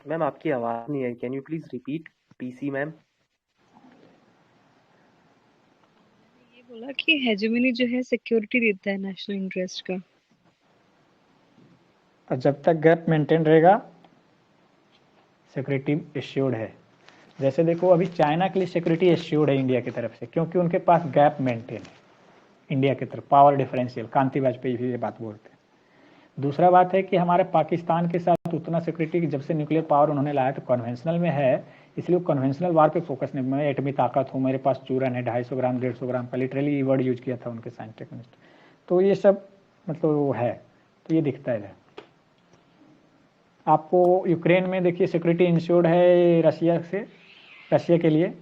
Ma'am आपकी आवाज नहीं है, can you please repeat? PC ma'am ये बोला कि हेजेमनी जो है सिक्योरिटी देता है नेशनल इंटरेस्ट का, और जब तक गैप मेंटेन रहेगा सिक्योरिटी एश्योर्ड है। जैसे देखो अभी चाइना के लिए सिक्योरिटी एश्योर्ड है इंडिया की तरफ से, क्योंकि उनके पास गैप मेंटेन है इंडिया की तरफ, पावर डिफरेंशियल। कांति वाजपेयी भी ये बात बोलते हैं। दूसरा बात है कि हमारे पाकिस्तान के साथ उतना सिक्योरिटी, जब से न्यूक्लियर पावर उन्होंने लाया तो कन्वेंशनल में है, इसलिए वो कन्वेंशनल वार पे फोकस नहीं। मैं एटमी ताकत हूँ, मेरे पास चूरन है 250 ग्राम 150 ग्राम का, लिटरली ये वर्ड यूज किया था उनके साइंटिस्ट। तो ये सब मतलब वो है, तो ये दिखता है। आपको यूक्रेन में देखिए सिक्योरिटी इंश्योर्ड है रशिया के लिए,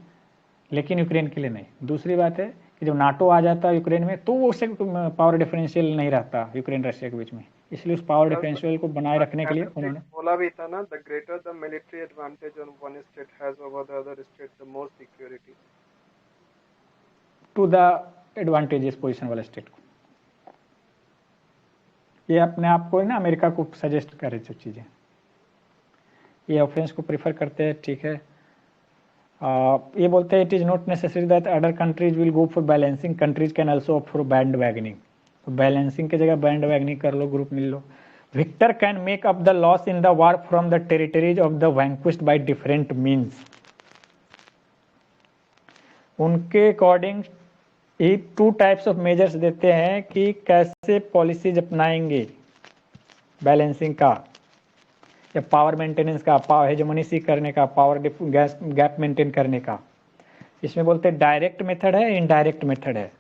लेकिन यूक्रेन के लिए नहीं। दूसरी बात है कि जब नाटो आ जाता है यूक्रेन में तो वो उससे पावर डिफरेंशियल नहीं रहता यूक्रेन रशिया के बीच में, इसलिए उस पावर डिफरेंशियल को बनाए रखने के लिए उन्होंने बोला भी था ना, the greater the military advantage on one state has over the other state the more security to the advantages position वाले स्टेट को। ये अपने आप को ना अमेरिका को सजेस्ट करे सब चीज़ें, ये ऑफेंस को प्रीफर करते हैं, ठीक है। ये बोलते हैं it is not necessary that other countries will go for balancing, countries can also opt for bandwagoning. तो बैलेंसिंग की जगह बैंड वैगनिंग कर लो, ग्रुप मिल लो। Victor can make up the loss in the war from the territories of the vanquished by different means. उनके according ये 2 types of measures देते हैं कि कैसे पॉलिसीज अपनाएंगे बैलेंसिंग का या पावर मेंटेनेंस का, पावर हेजेमनी करने का, पावर गैप मेंटेन करने का। इसमें बोलते हैं डायरेक्ट मेथड है, इनडायरेक्ट मेथड है।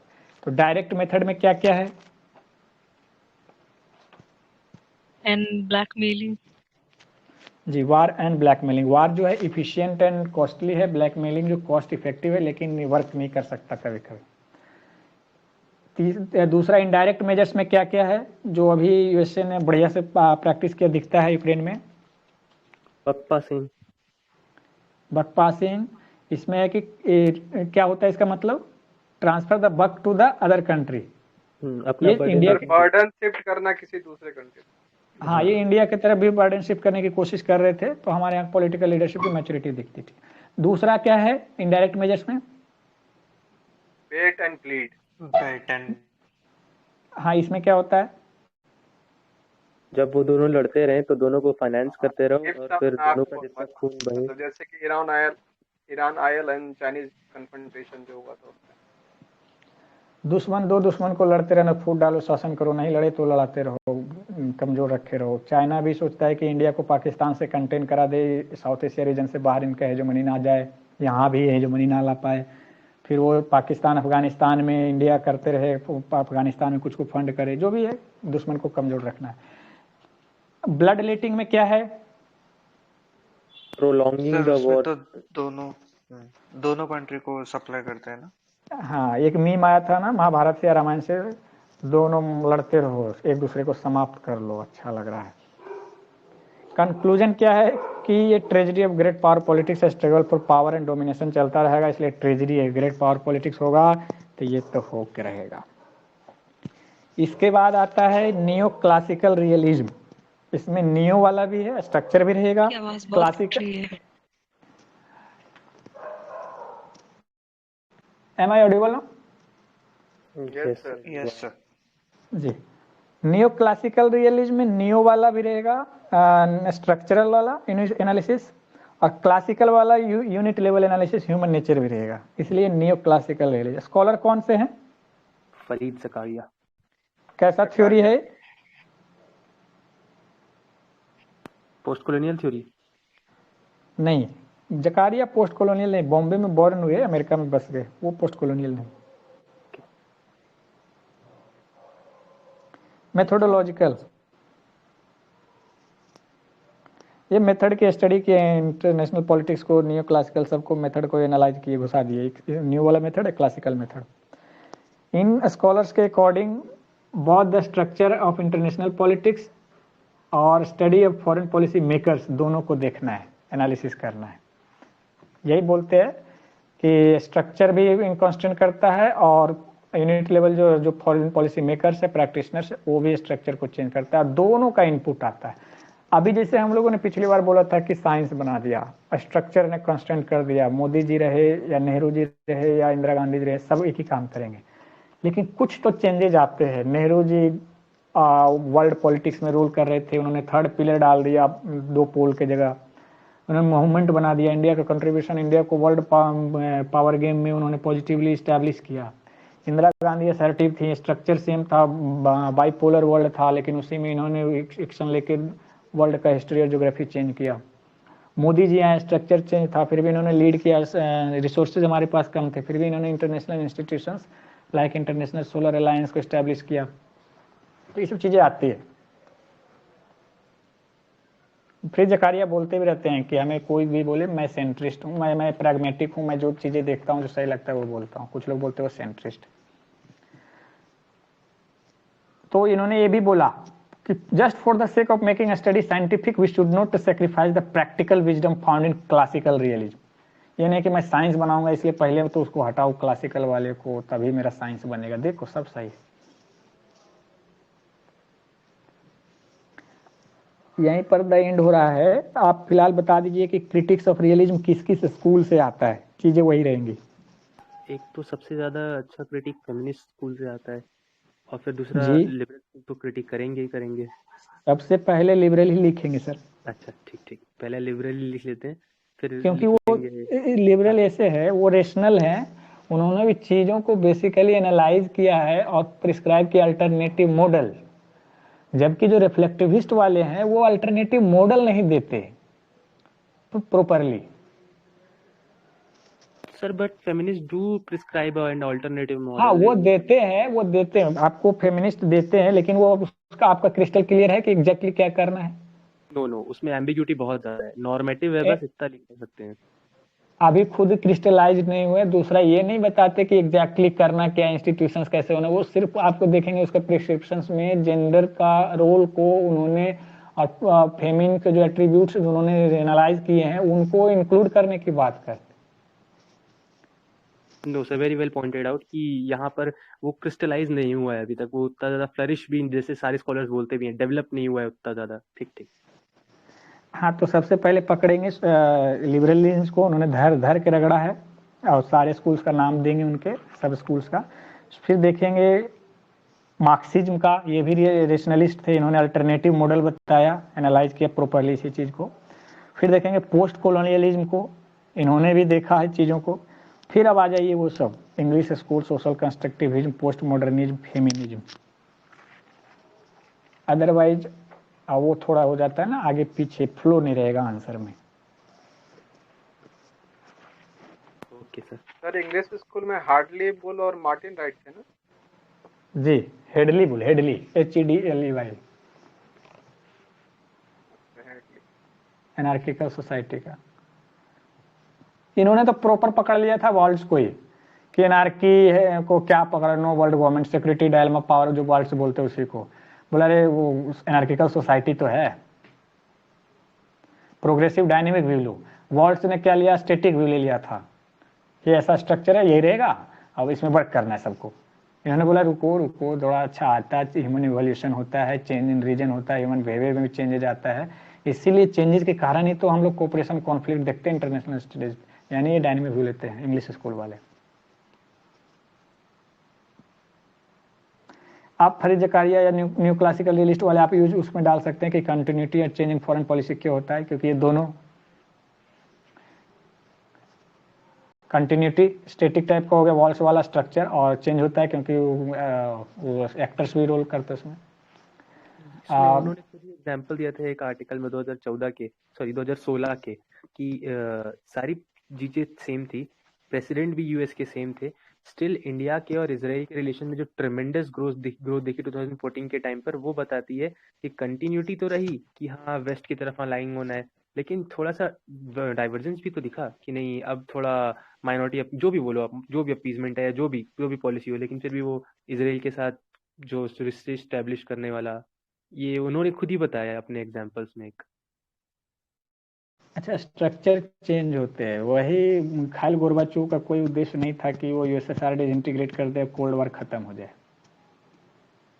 तो डायरेक्ट मेथड में क्या क्या है? And blackmailing. जी, वार एंड ब्लैकमेलिंग। वार जो है इफिशिएंट एंड कॉस्टली है, ब्लैकमेलिंग जो कॉस्ट इफेक्टिव है लेकिन वर्क नहीं कर सकता कभी कभी। दूसरा इनडायरेक्ट मेजर्स में क्या क्या है जो अभी यूएसए ने बढ़िया से प्रैक्टिस किया दिखता है यूक्रेन में? Buck passing. इसमें है कि क्या होता है इसका मतलब? Transfer the buck to the other country. अपना इंडिया बर्डन शिफ्ट करना किसी दूसरे कंट्री। हाँ, ये इंडिया की तरफ भी बर्डन शिफ्ट करने की कोशिश कर रहे थे, तो हमारे यहाँ पॉलिटिकल लीडरशिप की मैच्योरिटी दिखती थी। दूसरा क्या है इनडायरेक्ट मेजर्स में? Bait and bleed. हाँ, इसमें क्या होता है? जब वो दोनों लड़ते रहे तो दोनों को फाइनेंस करते रहो और फिर दोनों का जितना खून बहे। मतलब जैसे कि Iran oil and Chinese confrontation जो हुआ था, दो दुश्मन को लड़ते रहना, फूट डालो, शासन करो, नहीं लड़े तो लड़ाते रहो, कमजोर रखे रहो। चाइना भी सोचता है कि इंडिया को पाकिस्तान से कंटेन करा दे, साउथ एशिया रीजन से बाहर इनका हेजेमनी ना जाए, यहाँ भी हेजेमनी ना ला पाए। फिर वो पाकिस्तान अफगानिस्तान में इंडिया करते रहे, अफगानिस्तान में कुछ को फंड करे, जो भी है दुश्मन को कमजोर रखना है। ब्लड लेटिंग में क्या है? Prolonging the war. तो दोनों कंट्री को सप्लाई करते हैं ना। हाँ, एक मीम आया था ना महाभारत से या रामायण से, दोनों लड़ते रहो, एक दूसरे को समाप्त कर लो, अच्छा लग रहा है। कंक्लूजन क्या है कि ये tragedy of great power politics, struggle for power and domination चलता रहेगा, इसलिए ट्रेजेडी है। ग्रेट पावर पॉलिटिक्स होगा तो ये तो हो के रहेगा। इसके बाद आता है नियो क्लासिकल रियलिज्म। इसमें नियो वाला भी है, स्ट्रक्चर भी रहेगा, classical. Am I audible now? Yes sir। जी, नियो क्लासिकल रियलिज्म में नियो वाला भी रहेगा, स्ट्रक्चरल वाला एनालिसिस, और क्लासिकल वाला unit level analysis, human nature भी रहेगा, इसलिए नियो क्लासिकल रियलिज्म। स्कॉलर कौन से हैं? फरीद ज़कारिया। कैसा थ्योरी है? Post colonial theory. नहीं, जकारिया पोस्ट कॉलोनियल नहीं, बॉम्बे में बॉर्न हुए, अमेरिका में बस गए, वो पोस्ट कॉलोनियल नहीं। मेथोडोलॉजिकल, ये मेथड की स्टडी किए, इंटरनेशनल पॉलिटिक्स को, नियो क्लासिकल सबको मेथड को एनालाइज किए, घुसा दिए। न्यू वाला मेथड है, क्लासिकल मेथड। इन स्कॉलर्स के according both the structure of international politics और study of foreign policy makers, दोनों को देखना है, एनालिसिस करना है। यही बोलते हैं कि स्ट्रक्चर भी इनकॉन्स्टेंट करता है और यूनिट लेवल जो फॉरेन पॉलिसी मेकर्स है, प्रैक्टिशनर्स है, वो भी स्ट्रक्चर को चेंज करता है, दोनों का इनपुट आता है। अभी जैसे हम लोगों ने पिछली बार बोला था कि साइंस बना दिया, स्ट्रक्चर ने कांस्टेंट कर दिया, मोदी जी रहे या नेहरू जी रहे या इंदिरा गांधी जी रहे, सब एक ही काम करेंगे, लेकिन कुछ तो चेंजेज आते हैं। नेहरू जी वर्ल्ड पॉलिटिक्स में रूल कर रहे थे, उन्होंने थर्ड पिलर डाल दिया 2 पोल के जगह, उन्होंने मूवमेंट बना दिया, इंडिया का कंट्रीब्यूशन, इंडिया को वर्ल्ड पावर गेम में उन्होंने पॉजिटिवली इस्टेब्लिश किया। इंदिरा गांधी असर्टिव थी, स्ट्रक्चर सेम था, बाइपोलर वर्ल्ड था, लेकिन उसी में इन्होंने एक्शन लेके वर्ल्ड का हिस्ट्री और ज्योग्राफी चेंज किया। मोदी जी आए, स्ट्रक्चर चेंज था, फिर भी इन्होंने लीड किया। रिसोर्सेज हमारे पास कम थे, फिर भी इन्होंने international institutions like international solar alliance को इस्टेब्लिश किया। तो ये सब चीजें आती है। फिर जकारिया बोलते भी रहते हैं कि हमें कोई भी बोले मैं सेंट्रिस्ट हूँ, मैं प्रैग्मेटिक हूँ, मैं जो चीजें देखता हूँ जो सही लगता है वो बोलता हूँ। कुछ लोग बोलते हैं वो सेंट्रिस्ट। तो इन्होंने ये भी बोला कि just for the sake of making study scientific we should not sacrifice the practical wisdom found in classical realism. ये नहीं कि मैं साइंस बनाऊंगा इसलिए पहले तो उसको हटाओ क्लासिकल वाले को, तभी मेरा साइंस बनेगा। देखो सब सही। यहीं पर द एंड हो रहा है। आप फिलहाल बता दीजिए कि क्रिटिक्स ऑफ रियलिज्म किस किस स्कूल से आता है। चीजें वही रहेंगी। एक तो सबसे ज्यादा अच्छा क्रिटिक फेमिनिस्ट स्कूल से आता है, और फिर दूसरा जी, लिबरल तो क्रिटिक करेंगे ही करेंगे। सबसे पहले लिबरल ही लिखेंगे सर, अच्छा ठीक ठीक, पहले लिबरल लिख लेते हैं, फिर क्योंकि वो लिखेंगे। लिबरल ऐसे है, वो रेशनल है। उन्होंने भी चीजों को बेसिकली एनालाइज किया है और प्रिस्क्राइब किया अल्टरनेटिव मॉडल। जबकि जो रिफ्लेक्टिविस्ट वाले हैं वो अल्टरनेटिव मॉडल नहीं देते properly. Sir but feminist do prescribe and alternative हाँ मॉडल। वो देते हैं, वो देते हैं आपको, फेमिनिस्ट देते हैं, लेकिन वो उसका आपका क्रिस्टल क्लियर है कि एग्जैक्टली क्या करना है। नो नो, उसमें एम्बिग्यूटी बहुत ज्यादा है। नॉर्मेटिव है, बस इतना लिख सकते हैं। अभी खुद क्रिस्टलाइज नहीं हुए। दूसरा ये नहीं बताते कि एग्जैक्टली करना क्या, इंस्टीट्यूशंस कैसे होना। वो सिर्फ आपको देखेंगे उसका प्रिस्क्रिप्शंस में जेंडर का रोल को उन्होंने और फेमिन के जो एट्रीब्यूट्स उन्होंने एनालाइज किए हैं उनको इंक्लूड करने की बात करते। No sir, very well pointed out कि यहाँ पर वो क्रिस्टलाइज नहीं हुआ है अभी तक, वो उतना ज्यादा फ्लरिश भी जैसे सारे स्कॉलर्स बोलते भी हैं, डेवलप नहीं हुआ है उतना ज्यादा। ठीक ठीक। हाँ तो सबसे पहले पकड़ेंगे लिबरलिज्म को, उन्होंने धर धर के रगड़ा है और सारे स्कूल्स का नाम देंगे उनके, सब स्कूल्स का। फिर देखेंगे मार्क्सिज्म का, ये भी रेशनलिस्ट थे, इन्होंने अल्टरनेटिव मॉडल बताया, एनालाइज किया प्रॉपरली इसी चीज़ को। फिर देखेंगे पोस्ट कॉलोनियलिज्म को, इन्होंने भी देखा है चीज़ों को। फिर अब आ जाइए वो सब English school, social constructivism, post modernism, feminism. Otherwise वो थोड़ा हो जाता है ना आगे पीछे, फ्लो नहीं रहेगा आंसर में। Okay sir. Sir English school में हार्डली बुल और मार्टिन राइट थे ना? जी, Hedley Bull, Hedley HEDLEY, anarchical society का। इन्होंने तो प्रॉपर पकड़ लिया था वर्ल्ड्स को ही कि एनार्की है को क्या पकड़, no world government security dilemma power, जो वर्ल्ड्स बोलते हैं उसी को बोला रे वो एनार्किकल सोसाइटी तो है। प्रोग्रेसिव डायनेमिक व्यू लो, वर्ल्ड्स ने क्या लिया, स्टैटिक व्यू ले लिया था कि ऐसा स्ट्रक्चर है यही रहेगा, अब इसमें वर्क करना है सबको। इन्होंने बोला रुको रुको, थोड़ा अच्छा आता है, ह्यूमन इवोल्यूशन होता है, चेंज इन रीजन होता है, ह्यूमन बिहेवियर में भी चेंजेज आता है, इसीलिए चेंजेस के कारण ही तो हम लोग कोऑपरेशन कॉन्फ्लिक्ट देखते हैं इंटरनेशनल स्टडीज। यानी ये डायनेमिक व्यू लेते हैं इंग्लिश स्कूल वाले। आप फरीद जकारिया या न्यू क्लासिकल रियलिस्ट वाले आप यूज उसमें डाल सकते हैं कि कंटिन्यूटी और चेंज इन फॉरेन पॉलिसी क्या होता है, क्योंकि ये दोनों कंटिन्यूटी स्टैटिक टाइप का हो गया वॉल्स वाला स्ट्रक्चर, और चेंज होता है क्योंकि वो एक्टर्स भी रोल करते हैं उसमें। उन्होंने खुद ही एग्जांपल दिया था एक आर्टिकल में 2016 के कि सारी चीजें सेम थी, प्रेसिडेंट भी यूएस के सेम थे, स्टिल इंडिया के और इजराइल के रिलेशन में जो ट्रेमेंडस ग्रोथ देखी 2014 के टाइम पर, वो बताती है कि कंटिन्यूटी तो रही कि हाँ वेस्ट की तरफ अलाइंग होना है, लेकिन थोड़ा सा डाइवर्जेंस भी तो दिखा कि नहीं अब थोड़ा माइनॉरिटी, जो भी बोलो आप, जो भी अपीजमेंट है या जो भी पॉलिसी हो, लेकिन फिर भी वो इजराइल के साथ जो स्टैब्लिश करने वाला, ये उन्होंने खुद ही बताया अपने एग्जांपल्स में एक। अच्छा, स्ट्रक्चर चेंज होते हैं, वही मिखाइल गोर्बाचोव का कोई उद्देश्य नहीं था कि वो यूएसएसआर डिसइंटीग्रेट कर दे, कोल्ड वॉर खत्म हो जाए,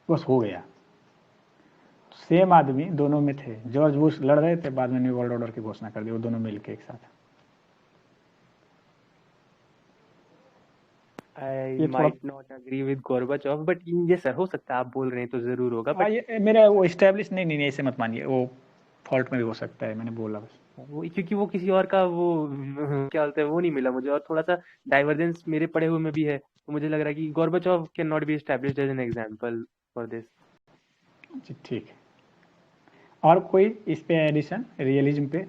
बस हो गया। सेम आदमी दोनों में थे, जॉर्ज बुश लड़ रहे थे, बाद में न्यू वर्ल्ड ऑर्डर की घोषणा कर दी, वो दोनों मिलके एक साथ। I might not agree with Gorbachev, but ये सर हो सकता है, आप बोल रहे हैं तो जरूर होगा, but ये मेरा वो एस्टेब्लिश नहीं ऐसे मत मानिए, वो फॉल्ट में भी हो सकता है, मैंने बोला बस। वो क्योंकि वो किसी और का वो क्या बोलते हैं वो नहीं मिला मुझे, और थोड़ा सा डाइवर्जेंस मेरे पढ़े हुए में भी है, तो मुझे लग रहा है कि Gorbachev can not be established as an example for this. ठीक है, और कोई इस पे एडिशन रियलिज्म पे?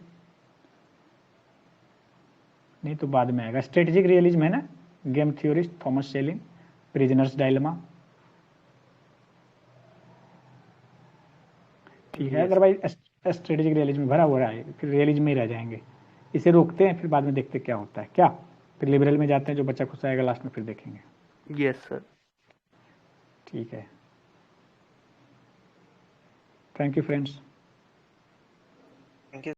नहीं तो बाद में आएगा। स्ट्रेटेजिक रियलिज्म है ना, game theorist Thomas shelling, prisoners dilemma. ठीक है, Yes. अदरवाइज स्ट्रेटेजिक रियलिज्म भरा हुआ है, फिर रियलिज्म में ही रह जाएंगे। इसे रोकते हैं, फिर बाद में देखते क्या होता है, क्या फिर लिबरल में जाते हैं, जो बच्चा खुश आएगा लास्ट में फिर देखेंगे। Yes, sir. ठीक है, thank you friends. Thank you.